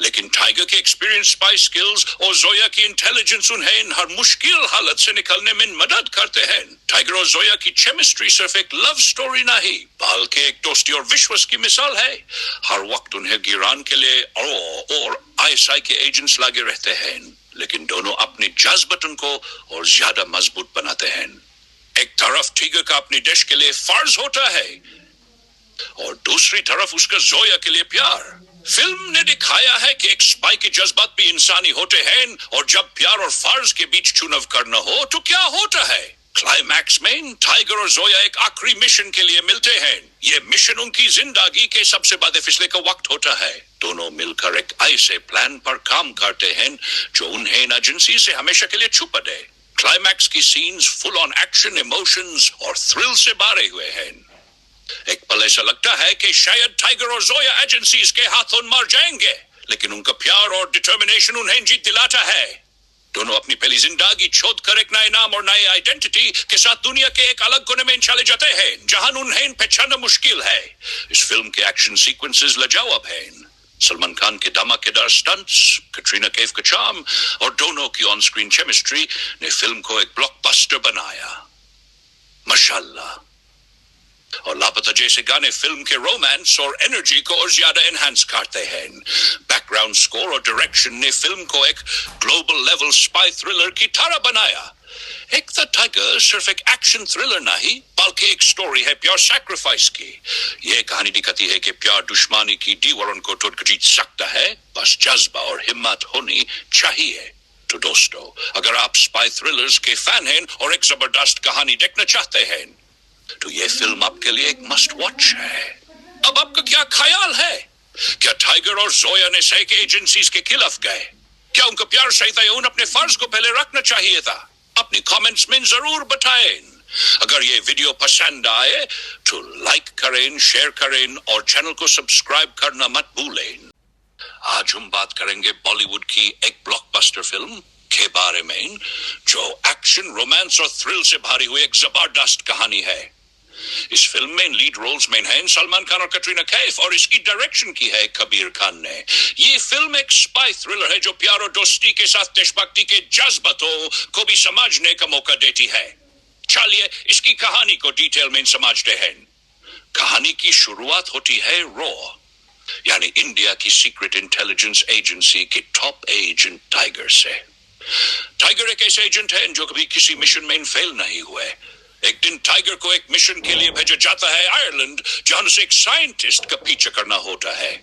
लेकिन टाइगर के एक्सपीरियंस स्पाई स्किल्स और जोया की इंटेलिजेंस उन्हें हर मुश्किल हालत से निकलने में मदद करते हैं। टाइगर और जोया की केमिस्ट्री सिर्फ एक लव स्टोरी नहीं, बल्कि एक दोस्ती और विश्वास की मिसाल है। हर वक्त उन्हें गिराने के लिए और आईएसआई के एजेंट्स लगे रहते हैं, लेकिन दोनों अपने जज्बातों को और ज्यादा मजबूत बनाते हैं। एक तरफ टाइगर का अपने देश के लिए फर्ज होता है और दूसरी तरफ उसका जोया के लिए प्यार। फिल्म ने दिखाया है कि एक स्पाई के जज्बात भी इंसानी होते हैं, और जब प्यार और फर्ज के बीच चुनाव करना हो तो क्या होता है। क्लाइमैक्स में टाइगर और जोया एक आखिरी मिशन के लिए मिलते हैं। ये मिशन उनकी जिंदगी के सबसे बड़े फैसले का वक्त होता है। दोनों मिलकर एक ऐसे प्लान पर काम करते हैं जो उन्हें एजेंसी से हमेशा के लिए छुपा दे। क्लाइमैक्स की scenes full on action, emotions और थ्रिल से भरे हुए हैं। एक पल ऐसा लगता है कि शायद टाइगर और जोया एजेंसीज के हाथों मर जाएंगे, लेकिन उनका प्यार और डिटर्मिनेशन उन्हें जीत दिलाता है। दोनों अपनी पहली जिंदगी छोड़कर एक नए नाम और नई आइडेंटिटी के साथ दुनिया के एक अलग कोने में चले जाते हैं, जहां उन्हें पहचानना मुश्किल है। इस फिल्म के एक्शन सीक्वेंसेस लाजवाब हैं। सलमान खान के धमाकेदार स्टंट्स, कैटरीना कैफ का चार्म और दोनों की ऑन स्क्रीन केमिस्ट्री ने फिल्म को एक ब्लॉकबस्टर बनाया। माशाल्लाह। और लापता जैसे गाने फिल्म के रोमांस और एनर्जी को और ज्यादा एनहांस करते हैं। बैकग्राउंड स्कोर और डायरेक्शन ने फिल्म को एक ग्लोबल लेवल स्पाई थ्रिलर की तरह बनाया। एक द टाइगर सिर्फ एक एक्शन थ्रिलर नहीं, बल्कि एक स्टोरी है प्योर सैक्रिफाइस की। ये कहानी दिखाती है कि प्यार दुश्मनी की दीवारों को तोड़ जीत सकता है, बस जज्बा और हिम्मत होनी चाहिए। तो दोस्तों, अगर आप स्पाई थ्रिलर्स के फैन हैं और एक जबरदस्त कहानी देखना चाहते हैं, तो ये फिल्म आपके लिए एक मस्ट वॉच है। अब आपका क्या ख्याल है? क्या टाइगर और जोया ने सही के एजेंसीज के खिलाफ गए? क्या उनका प्यार सही था या उन्हें अपने फर्ज को पहले रखना चाहिए था? अपने कमेंट्स में जरूर बताएं। अगर ये वीडियो पसंद आए तो लाइक करें, शेयर करें और चैनल को सब्सक्राइब करना मत भूलें। आज हम बात करेंगे बॉलीवुड की एक ब्लॉकबस्टर फिल्म के बारे में, जो एक्शन, रोमांस और थ्रिल से भरी हुई एक जबरदस्त कहानी है। इस फिल्म में लीड रोल्स में हैं सलमान खान और कैटरीना कैफ, और इसकी डायरेक्शन की है कबीर खान ने। ये फिल्म एक स्पाई थ्रिलर है जो प्यार और दोस्ती के साथ देशभक्ति के जज्बातों को भी समझने का मौका देती है। चलिए इसकी कहानी को डिटेल में समझते हैं। कहानी की शुरुआत होती है रॉ, यानी इंडिया की सीक्रेट इंटेलिजेंस एजेंसी के टॉप एजेंट टाइगर से। टाइगर एक ऐसे एजेंट है जो कभी किसी मिशन में फेल नहीं हुए। एक दिन टाइगर को एक मिशन के लिए भेजा जाता है आयरलैंड, जहां उसे एक साइंटिस्ट का पीछा करना होता है।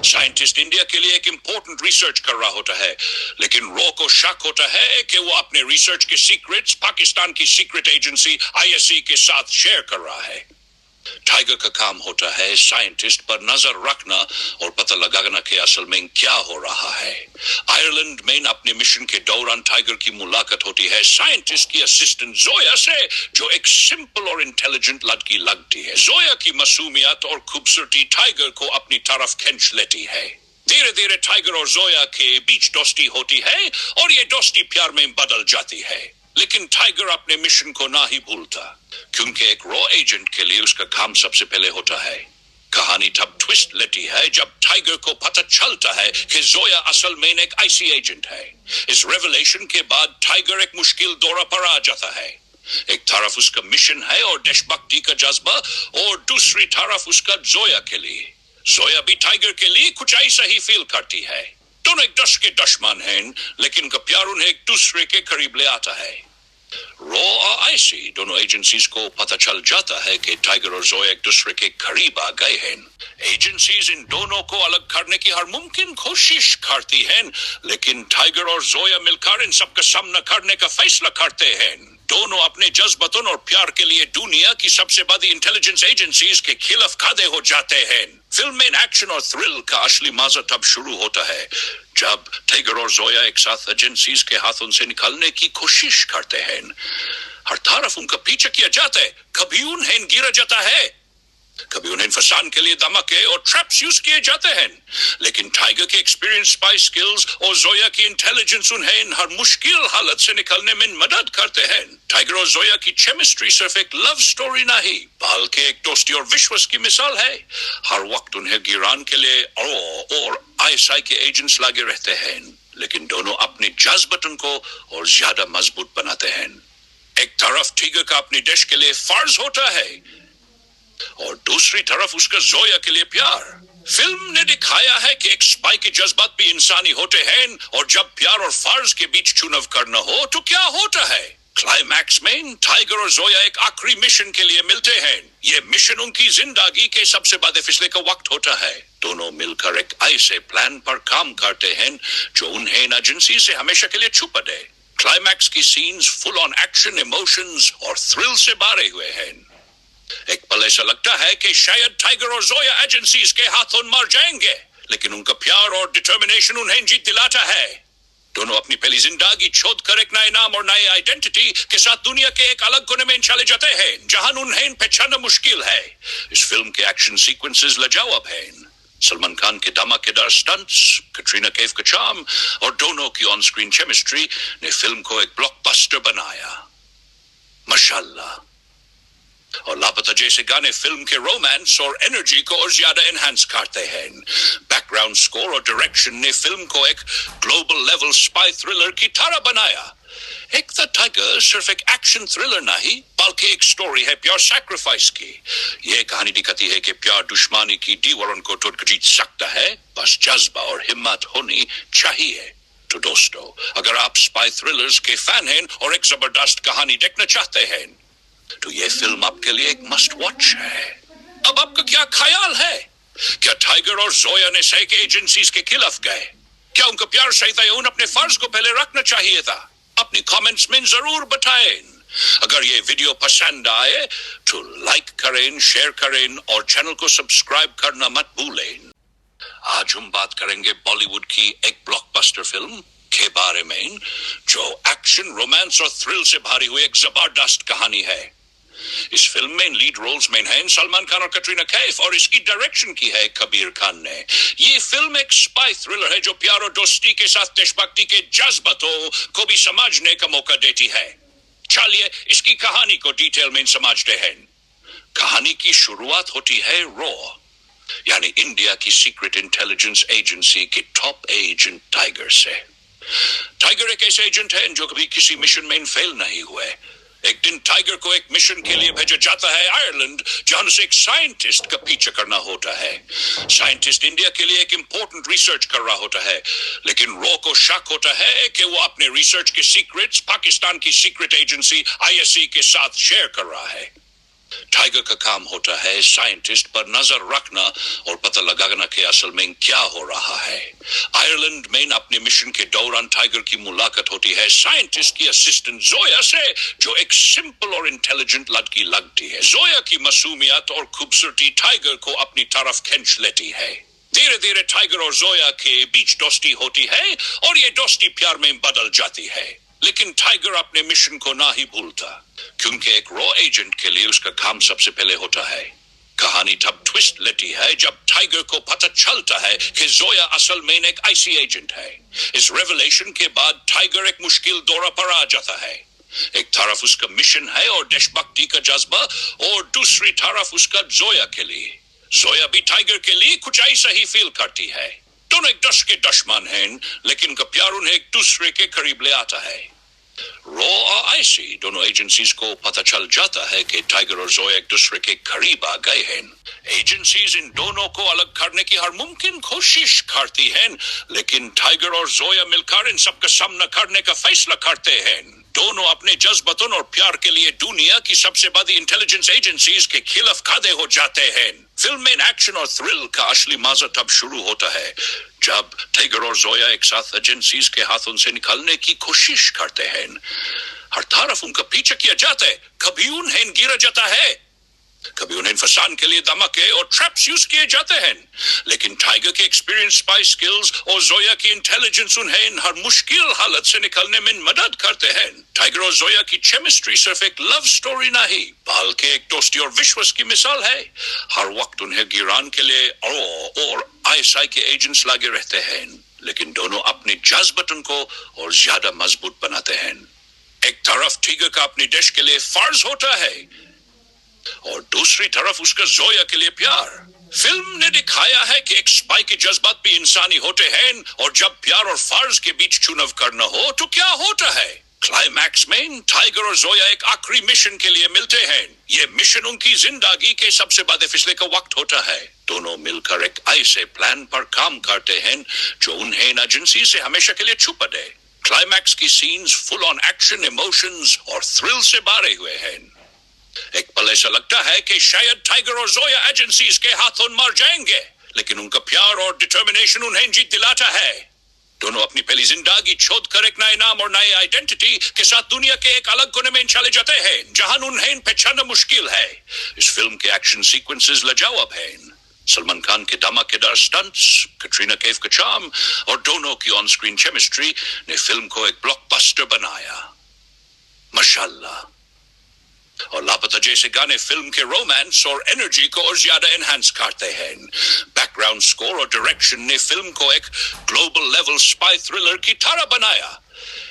साइंटिस्ट इंडिया के लिए एक इंपॉर्टेंट रिसर्च कर रहा होता है, लेकिन रॉ को शक होता है कि वो अपने रिसर्च के सीक्रेट्स पाकिस्तान की सीक्रेट एजेंसी आईएससी के साथ शेयर कर रहा है। टाइगर का काम होता है साइंटिस्ट पर नजर रखना और पता लगाना कि असल में क्या हो रहा है। आयरलैंड में अपने मिशन के दौरान टाइगर की मुलाकात होती है साइंटिस्ट की असिस्टेंट जोया से, जो एक सिंपल और इंटेलिजेंट लड़की लगती है। जोया की मासूमियत और खूबसूरती टाइगर को अपनी तरफ खींच लेती है। धीरे धीरे टाइगर और जोया के बीच दोस्ती होती है और ये दोस्ती प्यार में बदल जाती है। लेकिन टाइगर अपने मिशन को ना ही भूलता, क्योंकि एक रॉ एजेंट के लिए उसका काम सबसे पहले होता है। कहानी तब ट्विस्ट लेती है जब टाइगर को पता चलता है कि जोया असल में एक आईसी एजेंट है। इस रेवलेशन के बाद टाइगर एक मुश्किल दौरा पर आ जाता है। एक तरफ उसका मिशन है और देशभक्ति का जज्बा, और दूसरी तरफ उसका जोया के लिए। जोया भी टाइगर के लिए कुछ ऐसा ही फील करती है। दोनों एक दस के दुश्मन हैं, लेकिन उनका प्यार उन्हें एक दूसरे के करीब ले आता है। रॉ और आईसी दोनों एजेंसीज को पता चल जाता है कि टाइगर और जोया एक दूसरे के करीब आ गए हैं। एजेंसीज इन दोनों को अलग करने की हर मुमकिन कोशिश करती हैं, लेकिन टाइगर और जोया मिलकर इन सबका सामना करने का फैसला करते हैं। दोनों अपने जज्बातों और प्यार के लिए दुनिया की सबसे बड़ी इंटेलिजेंस एजेंसीज के खिलाफ खड़े हो जाते हैं। फिल्म में एक्शन और थ्रिल का असली मजा तब शुरू होता है जब टाइगर और जोया एक साथ एजेंसीज के हाथों से निकलने की कोशिश करते हैं। हर तरफ उनका पीछा किया जाता है, कभी उन्हें गिरा जाता है, कभी उन्हें फंसाने के लिए धमाके और ट्रैप्स यूज किए जाते हैं। लेकिन टाइगर के एक्सपीरियंस, स्पाई स्किल्स और जोया की इंटेलिजेंस उन्हें हर मुश्किल हालत से निकलने में मदद करते हैं। टाइगर और जोया की केमिस्ट्री सिर्फ एक लव स्टोरी नहीं, बल्कि एक दोस्ती और विश्वास की मिसाल है। हर वक्त उन्हें गिराने के लिए और आईएसआई के एजेंट्स लगे रहते हैं, लेकिन दोनों अपने जज्बातों को और ज्यादा मजबूत बनाते हैं। एक तरफ टाइगर का अपने देश के लिए फर्ज होता है और दूसरी तरफ उसका जोया के लिए प्यार। फिल्म ने दिखाया है कि एक स्पाई के जज्बात भी इंसानी होते हैं, और जब प्यार और फर्ज के बीच चुनाव करना हो तो क्या होता है। क्लाइमैक्स में टाइगर और जोया एक आखिरी मिशन के लिए मिलते हैं। ये मिशन उनकी जिंदगी के सबसे बड़े फैसले का वक्त होता है। दोनों मिलकर एक ऐसे प्लान पर काम करते हैं जो उन्हें एजेंसी से हमेशा के लिए छुपा दे। क्लाइमैक्स की scenes full on action, emotions और थ्रिल से भरे हुए हैं। एक पल ऐसा लगता है कि शायद टाइगर और जोया एजेंसीज के हाथों मर जाएंगे, लेकिन उनका प्यार और डिटर्मिनेशन उन्हें जीत दिलाता है। दोनों अपनी पहली जिंदगी छोड़ कर एक नए नाम और नए आइडेंटिटी के साथ दुनिया के एक अलग कोने में चले जाते हैं, जहां उन्हें पहचानना मुश्किल है। इस फिल्म के एक्शन सीक्वेंसेस लाजवाब हैं। सलमान खान के धमाकेदार स्टंट्स, कैटरीना कैफ का चार्म और दोनों की ऑन स्क्रीन केमिस्ट्री ने फिल्म को एक ब्लॉकबस्टर बनाया। माशाल्लाह। और लापता जैसे गाने फिल्म के रोमांस और एनर्जी को और ज्यादा एनहांस करते हैं। बैकग्राउंड स्कोर और डायरेक्शन ने फिल्म को एक ग्लोबल लेवल स्पाई थ्रिलर की तरह बनाया। एक द टाइगर सिर्फ एक एक्शन थ्रिलर नहीं, बल्कि एक स्टोरी है प्योर सैक्रिफाइस की। यह कहानी दिखाती है कि प्यार दुश्मनी की दीवारों को तोड़ कर जीत सकता है, बस जज्बा और हिम्मत होनी चाहिए। तो दोस्तों, अगर आप स्पाई थ्रिलर्स के फैन हैं और एक जबरदस्त कहानी देखना चाहते हैं, तो ये फिल्म आपके लिए एक मस्ट वॉच है। अब आपका क्या ख्याल है? क्या टाइगर और जोया ने सही के एजेंसीज के खिलाफ गए? क्या उनका प्यार सही था या उन्हें अपने फर्ज को पहले रखना चाहिए था? अपनी कमेंट्स में जरूर बताएं। अगर ये वीडियो पसंद आए तो लाइक करें, शेयर करें और चैनल को सब्सक्राइब करना मत भूलें। आज हम बात करेंगे बॉलीवुड की एक ब्लॉकबस्टर फिल्म के बारे में, जो एक्शन, रोमांस और थ्रिल से भरी हुई एक जबरदस्त कहानी है। इस फिल्म में लीड रोल्स में हैं सलमान खान और कैटरीना कैफ, और इसकी डायरेक्शन की है कबीर खान ने। ये फिल्म एक स्पाई थ्रिलर है जो प्यार और दोस्ती के साथ देशभक्ति के जज्बातों को भी समझने का मौका देती है। चलिए इसकी कहानी को डिटेल में समझते हैं। कहानी की शुरुआत होती है रॉ, यानी इंडिया की सीक्रेट इंटेलिजेंस एजेंसी के टॉप एजेंट टाइगर से। टाइगर एक ऐसे एजेंट है जो कभी किसी मिशन में फेल नहीं हुए। एक दिन टाइगर को एक मिशन के लिए भेजा जाता है आयरलैंड, जहां से एक साइंटिस्ट का पीछा करना होता है। साइंटिस्ट इंडिया के लिए एक इंपॉर्टेंट रिसर्च कर रहा होता है, लेकिन रॉ को शक होता है कि वो अपने रिसर्च के सीक्रेट्स पाकिस्तान की सीक्रेट एजेंसी आईएससी के साथ शेयर कर रहा है। टाइगर का काम होता है साइंटिस्ट पर नजर रखना और पता लगाना कि असल में क्या हो रहा है। आयरलैंड में अपने मिशन के दौरान टाइगर की मुलाकात होती है साइंटिस्ट की असिस्टेंट जोया से, जो एक सिंपल और इंटेलिजेंट लड़की लगती है। जोया की मासूमियत और खूबसूरती टाइगर को अपनी तरफ खींच लेती है। धीरे धीरे टाइगर और जोया के बीच दोस्ती होती है और ये दोस्ती प्यार में बदल जाती है। लेकिन टाइगर अपने मिशन को ना ही भूलता, क्योंकि एक रॉ एजेंट के लिए उसका काम सबसे पहले होता है। कहानी तब ट्विस्ट लेती है जब टाइगर को पता चलता है कि जोया असल में एक आईसी एजेंट है। इस रेवलेशन के बाद टाइगर एक मुश्किल दौरा पर आ जाता है। एक तरफ उसका मिशन है और देशभक्ति का जज्बा, और दूसरी तरफ उसका जोया के लिए। जोया भी टाइगर के लिए कुछ ऐसा ही फील करती है। दोनों एक दस के दुश्मन हैं, लेकिन उनका प्यार उन्हें एक दूसरे के करीब ले आता है। रॉ और आईसी दोनों एजेंसीज को पता चल जाता है कि टाइगर और जोया एक दूसरे के करीब आ गए हैं। एजेंसीज इन दोनों को अलग करने की हर मुमकिन कोशिश करती हैं, लेकिन टाइगर और जोया मिलकर इन सबका सामना करने का फैसला करते हैं। दोनों अपने जज्बातों और प्यार के लिए दुनिया की सबसे बड़ी इंटेलिजेंस एजेंसीज के खिलाफ खड़े हो जाते हैं। फिल्म में एक्शन और थ्रिल का असली मजा तब शुरू होता है जब टाइगर और जोया एक साथ एजेंसीज के हाथों से निकलने की कोशिश करते हैं। हर तरफ उनका पीछा किया जाता है, कभी उन्हें गिरा जाता है, कभी उन्हें फंसाने के लिए धमाके और ट्रैप्स यूज किए जाते हैं। लेकिन टाइगर के एक्सपीरियंस, स्पाई स्किल्स और जोया की इंटेलिजेंस उन्हें हर मुश्किल हालत से निकलने में मदद करते हैं। टाइगर और जोया की केमिस्ट्री सिर्फ एक लव स्टोरी नहीं, बल्कि एक दोस्ती और विश्वास की मिसाल है। हर वक्त उन्हें गिराने के लिए और आईएसआई के एजेंट्स लगे रहते हैं, लेकिन दोनों अपने जज्बातों को और ज्यादा मजबूत बनाते हैं। एक तरफ टाइगर का अपने देश के लिए फर्ज होता है और दूसरी तरफ उसका जोया के लिए प्यार। फिल्म ने दिखाया है कि एक स्पाई के जज्बात भी इंसानी होते हैं, और जब प्यार और फर्ज के बीच चुनाव करना हो तो क्या होता है। क्लाइमैक्स में टाइगर और जोया एक आखिरी मिशन के लिए मिलते हैं। ये मिशन उनकी जिंदगी के सबसे बड़े फैसले का वक्त होता है। दोनों मिलकर एक ऐसे प्लान पर काम करते हैं जो उन्हें एजेंसी से हमेशा के लिए छुपा दे। क्लाइमैक्स की scenes full on action, emotions और थ्रिल से भरे हुए हैं। एक पल ऐसा लगता है कि शायद टाइगर और जोया एजेंसीज के हाथों मर जाएंगे, लेकिन उनका प्यार और डिटर्मिनेशन उन्हें जीत दिलाता है। दोनों अपनी पहली जिंदगी छोड़कर एक नए नाम और नई आइडेंटिटी के साथ दुनिया के एक अलग कोने में चले जाते हैं, जहां उन्हें पहचानना मुश्किल है। इस फिल्म के एक्शन सीक्वेंसेस लाजवाब हैं। सलमान खान के धमाकेदार स्टंट्स, कैटरीना कैफ का चार्म और दोनों की ऑन स्क्रीन केमिस्ट्री ने फिल्म को एक ब्लॉकबस्टर बनाया। माशाल्लाह। और लापता जैसे गाने फिल्म के रोमांस और एनर्जी को और ज्यादा एनहांस करते हैं। बैकग्राउंड स्कोर और डायरेक्शन ने फिल्म को एक ग्लोबल लेवल स्पाई थ्रिलर की तरह बनाया।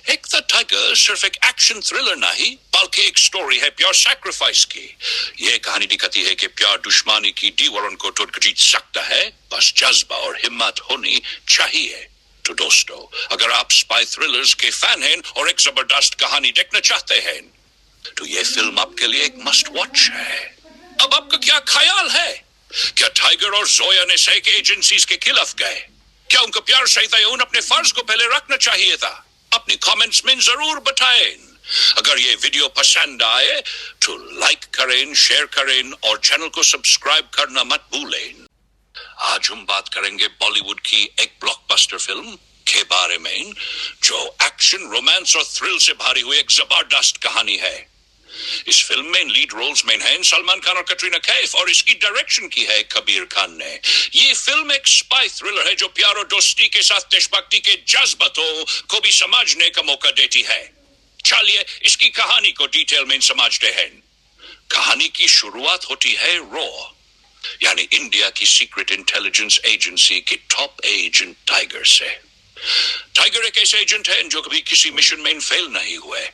एक द टाइगर सिर्फ एक एक्शन थ्रिलर नहीं, बल्कि एक स्टोरी है प्योर सैक्रिफाइस की। ये कहानी दिखाती है कि प्यार दुश्मनी की दीवारों को तोड़ जीत सकता है, बस जज्बा और हिम्मत होनी चाहिए। तो दोस्तों, अगर आप स्पाई थ्रिलर्स के फैन हैं और एक जबरदस्त कहानी देखना चाहते हैं, तो ये फिल्म आपके लिए एक मस्ट वॉच है। अब आपका क्या ख्याल है? क्या टाइगर और जोया ने सही के एजेंसीज के खिलाफ गए? क्या उनका प्यार सही था या उन्हें अपने फर्ज को पहले रखना चाहिए था? अपनी कमेंट्स में जरूर बताएं। अगर ये वीडियो पसंद आए तो लाइक करें, शेयर करें और चैनल को सब्सक्राइब करना मत भूलें। आज हम बात करेंगे बॉलीवुड की एक ब्लॉकबस्टर फिल्म के बारे में, जो एक्शन, रोमांस और थ्रिल से भरी हुई एक जबरदस्त कहानी है। इस फिल्म में लीड रोल्स में हैं सलमान खान और कैटरीना कैफ, और इसकी डायरेक्शन की है कबीर खान ने। ये फिल्म एक स्पाई थ्रिलर है जो प्यार और दोस्ती के साथ देशभक्ति के जज्बातों को भी समझने का मौका देती है। चलिए इसकी कहानी को डिटेल में समझते हैं। कहानी की शुरुआत होती है रॉ, यानी इंडिया की सीक्रेट इंटेलिजेंस एजेंसी के टॉप एजेंट टाइगर से। टाइगर एक ऐसे एजेंट है जो कभी किसी मिशन में फेल नहीं हुए।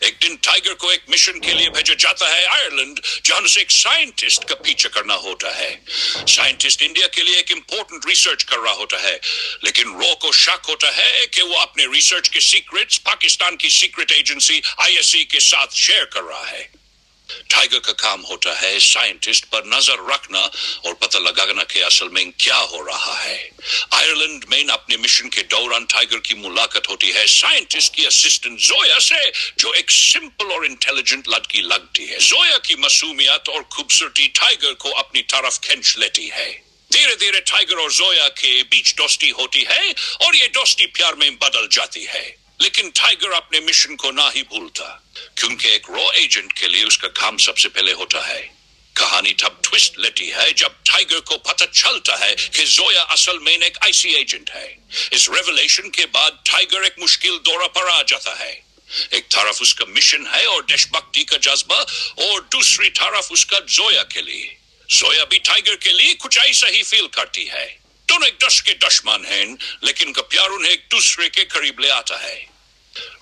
एक दिन टाइगर को एक मिशन के लिए भेजा जाता है आयरलैंड, जहां उसे एक साइंटिस्ट का पीछा करना होता है। साइंटिस्ट इंडिया के लिए एक इम्पोर्टेंट रिसर्च कर रहा होता है, लेकिन रॉ को शक होता है कि वो अपने रिसर्च के सीक्रेट्स पाकिस्तान की सीक्रेट एजेंसी आईएसई के साथ शेयर कर रहा है। टाइगर का काम होता है साइंटिस्ट पर नजर रखना और पता लगाना कि असल में क्या हो रहा है। आयरलैंड में अपने मिशन के दौरान टाइगर की मुलाकात होती है साइंटिस्ट की असिस्टेंट जोया से, जो एक सिंपल और इंटेलिजेंट लड़की लगती है। जोया की मासूमियत और खूबसूरती टाइगर को अपनी तरफ खींच लेती है। धीरे धीरे टाइगर और जोया के बीच दोस्ती होती है और ये दोस्ती प्यार में बदल जाती है। लेकिन टाइगर अपने मिशन को ना ही भूलता, क्योंकि एक रॉ एजेंट के लिए उसका काम सबसे पहले होता है। कहानी तब ट्विस्ट लेती है जब टाइगर को पता चलता है कि जोया असल में एक आईसी एजेंट है। इस रेवलेशन के बाद टाइगर एक मुश्किल दौरा पर आ जाता है। एक तरफ उसका मिशन है और देशभक्ति का जज्बा, और दूसरी तरफ उसका जोया के लिए। जोया भी टाइगर के लिए कुछ ऐसा ही फील करती है। दोनों एक दश के दुश्मन हैं, लेकिन का प्यार उन्हें एक दूसरे के करीब ले आता है।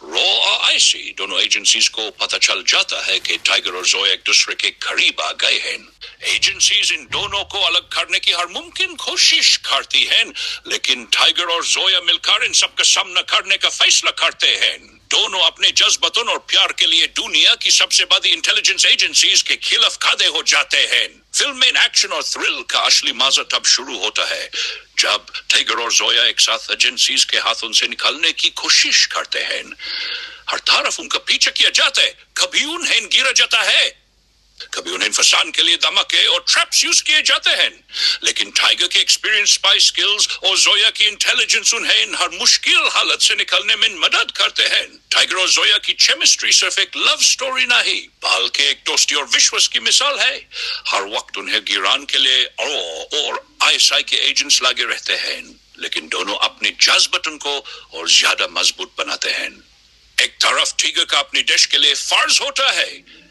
रॉ और आईसी दोनों एजेंसीज को पता चल जाता है कि टाइगर और जोया एक दूसरे के करीब आ गए हैं। एजेंसीज इन दोनों को अलग करने की हर मुमकिन कोशिश करती हैं, लेकिन टाइगर और जोया मिलकर इन सबका सामना करने का फैसला करते हैं। दोनों अपने जज्बातों और प्यार के लिए दुनिया की सबसे बड़ी इंटेलिजेंस एजेंसीज के खिलाफ खड़े हो जाते हैं। फिल्म में एक्शन और थ्रिल का असली मजा तब शुरू होता है जब टाइगर और जोया एक साथ एजेंसीज के हाथों से निकलने की कोशिश करते हैं। हर तरफ उनका पीछा किया जाता है, कभी उन्हें गिरा जाता है, कभी उन्हें फंसाने के लिए धमाके और ट्रैप्स यूज किए जाते हैं। लेकिन टाइगर के एक्सपीरियंस, स्पाई स्किल्स और जोया की इंटेलिजेंस उन्हें हर मुश्किल हालत से निकलने में मदद करते हैं। टाइगर और जोया की केमिस्ट्री सिर्फ एक लव स्टोरी नहीं, बल्कि एक दोस्ती और विश्वास की मिसाल है। हर वक्त उन्हें गिराने के लिए और आईएसआई के एजेंट्स लगे रहते हैं, लेकिन दोनों अपने जज्बातों को और ज्यादा मजबूत बनाते हैं। एक तरफ टाइगर का अपने देश के लिए फर्ज होता है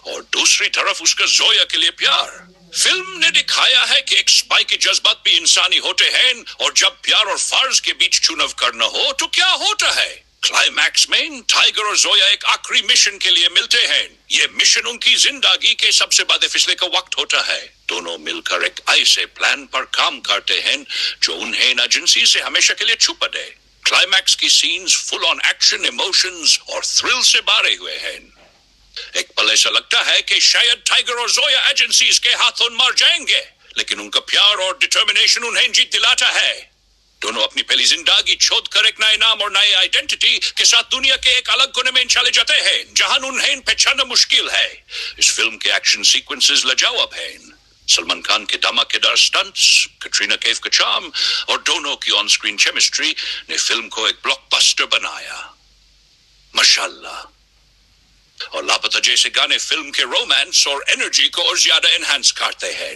और दूसरी तरफ उसका जोया के लिए प्यार। फिल्म ने दिखाया है कि एक स्पाई के जज्बात भी इंसानी होते हैं, और जब प्यार और फर्ज के बीच चुनाव करना हो तो क्या होता है। क्लाइमैक्स में टाइगर और जोया एक आखिरी मिशन के लिए मिलते हैं। ये मिशन उनकी जिंदगी के सबसे बड़े फैसले का वक्त होता है। दोनों मिलकर एक ऐसे प्लान पर काम करते हैं जो उन्हें एजेंसी से हमेशा के लिए छुपा दे। क्लाइमैक्स की scenes full on action, emotions और थ्रिल से भरे हुए हैं। एक पल ऐसा लगता है कि शायद टाइगर और जोया एजेंसीज के हाथों मर जाएंगे, लेकिन उनका प्यार और डिटर्मिनेशन उन्हें जीत दिलाता है। दोनों अपनी पहली जिंदगी छोड़ कर एक नए नाम और नए आइडेंटिटी के साथ दुनिया के एक अलग कोने में चले जाते हैं, जहां उन्हें पहचानना मुश्किल है। इस फिल्म के एक्शन सीक्वेंसेस लाजवाब हैं। सलमान खान के धमाकेदार स्टंट्स, कैटरीना कैफ का चार्म और दोनों की ऑन स्क्रीन केमिस्ट्री ने फिल्म को एक ब्लॉकबस्टर बनाया। माशाल्लाह। और लापता जैसे गाने फिल्म के रोमांस और एनर्जी को और ज्यादा एनहांस करते हैं।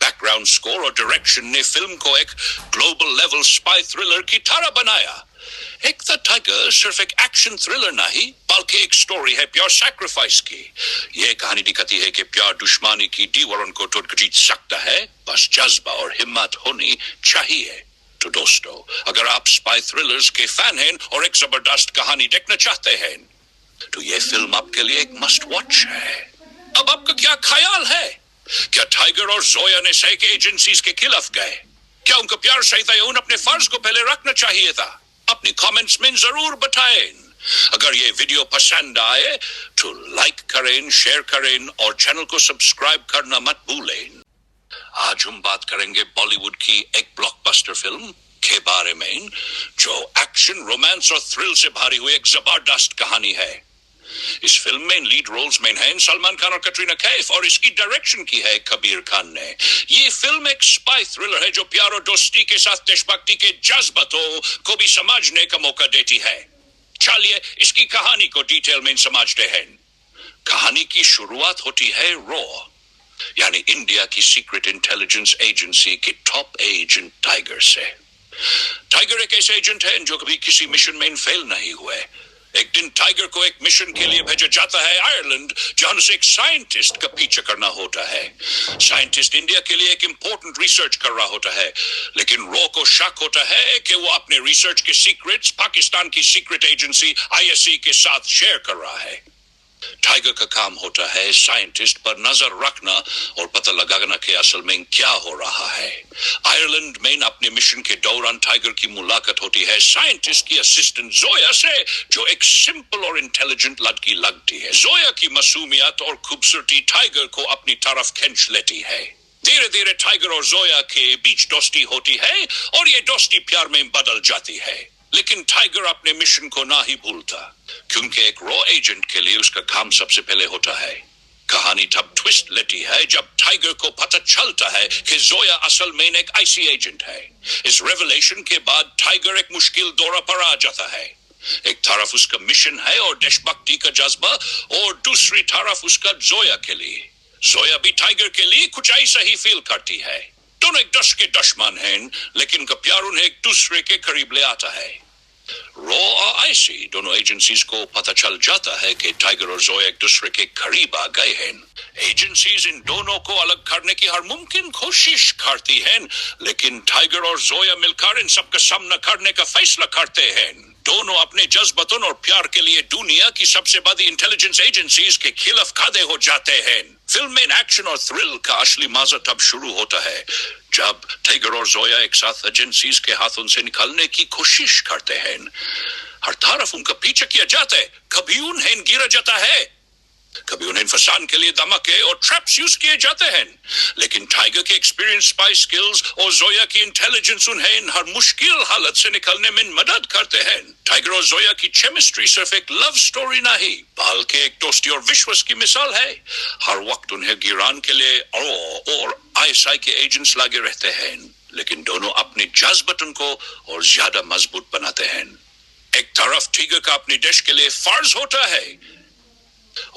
बैकग्राउंड स्कोर और डायरेक्शन ने फिल्म को एक ग्लोबल लेवल स्पाई थ्रिलर की तरह बनाया। एक द टाइगर सिर्फ एक एक्शन थ्रिलर नहीं, बल्कि एक स्टोरी है प्योर सैक्रिफाइस की। ये कहानी दिखाती है कि प्यार दुश्मनी की दीवारों को तोड़ जीत सकता है, बस जज्बा और हिम्मत होनी चाहिए। तो दोस्तों, अगर आप स्पाई थ्रिलर्स के फैन हैं और एक जबरदस्त कहानी देखना चाहते हैं, तो ये फिल्म आपके लिए एक मस्ट वॉच है। अब आपका क्या ख्याल है? क्या टाइगर और जोया ने सही के एजेंसीज के खिलाफ गए? क्या उनका प्यार सही था या उन्हें अपने फर्ज को पहले रखना चाहिए था? अपने कमेंट्स में जरूर बताएं। अगर ये वीडियो पसंद आए तो लाइक करें, शेयर करें और चैनल को सब्सक्राइब करना मत भूलें। आज हम बात करेंगे बॉलीवुड की एक ब्लॉकबस्टर फिल्म के बारे में, जो एक्शन, रोमांस और थ्रिल से भरी हुई एक जबरदस्त कहानी है। इस फिल्म में लीड रोल्स में हैं सलमान खान और कैटरीना कैफ, और इसकी डायरेक्शन की है कबीर खान ने। ये फिल्म एक स्पाई थ्रिलर है जो प्यार और दोस्ती के साथ देशभक्ति के जज्बातों को भी समझने का मौका देती है। चलिए इसकी कहानी को डिटेल में समझते हैं। कहानी की शुरुआत होती है रॉ, यानी इंडिया की सीक्रेट इंटेलिजेंस एजेंसी के टॉप एजेंट टाइगर से। टाइगर एक ऐसे एजेंट है जो कभी किसी मिशन में फेल नहीं हुए। एक दिन टाइगर को एक मिशन के लिए भेजा जाता है आयरलैंड, जहां उसे एक साइंटिस्ट का पीछा करना होता है। साइंटिस्ट इंडिया के लिए एक इंपॉर्टेंट रिसर्च कर रहा होता है, लेकिन रॉ को शक होता है कि वो अपने रिसर्च के सीक्रेट्स पाकिस्तान की सीक्रेट एजेंसी आईएससी के साथ शेयर कर रहा है। टाइगर का काम होता है साइंटिस्ट पर नजर रखना और पता लगाना कि असल में क्या हो रहा है। आयरलैंड में अपने मिशन के दौरान टाइगर की मुलाकात होती है साइंटिस्ट की असिस्टेंट जोया से, जो एक सिंपल और इंटेलिजेंट लड़की लगती है। जोया की मासूमियत और खूबसूरती टाइगर को अपनी तरफ खींच लेती है। धीरे धीरे टाइगर और जोया के बीच दोस्ती होती है और ये दोस्ती प्यार में बदल जाती है। लेकिन टाइगर अपने मिशन को ना ही भूलता, क्योंकि एक रॉ एजेंट के लिए उसका काम सबसे पहले होता है। कहानी तब ट्विस्ट लेती है जब टाइगर को पता चलता है कि जोया असल में एक आईसी एजेंट है। इस रेवलेशन के बाद टाइगर एक मुश्किल दौरा पर आ जाता है। एक तरफ उसका मिशन है और देशभक्ति का जज्बा, और दूसरी तरफ उसका जोया के लिए। जोया भी टाइगर के लिए कुछ ऐसा ही फील करती है। दोनों एक दस के दुश्मन हैं, लेकिन उनका प्यार उन्हें एक दूसरे के करीब ले आता है। रॉ और आईसी दोनों एजेंसीज को पता चल जाता है कि टाइगर और जोया एक दूसरे के करीब आ गए हैं। एजेंसीज इन दोनों को अलग करने की हर मुमकिन कोशिश करती हैं, लेकिन टाइगर और जोया मिलकर इन सबका सामना करने का फैसला करते हैं। दोनों अपने जज्बातों और प्यार के लिए दुनिया की सबसे बड़ी इंटेलिजेंस एजेंसीज के खिलाफ खड़े हो जाते हैं। फिल्म में एक्शन और थ्रिल का असली मजा तब शुरू होता है जब टाइगर और जोया एक साथ एजेंसीज के हाथों से निकलने की कोशिश करते हैं। हर तरफ उनका पीछा किया जाता है, कभी उन्हें गिरा जाता है, कभी उन्हें फंसाने के लिए धमाके और ट्रैप्स यूज किए जाते हैं। लेकिन टाइगर के एक्सपीरियंस, स्पाई स्किल्स और जोया की इंटेलिजेंस उन्हें हर मुश्किल हालत से निकलने में मदद करते हैं। टाइगर और जोया की केमिस्ट्री सिर्फ एक लव स्टोरी नहीं, बल्कि एक दोस्ती और विश्वास की मिसाल है। हर वक्त उन्हें गिराने के लिए और आईएसआई के एजेंट्स लगे रहते हैं, लेकिन दोनों अपने जज्बातों को और ज्यादा मजबूत बनाते हैं। एक तरफ टाइगर का अपने देश के लिए फर्ज होता है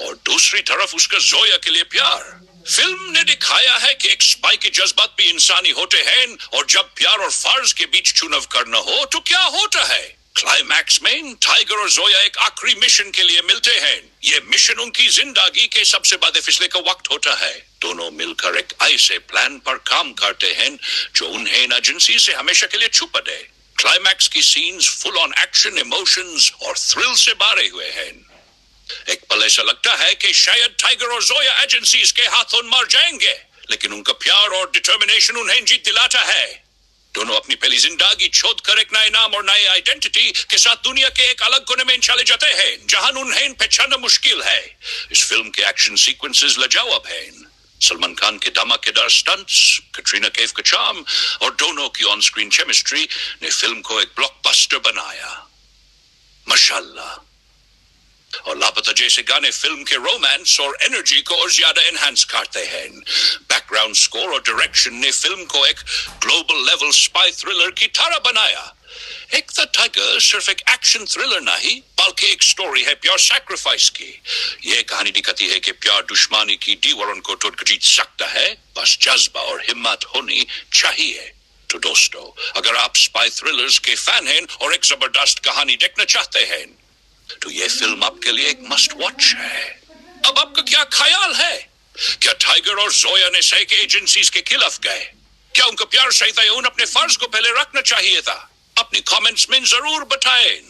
और दूसरी तरफ उसका जोया के लिए प्यार। फिल्म ने दिखाया है कि एक स्पाई के जज्बात भी इंसानी होते हैं, और जब प्यार और फर्ज के बीच चुनाव करना हो तो क्या होता है। क्लाइमैक्स में टाइगर और जोया एक आखिरी मिशन के लिए मिलते हैं। ये मिशन उनकी जिंदगी के सबसे बड़े फैसले का वक्त होता है। दोनों मिलकर एक ऐसे प्लान पर काम करते हैं जो उन्हें एजेंसी से हमेशा के लिए छुपा दे। क्लाइमैक्स की scenes full on action, emotions और थ्रिल से भरे हुए हैं। एक पल ऐसा लगता है कि शायद टाइगर और जोया एजेंसीज के हाथों मर जाएंगे, लेकिन उनका प्यार और डिटर्मिनेशन उन्हें जीत दिलाता है। दोनों अपनी पहली जिंदगी छोड़ कर एक नए नाम और नई आइडेंटिटी के साथ दुनिया के एक अलग कोने में चले जाते हैं, जहां उन्हें पहचानना मुश्किल है। इस फिल्म के एक्शन सीक्वेंसेस लाजवाब हैं। सलमान खान के धमाकेदार स्टंट्स, कैटरीना कैफ का चार्म और दोनों की ऑन स्क्रीन केमिस्ट्री ने फिल्म को एक ब्लॉकबस्टर बनाया। माशाल्लाह। और लापता जैसे गाने फिल्म के रोमांस और एनर्जी को और ज्यादा एनहांस करते हैं। बैकग्राउंड स्कोर और डायरेक्शन ने फिल्म को एक ग्लोबल लेवल स्पाई थ्रिलर की तरह बनाया। एक द टाइगर सिर्फ एक एक्शन थ्रिलर नहीं, बल्कि एक स्टोरी है प्योर सैक्रिफाइस की। यह कहानी दिखाती है कि प्यार दुश्मनी की दीवारों को तोड़ जीत सकता है, बस जज्बा और हिम्मत होनी चाहिए। तो दोस्तों, अगर आप स्पाई थ्रिलर्स के फैन हैं और एक जबरदस्त कहानी देखना चाहते हैं, तो ये फिल्म आपके लिए एक मस्ट वॉच है। अब आपका क्या ख्याल है? क्या टाइगर और जोया ने सही के एजेंसीज के खिलाफ गए? क्या उनका प्यार सही था या उन्हें अपने फर्ज को पहले रखना चाहिए था? अपनी कमेंट्स में जरूर बताएं।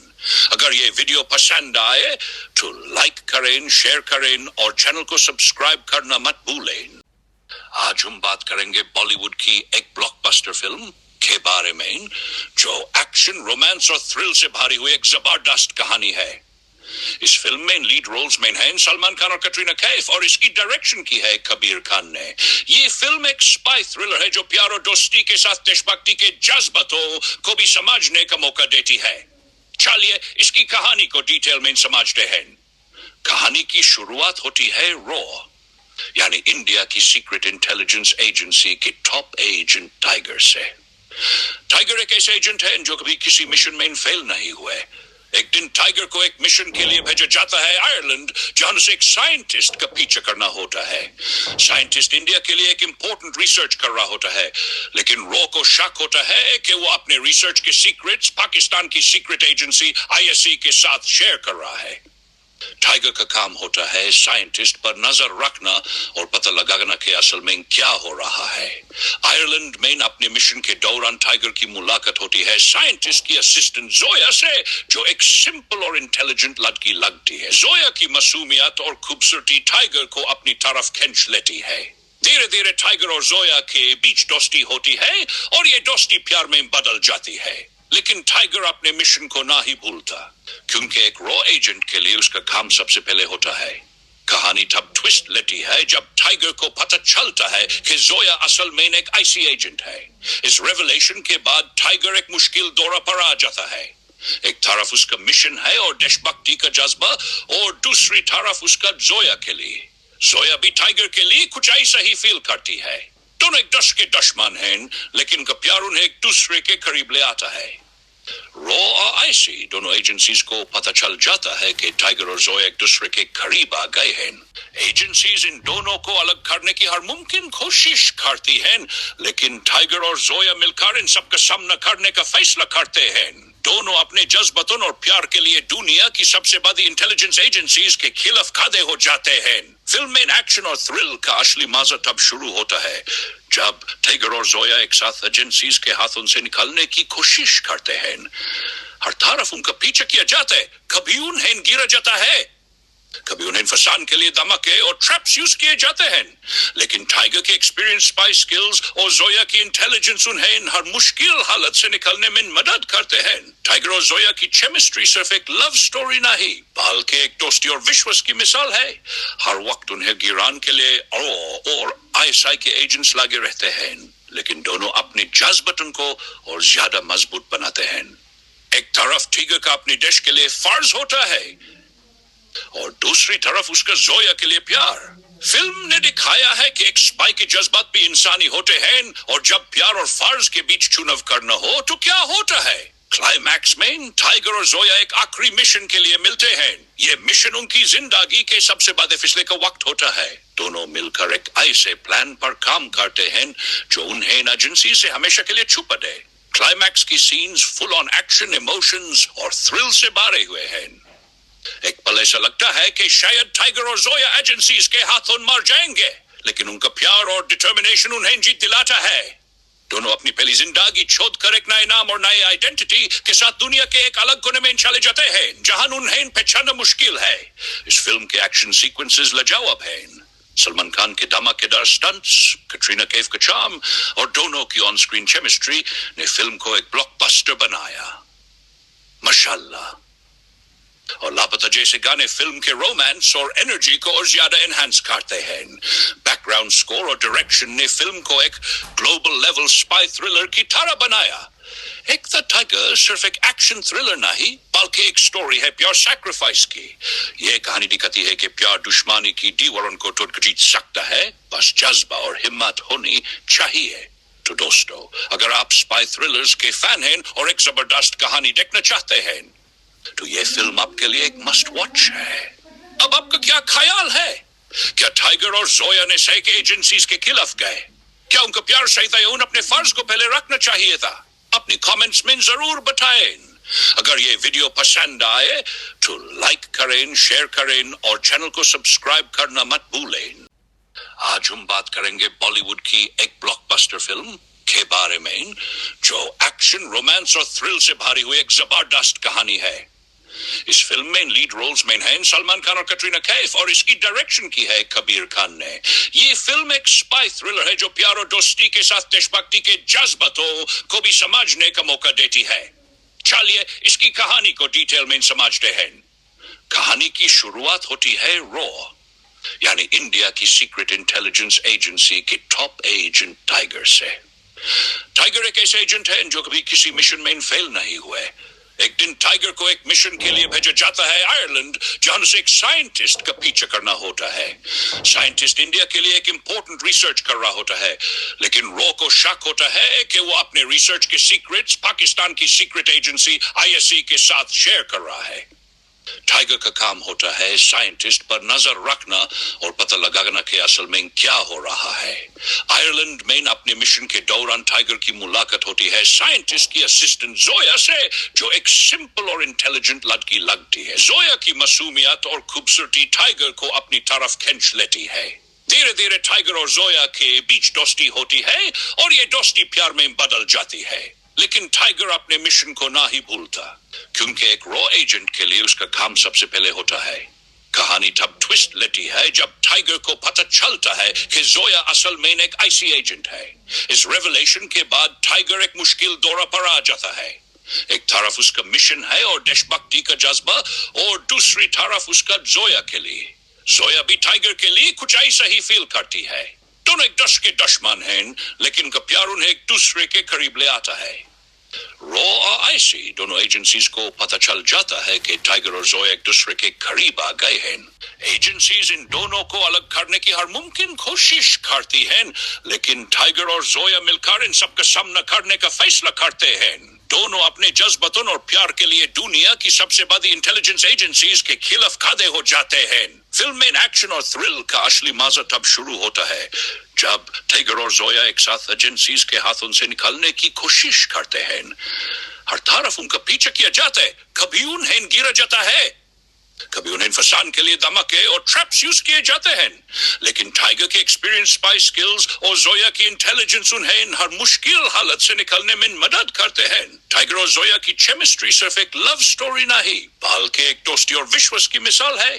अगर ये वीडियो पसंद आए तो लाइक करें, शेयर करें और चैनल को सब्सक्राइब करना मत भूलें। आज हम बात करेंगे बॉलीवुड की एक ब्लॉकबस्टर फिल्म के बारे में, जो एक्शन, रोमांस और थ्रिल से भरी हुई एक जबरदस्त कहानी है। इस फिल्म में लीड रोल्स में हैं सलमान खान और कैटरीना कैफ, और इसकी डायरेक्शन की है कबीर खान ने। ये फिल्म एक स्पाई थ्रिलर है जो प्यार और दोस्ती के साथ देशभक्ति के जज्बातों को भी समझने का मौका देती है। चलिए इसकी कहानी को डिटेल में समझते हैं। कहानी की शुरुआत होती है रॉ, यानी इंडिया की सीक्रेट इंटेलिजेंस एजेंसी के टॉप एजेंट टाइगर से। टाइगर एक ऐसे एजेंट है जो कभी किसी मिशन में फेल नहीं हुए। एक दिन टाइगर को एक मिशन के लिए भेजा जाता है आयरलैंड, जहां उसे एक साइंटिस्ट का पीछा करना होता है। साइंटिस्ट इंडिया के लिए एक इंपॉर्टेंट रिसर्च कर रहा होता है, लेकिन रॉ को शक होता है कि वो अपने रिसर्च के सीक्रेट्स पाकिस्तान की सीक्रेट एजेंसी आईएसआई के साथ शेयर कर रहा है। टाइगर का काम होता है साइंटिस्ट पर नजर रखना और पता लगाना कि असल में क्या हो रहा है। आयरलैंड में अपने मिशन के दौरान टाइगर की मुलाकात होती है साइंटिस्ट की असिस्टेंट जोया से, जो एक सिंपल और इंटेलिजेंट लड़की लगती है। जोया की मासूमियत और खूबसूरती टाइगर को अपनी तरफ खींच लेती है। धीरे धीरे टाइगर और जोया के बीच दोस्ती होती है और ये दोस्ती प्यार में बदल जाती है। लेकिन टाइगर अपने मिशन को ना ही भूलता, क्योंकि एक रॉ एजेंट के लिए उसका काम सबसे पहले होता है। कहानी तब ट्विस्ट लेती है जब टाइगर को पता चलता है कि जोया असल में एक आईसी एजेंट है। इस रेवलेशन के बाद टाइगर एक मुश्किल दौरा पर आ जाता है। एक तरफ उसका मिशन है और देशभक्ति का जज्बा, और दूसरी तरफ उसका जोया के लिए। जोया भी टाइगर के लिए कुछ ऐसा ही फील करती है। दोनों एक दस के दुश्मन हैं, लेकिन का प्यार उन्हें एक दूसरे के करीब ले आता है। रॉ और आईसी दोनों एजेंसीज को पता चल जाता है कि टाइगर और जोया एक दूसरे के करीब आ गए हैं। एजेंसीज इन दोनों को अलग करने की हर मुमकिन कोशिश करती हैं, लेकिन टाइगर और जोया मिलकर इन सबका सामना करने का फैसला करते हैं। दोनों अपने जज्बातों और प्यार के लिए दुनिया की सबसे बड़ी इंटेलिजेंस एजेंसीज के खिलाफ खड़े हो जाते हैं। फिल्म में एक्शन और थ्रिल का असली मजा तब शुरू होता है जब टाइगर और जोया एक साथ एजेंसीज के हाथों से निकलने की कोशिश करते हैं। हर तरफ उनका पीछा किया जाता है, कभी उन्हें गिरा जाता है, कभी उन्हें फंसाने के लिए धमाके और ट्रैप्स यूज किए जाते हैं। लेकिन टाइगर के एक्सपीरियंस, स्पाई स्किल्स और जोया की इंटेलिजेंस उन्हें हर मुश्किल हालत से निकलने में मदद करते हैं। टाइगर और जोया की केमिस्ट्री सिर्फ एक लव स्टोरी नहीं, बल्कि एक दोस्ती और विश्वास की मिसाल है। हर वक्त उन्हें गिराने के लिए और आईएसआई के एजेंट्स लगे रहते हैं, लेकिन दोनों अपने जज्बातों को और ज्यादा मजबूत बनाते हैं। एक तरफ टाइगर का अपने देश के लिए फर्ज होता है और दूसरी तरफ उसका जोया के लिए प्यार। फिल्म ने दिखाया है कि एक स्पाई के जज्बात भी इंसानी होते हैं, और जब प्यार और फर्ज के बीच चुनाव करना हो तो क्या होता है। क्लाइमैक्स में टाइगर और जोया एक आखिरी मिशन के लिए मिलते हैं। ये मिशन उनकी जिंदगी के सबसे बड़े फैसले का वक्त होता है। दोनों मिलकर एक ऐसे प्लान पर काम करते हैं जो उन्हें एजेंसी से हमेशा के लिए छुपा दे। क्लाइमैक्स की scenes full on action, emotions और थ्रिल से भरे हुए हैं। एक पल ऐसा लगता है कि शायद टाइगर और जोया एजेंसीज के हाथों मर जाएंगे, लेकिन उनका प्यार और डिटर्मिनेशन उन्हें जीत दिलाता है। दोनों अपनी पहली जिंदगी छोड़कर एक नए नाम और नए आइडेंटिटी के साथ दुनिया के एक अलग कोने में चले जाते हैं, जहां उन्हें पहचानना मुश्किल है। इस फिल्म के एक्शन सीक्वेंसेस लाजवाब हैं। सलमान खान के धमाकेदार स्टंट्स, कैटरीना कैफ का चार्म और दोनों की ऑन स्क्रीन केमिस्ट्री ने फिल्म को एक ब्लॉकबस्टर बनाया। माशाल्लाह। और लापता जैसे गाने फिल्म के रोमांस और एनर्जी को और ज्यादा एनहांस करते हैं। बैकग्राउंड स्कोर और डायरेक्शन ने फिल्म को एक ग्लोबल लेवल स्पाई थ्रिलर की तरह बनाया। एक द टाइगर सिर्फ एक एक्शन थ्रिलर नहीं, बल्कि एक स्टोरी है प्योर सैक्रिफाइस की। ये कहानी दिखाती है कि प्यार दुश्मनी की दीवारों को तोड़ जीत सकता है, बस जज्बा और हिम्मत होनी चाहिए। तो दोस्तों, अगर आप स्पाई थ्रिलर्स के फैन हैं और एक जबरदस्त कहानी देखना चाहते हैं, तो ये फिल्म आपके लिए एक मस्ट वॉच है। अब आपका क्या ख्याल है? क्या टाइगर और जोया ने सही के एजेंसीज के खिलाफ गए? क्या उनका प्यार सही था या उन्हें अपने फर्ज को पहले रखना चाहिए था? अपनी कमेंट्स में जरूर बताएं। अगर ये वीडियो पसंद आए तो लाइक करें, शेयर करें और चैनल को सब्सक्राइब करना मत भूलें। आज हम बात करेंगे बॉलीवुड की एक ब्लॉकबस्टर फिल्म के बारे में, जो एक्शन, रोमांस और थ्रिल से भरी हुई एक जबरदस्त कहानी है। इस फिल्म में लीड रोल्स में हैं सलमान खान और कैटरीना कैफ, और इसकी डायरेक्शन की है कबीर खान ने। ये फिल्म एक स्पाई थ्रिलर है जो प्यार और दोस्ती के साथ देशभक्ति के जज्बातों को भी समझने का मौका देती है। चलिए इसकी कहानी को डिटेल में समझते हैं। कहानी की शुरुआत होती है रॉ, यानी इंडिया की सीक्रेट इंटेलिजेंस एजेंसी के टॉप एजेंट टाइगर से। टाइगर एक ऐसे एजेंट है जो कभी किसी मिशन में फेल नहीं हुए, एक दिन टाइगर को एक मिशन के लिए भेजा जाता है आयरलैंड, जहां उसे एक साइंटिस्ट का पीछा करना होता है। साइंटिस्ट इंडिया के लिए एक इम्पोर्टेंट रिसर्च कर रहा होता है, लेकिन रॉ को शक होता है कि वो अपने रिसर्च के सीक्रेट्स पाकिस्तान की सीक्रेट एजेंसी ISE के साथ शेयर कर रहा है। टाइगर का काम होता है साइंटिस्ट पर नजर रखना और पता लगाना कि असल में क्या हो रहा है। आयरलैंड में अपने मिशन के दौरान टाइगर की मुलाकात होती है साइंटिस्ट की असिस्टेंट जोया से, जो एक सिंपल और इंटेलिजेंट लड़की लगती है। जोया की मासूमियत और खूबसूरती टाइगर को अपनी तरफ खींच लेती है। धीरे धीरे टाइगर और जोया के बीच दोस्ती होती है और ये दोस्ती प्यार में बदल जाती है। लेकिन टाइगर अपने मिशन को ना ही भूलता, क्योंकि एक रॉ एजेंट के लिए उसका काम सबसे पहले होता है। कहानी तब ट्विस्ट लेती है जब टाइगर को पता चलता है कि जोया असल में एक IC एजेंट है। इस रेवलेशन के बाद टाइगर एक मुश्किल दौरा पर आ जाता है। एक तरफ उसका मिशन है और देशभक्ति का जज्बा, और दूसरी तरफ उसका जोया के लिए। जोया भी टाइगर के लिए कुछ ऐसा ही फील करती है। दोनों एक दस के दुश्मन हैं, लेकिन उनका प्यार उन्हें एक दूसरे के करीब ले आता है। रॉ और IC दोनों एजेंसीज को पता चल जाता है कि टाइगर और जोया एक दूसरे के करीब आ गए हैं। एजेंसीज इन दोनों को अलग करने की हर मुमकिन कोशिश करती हैं, लेकिन टाइगर और जोया मिलकर इन सबका सामना करने का फैसला करते हैं। दोनों अपने जज्बातों और प्यार के लिए दुनिया की सबसे बड़ी इंटेलिजेंस एजेंसीज के खिलाफ खड़े हो जाते हैं। फिल्म में एक्शन और थ्रिल का असली मजा तब शुरू होता है जब टाइगर और जोया एक साथ एजेंसीज के हाथों से निकलने की कोशिश करते हैं। हर तरफ उनका पीछा किया जाता है, कभी उन्हें गिरा जाता है, कभी उन्हें फंसाने के लिए धमाके और ट्रैप्स यूज किए जाते हैं। लेकिन टाइगर के एक्सपीरियंस, स्पाई स्किल्स और जोया की इंटेलिजेंस उन्हें हर मुश्किल हालत से निकलने में मदद करते हैं। टाइगर और जोया की केमिस्ट्री सिर्फ एक लव स्टोरी नहीं, बल्कि एक दोस्ती और विश्वास की मिसाल है।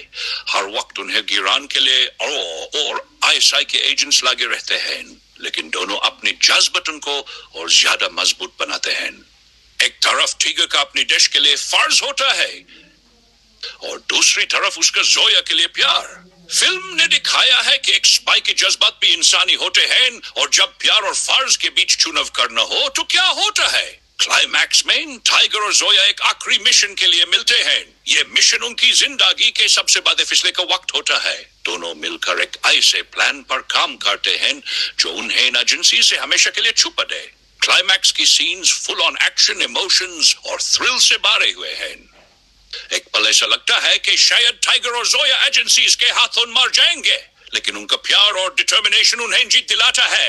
हर वक्त उन्हें गिराने के लिए और ISI के एजेंट्स लगे रहते हैं, लेकिन दोनों अपने जज्बातों को और ज्यादा मजबूत बनाते हैं। एक तरफ टाइगर का अपने देश के लिए फर्ज होता है और दूसरी तरफ उसका जोया के लिए प्यार। फिल्म ने दिखाया है कि एक स्पाई के जज्बात भी इंसानी होते हैं, और जब प्यार और फर्ज के बीच चुनाव करना हो तो क्या होता है। क्लाइमैक्स में टाइगर और जोया एक आखिरी मिशन के लिए मिलते हैं। ये मिशन उनकी जिंदगी के सबसे बड़े फैसले का वक्त होता है। दोनों मिलकर एक ऐसे प्लान पर काम करते हैं जो उन्हें एजेंसी से हमेशा के लिए छुपा दे। क्लाइमैक्स की scenes full on action, emotions और थ्रिल से भरे हुए हैं। एक पल ऐसा लगता है कि शायद टाइगर और जोया एजेंसीज के हाथों मर जाएंगे, लेकिन उनका प्यार और डिटर्मिनेशन उन्हें जीत दिलाता है।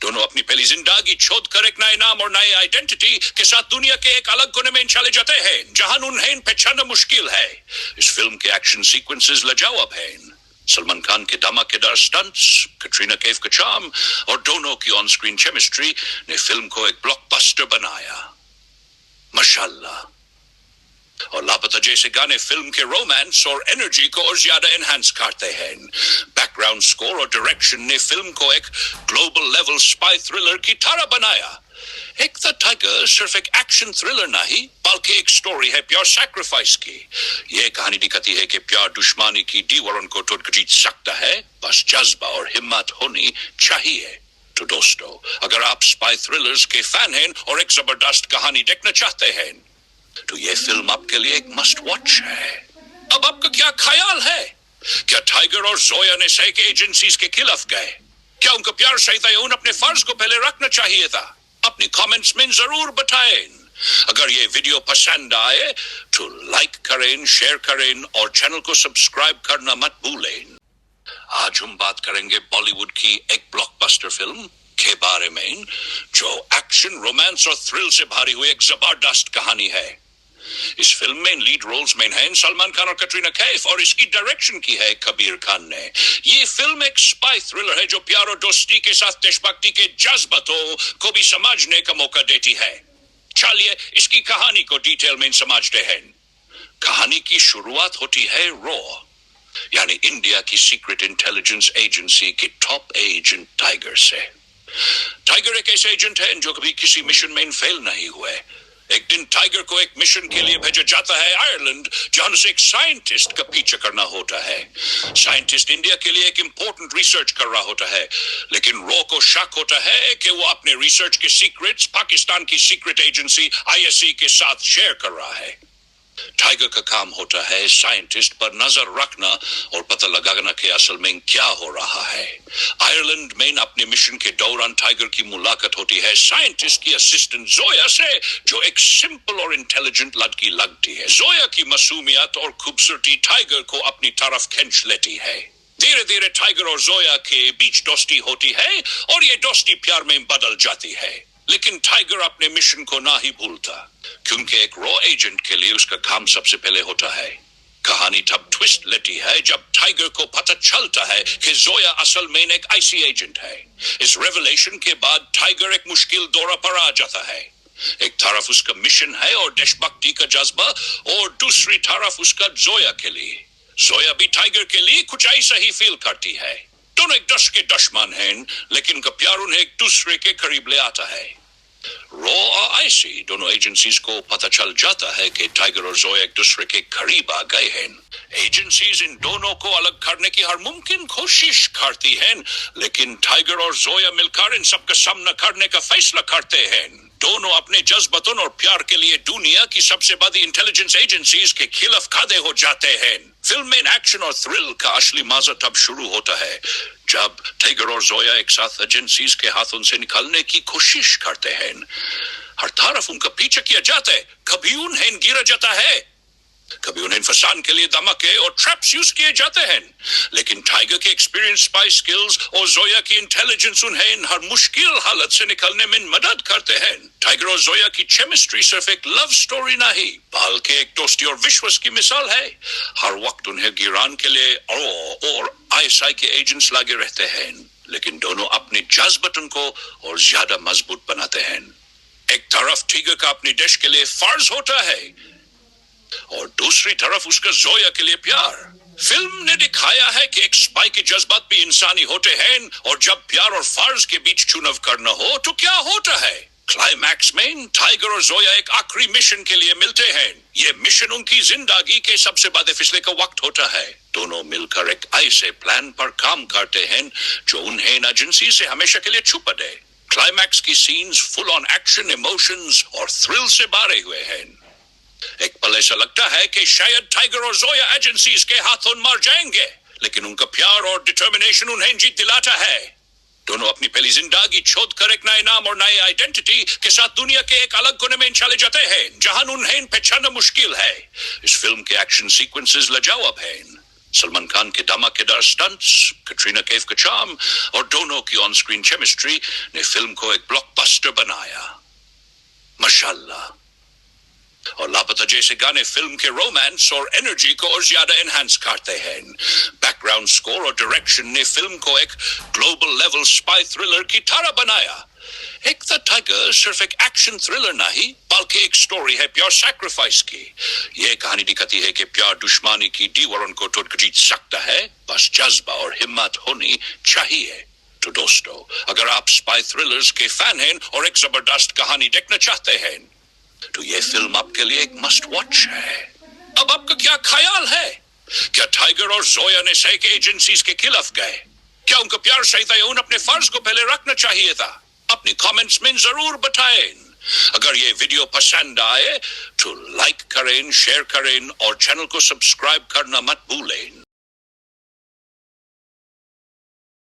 दोनों अपनी पहली जिंदगी छोड़ कर एक नए नाम और नए आइडेंटिटी के साथ दुनिया के एक अलग कोने में चले जाते हैं, जहां उन्हें पहचानना मुश्किल है। इस फिल्म के एक्शन सीक्वेंसेस लाजवाब हैं। सलमान खान के धमाकेदार स्टंट्स, कैटरीना कैफ का चार्म और दोनों की ऑन स्क्रीन केमिस्ट्री ने फिल्म को एक ब्लॉकबस्टर बनाया। माशाल्लाह। और लापता जैसे गाने फिल्म के रोमांस और एनर्जी को और ज्यादा एनहांस करते हैं। बैकग्राउंड स्कोर और डायरेक्शन ने फिल्म को एक ग्लोबल लेवल स्पाई थ्रिलर की तरह बनाया। एक द टाइगर सिर्फ एक एक्शन थ्रिलर नहीं, बल्कि एक स्टोरी है प्योर सैक्रिफाइस की। यह कहानी दिखाती है कि प्यार दुश्मनी की दीवारों को तोड़ जीत सकता है, बस जज्बा और हिम्मत होनी चाहिए। तो दोस्तों, अगर आप स्पाई थ्रिलर्स के फैन हैं और एक जबरदस्त कहानी देखना चाहते हैं, तो ये फिल्म आपके लिए एक मस्ट वॉच है। अब आपका क्या ख्याल है? क्या टाइगर और जोया ने सही के एजेंसीज के खिलाफ गए? क्या उनका प्यार सही था या उन्हें अपने फर्ज को पहले रखना चाहिए था? अपनी कमेंट्स में जरूर बताएं। अगर ये वीडियो पसंद आए तो लाइक करें, शेयर करें और चैनल को सब्सक्राइब करना मत भूलें। आज हम बात करेंगे बॉलीवुड की एक ब्लॉकबस्टर फिल्म के बारे में, जो एक्शन, रोमांस और थ्रिल से भरी हुई एक जबरदस्त कहानी है। इस फिल्म में लीड रोल्स में हैं सलमान खान और कैटरीना कैफ, और इसकी डायरेक्शन की है कबीर खान ने। ये फिल्म एक स्पाई थ्रिलर है जो प्यार और दोस्ती के साथ देशभक्ति के जज्बातों को भी समझने का मौका देती है। चलिए इसकी कहानी को डिटेल में समझते हैं। कहानी की शुरुआत होती है रॉ, यानी इंडिया की सीक्रेट इंटेलिजेंस एजेंसी के टॉप एजेंट टाइगर से। टाइगर एक ऐसे एजेंट है जो कभी किसी मिशन में फेल नहीं हुए। एक दिन टाइगर को एक मिशन के लिए भेजा जाता है आयरलैंड, जहां उसे एक साइंटिस्ट का पीछा करना होता है। साइंटिस्ट इंडिया के लिए एक इम्पोर्टेंट रिसर्च कर रहा होता है, लेकिन रॉ को शक होता है कि वो अपने रिसर्च के सीक्रेट्स पाकिस्तान की सीक्रेट एजेंसी आईएससी के साथ शेयर कर रहा है। टाइगर का काम होता है साइंटिस्ट पर नजर रखना और पता लगाना कि असल में क्या हो रहा है। आयरलैंड में अपने मिशन के दौरान टाइगर की मुलाकात होती है साइंटिस्ट की असिस्टेंट जोया से, जो एक सिंपल और इंटेलिजेंट लड़की लगती है। जोया की मासूमियत और खूबसूरती टाइगर को अपनी तरफ खींच लेती है। धीरे धीरे टाइगर और जोया के बीच दोस्ती होती है और ये दोस्ती प्यार में बदल जाती है। लेकिन टाइगर अपने मिशन को ना ही भूलता, क्योंकि एक रॉ एजेंट के लिए उसका काम सबसे पहले होता है। कहानी तब ट्विस्ट लेती है जब टाइगर को पता चलता है कि जोया असल में एक आईसी एजेंट है। इस रेवलेशन के बाद टाइगर एक मुश्किल दौरा पर आ जाता है। एक तरफ उसका मिशन है और देशभक्ति का जज्बा, और दूसरी तरफ उसका जोया के लिए। जोया भी टाइगर के लिए कुछ ऐसा ही फील करती है। दोनों एक दस के दुश्मन हैं, लेकिन उनका प्यार उन्हें एक दूसरे के करीब ले आता है। रॉ और आईसी दोनों एजेंसीज को पता चल जाता है कि टाइगर और जोया एक दूसरे के करीब आ गए हैं। एजेंसीज इन दोनों को अलग करने की हर मुमकिन कोशिश करती हैं, लेकिन टाइगर और जोया मिलकर इन सबका सामना करने का फैसला करते हैं। दोनों अपने जज्बातों और प्यार के लिए दुनिया की सबसे बड़ी इंटेलिजेंस एजेंसीज के खिलाफ खड़े हो जाते हैं। फिल्म में एक्शन और थ्रिल का असली मजा तब शुरू होता है जब टाइगर और जोया एक साथ एजेंसीज के हाथों से निकलने की कोशिश करते हैं। हर तरफ उनका पीछा किया जाता है, कभी उन्हें गिरा जाता है, कभी उन्हें फंसाने के लिए धमाके और ट्रैप्स यूज किए जाते हैं। लेकिन टाइगर के एक्सपीरियंस, स्पाई स्किल्स और जोया की इंटेलिजेंस उन्हें हर मुश्किल हालत से निकलने में मदद करते हैं। टाइगर और जोया की केमिस्ट्री सिर्फ एक लव स्टोरी नहीं, बल्कि एक दोस्ती और विश्वास की मिसाल है। हर वक्त उन्हें गिराने के लिए और आईएसआई के एजेंट्स लगे रहते हैं, लेकिन दोनों अपने जज्बातों को और ज्यादा मजबूत बनाते हैं। एक तरफ टाइगर का अपने देश के लिए फर्ज होता है और दूसरी तरफ उसका जोया के लिए प्यार। फिल्म ने दिखाया है कि एक स्पाई के जज्बात भी इंसानी होते हैं, और जब प्यार और फर्ज के बीच चुनाव करना हो तो क्या होता है। क्लाइमैक्स में टाइगर और जोया एक आखिरी मिशन के लिए मिलते हैं। ये मिशन उनकी जिंदगी के सबसे बड़े फैसले का वक्त होता है। दोनों मिलकर एक ऐसे प्लान पर काम करते हैं जो उन्हें एजेंसी से हमेशा के लिए छुपा दे। क्लाइमैक्स की scenes full on action, emotions और थ्रिल से भरे हुए हैं। एक पल ऐसा लगता है कि शायद टाइगर और जोया एजेंसीज के हाथों मर जाएंगे, लेकिन उनका प्यार और डिटर्मिनेशन उन्हें जीत दिलाता है। दोनों अपनी पहली जिंदगी छोड़कर एक नए नाम और नई आइडेंटिटी के साथ दुनिया के एक अलग कोने में चले जाते हैं, जहां उन्हें पहचानना मुश्किल है। इस फिल्म के एक्शन सीक्वेंसेस लाजवाब हैं। सलमान खान के धमाकेदार स्टंट्स, कैटरीना कैफ का चार्म और दोनों की ऑन स्क्रीन केमिस्ट्री ने फिल्म को एक ब्लॉकबस्टर बनाया। माशाल्लाह। और लापता जैसे गाने फिल्म के रोमांस और एनर्जी को और ज्यादा एनहांस करते हैं। बैकग्राउंड स्कोर और डायरेक्शन ने फिल्म को एक ग्लोबल लेवल स्पाई थ्रिलर की तरह बनाया। एक द टाइगर सिर्फ एक एक्शन थ्रिलर नहीं, बल्कि एक स्टोरी है प्योर सैक्रिफाइस की। ये कहानी दिखाती है कि प्यार दुश्मनी की दीवारों को तोड़ जीत सकता है, बस जज्बा और हिम्मत होनी चाहिए। तो दोस्तों, अगर आप स्पाई थ्रिलर्स के फैन हैं और एक जबरदस्त कहानी देखना चाहते हैं, तो ये फिल्म आपके लिए एक मस्ट वॉच है। अब आपका क्या ख्याल है? क्या टाइगर और जोया ने सही के एजेंसीज के खिलाफ गए? क्या उनका प्यार सही था या उन्हें अपने फर्ज को पहले रखना चाहिए था? अपनी कमेंट्स में जरूर बताएं। अगर ये वीडियो पसंद आए तो लाइक करें, शेयर करें और चैनल को सब्सक्राइब करना मत भूलें।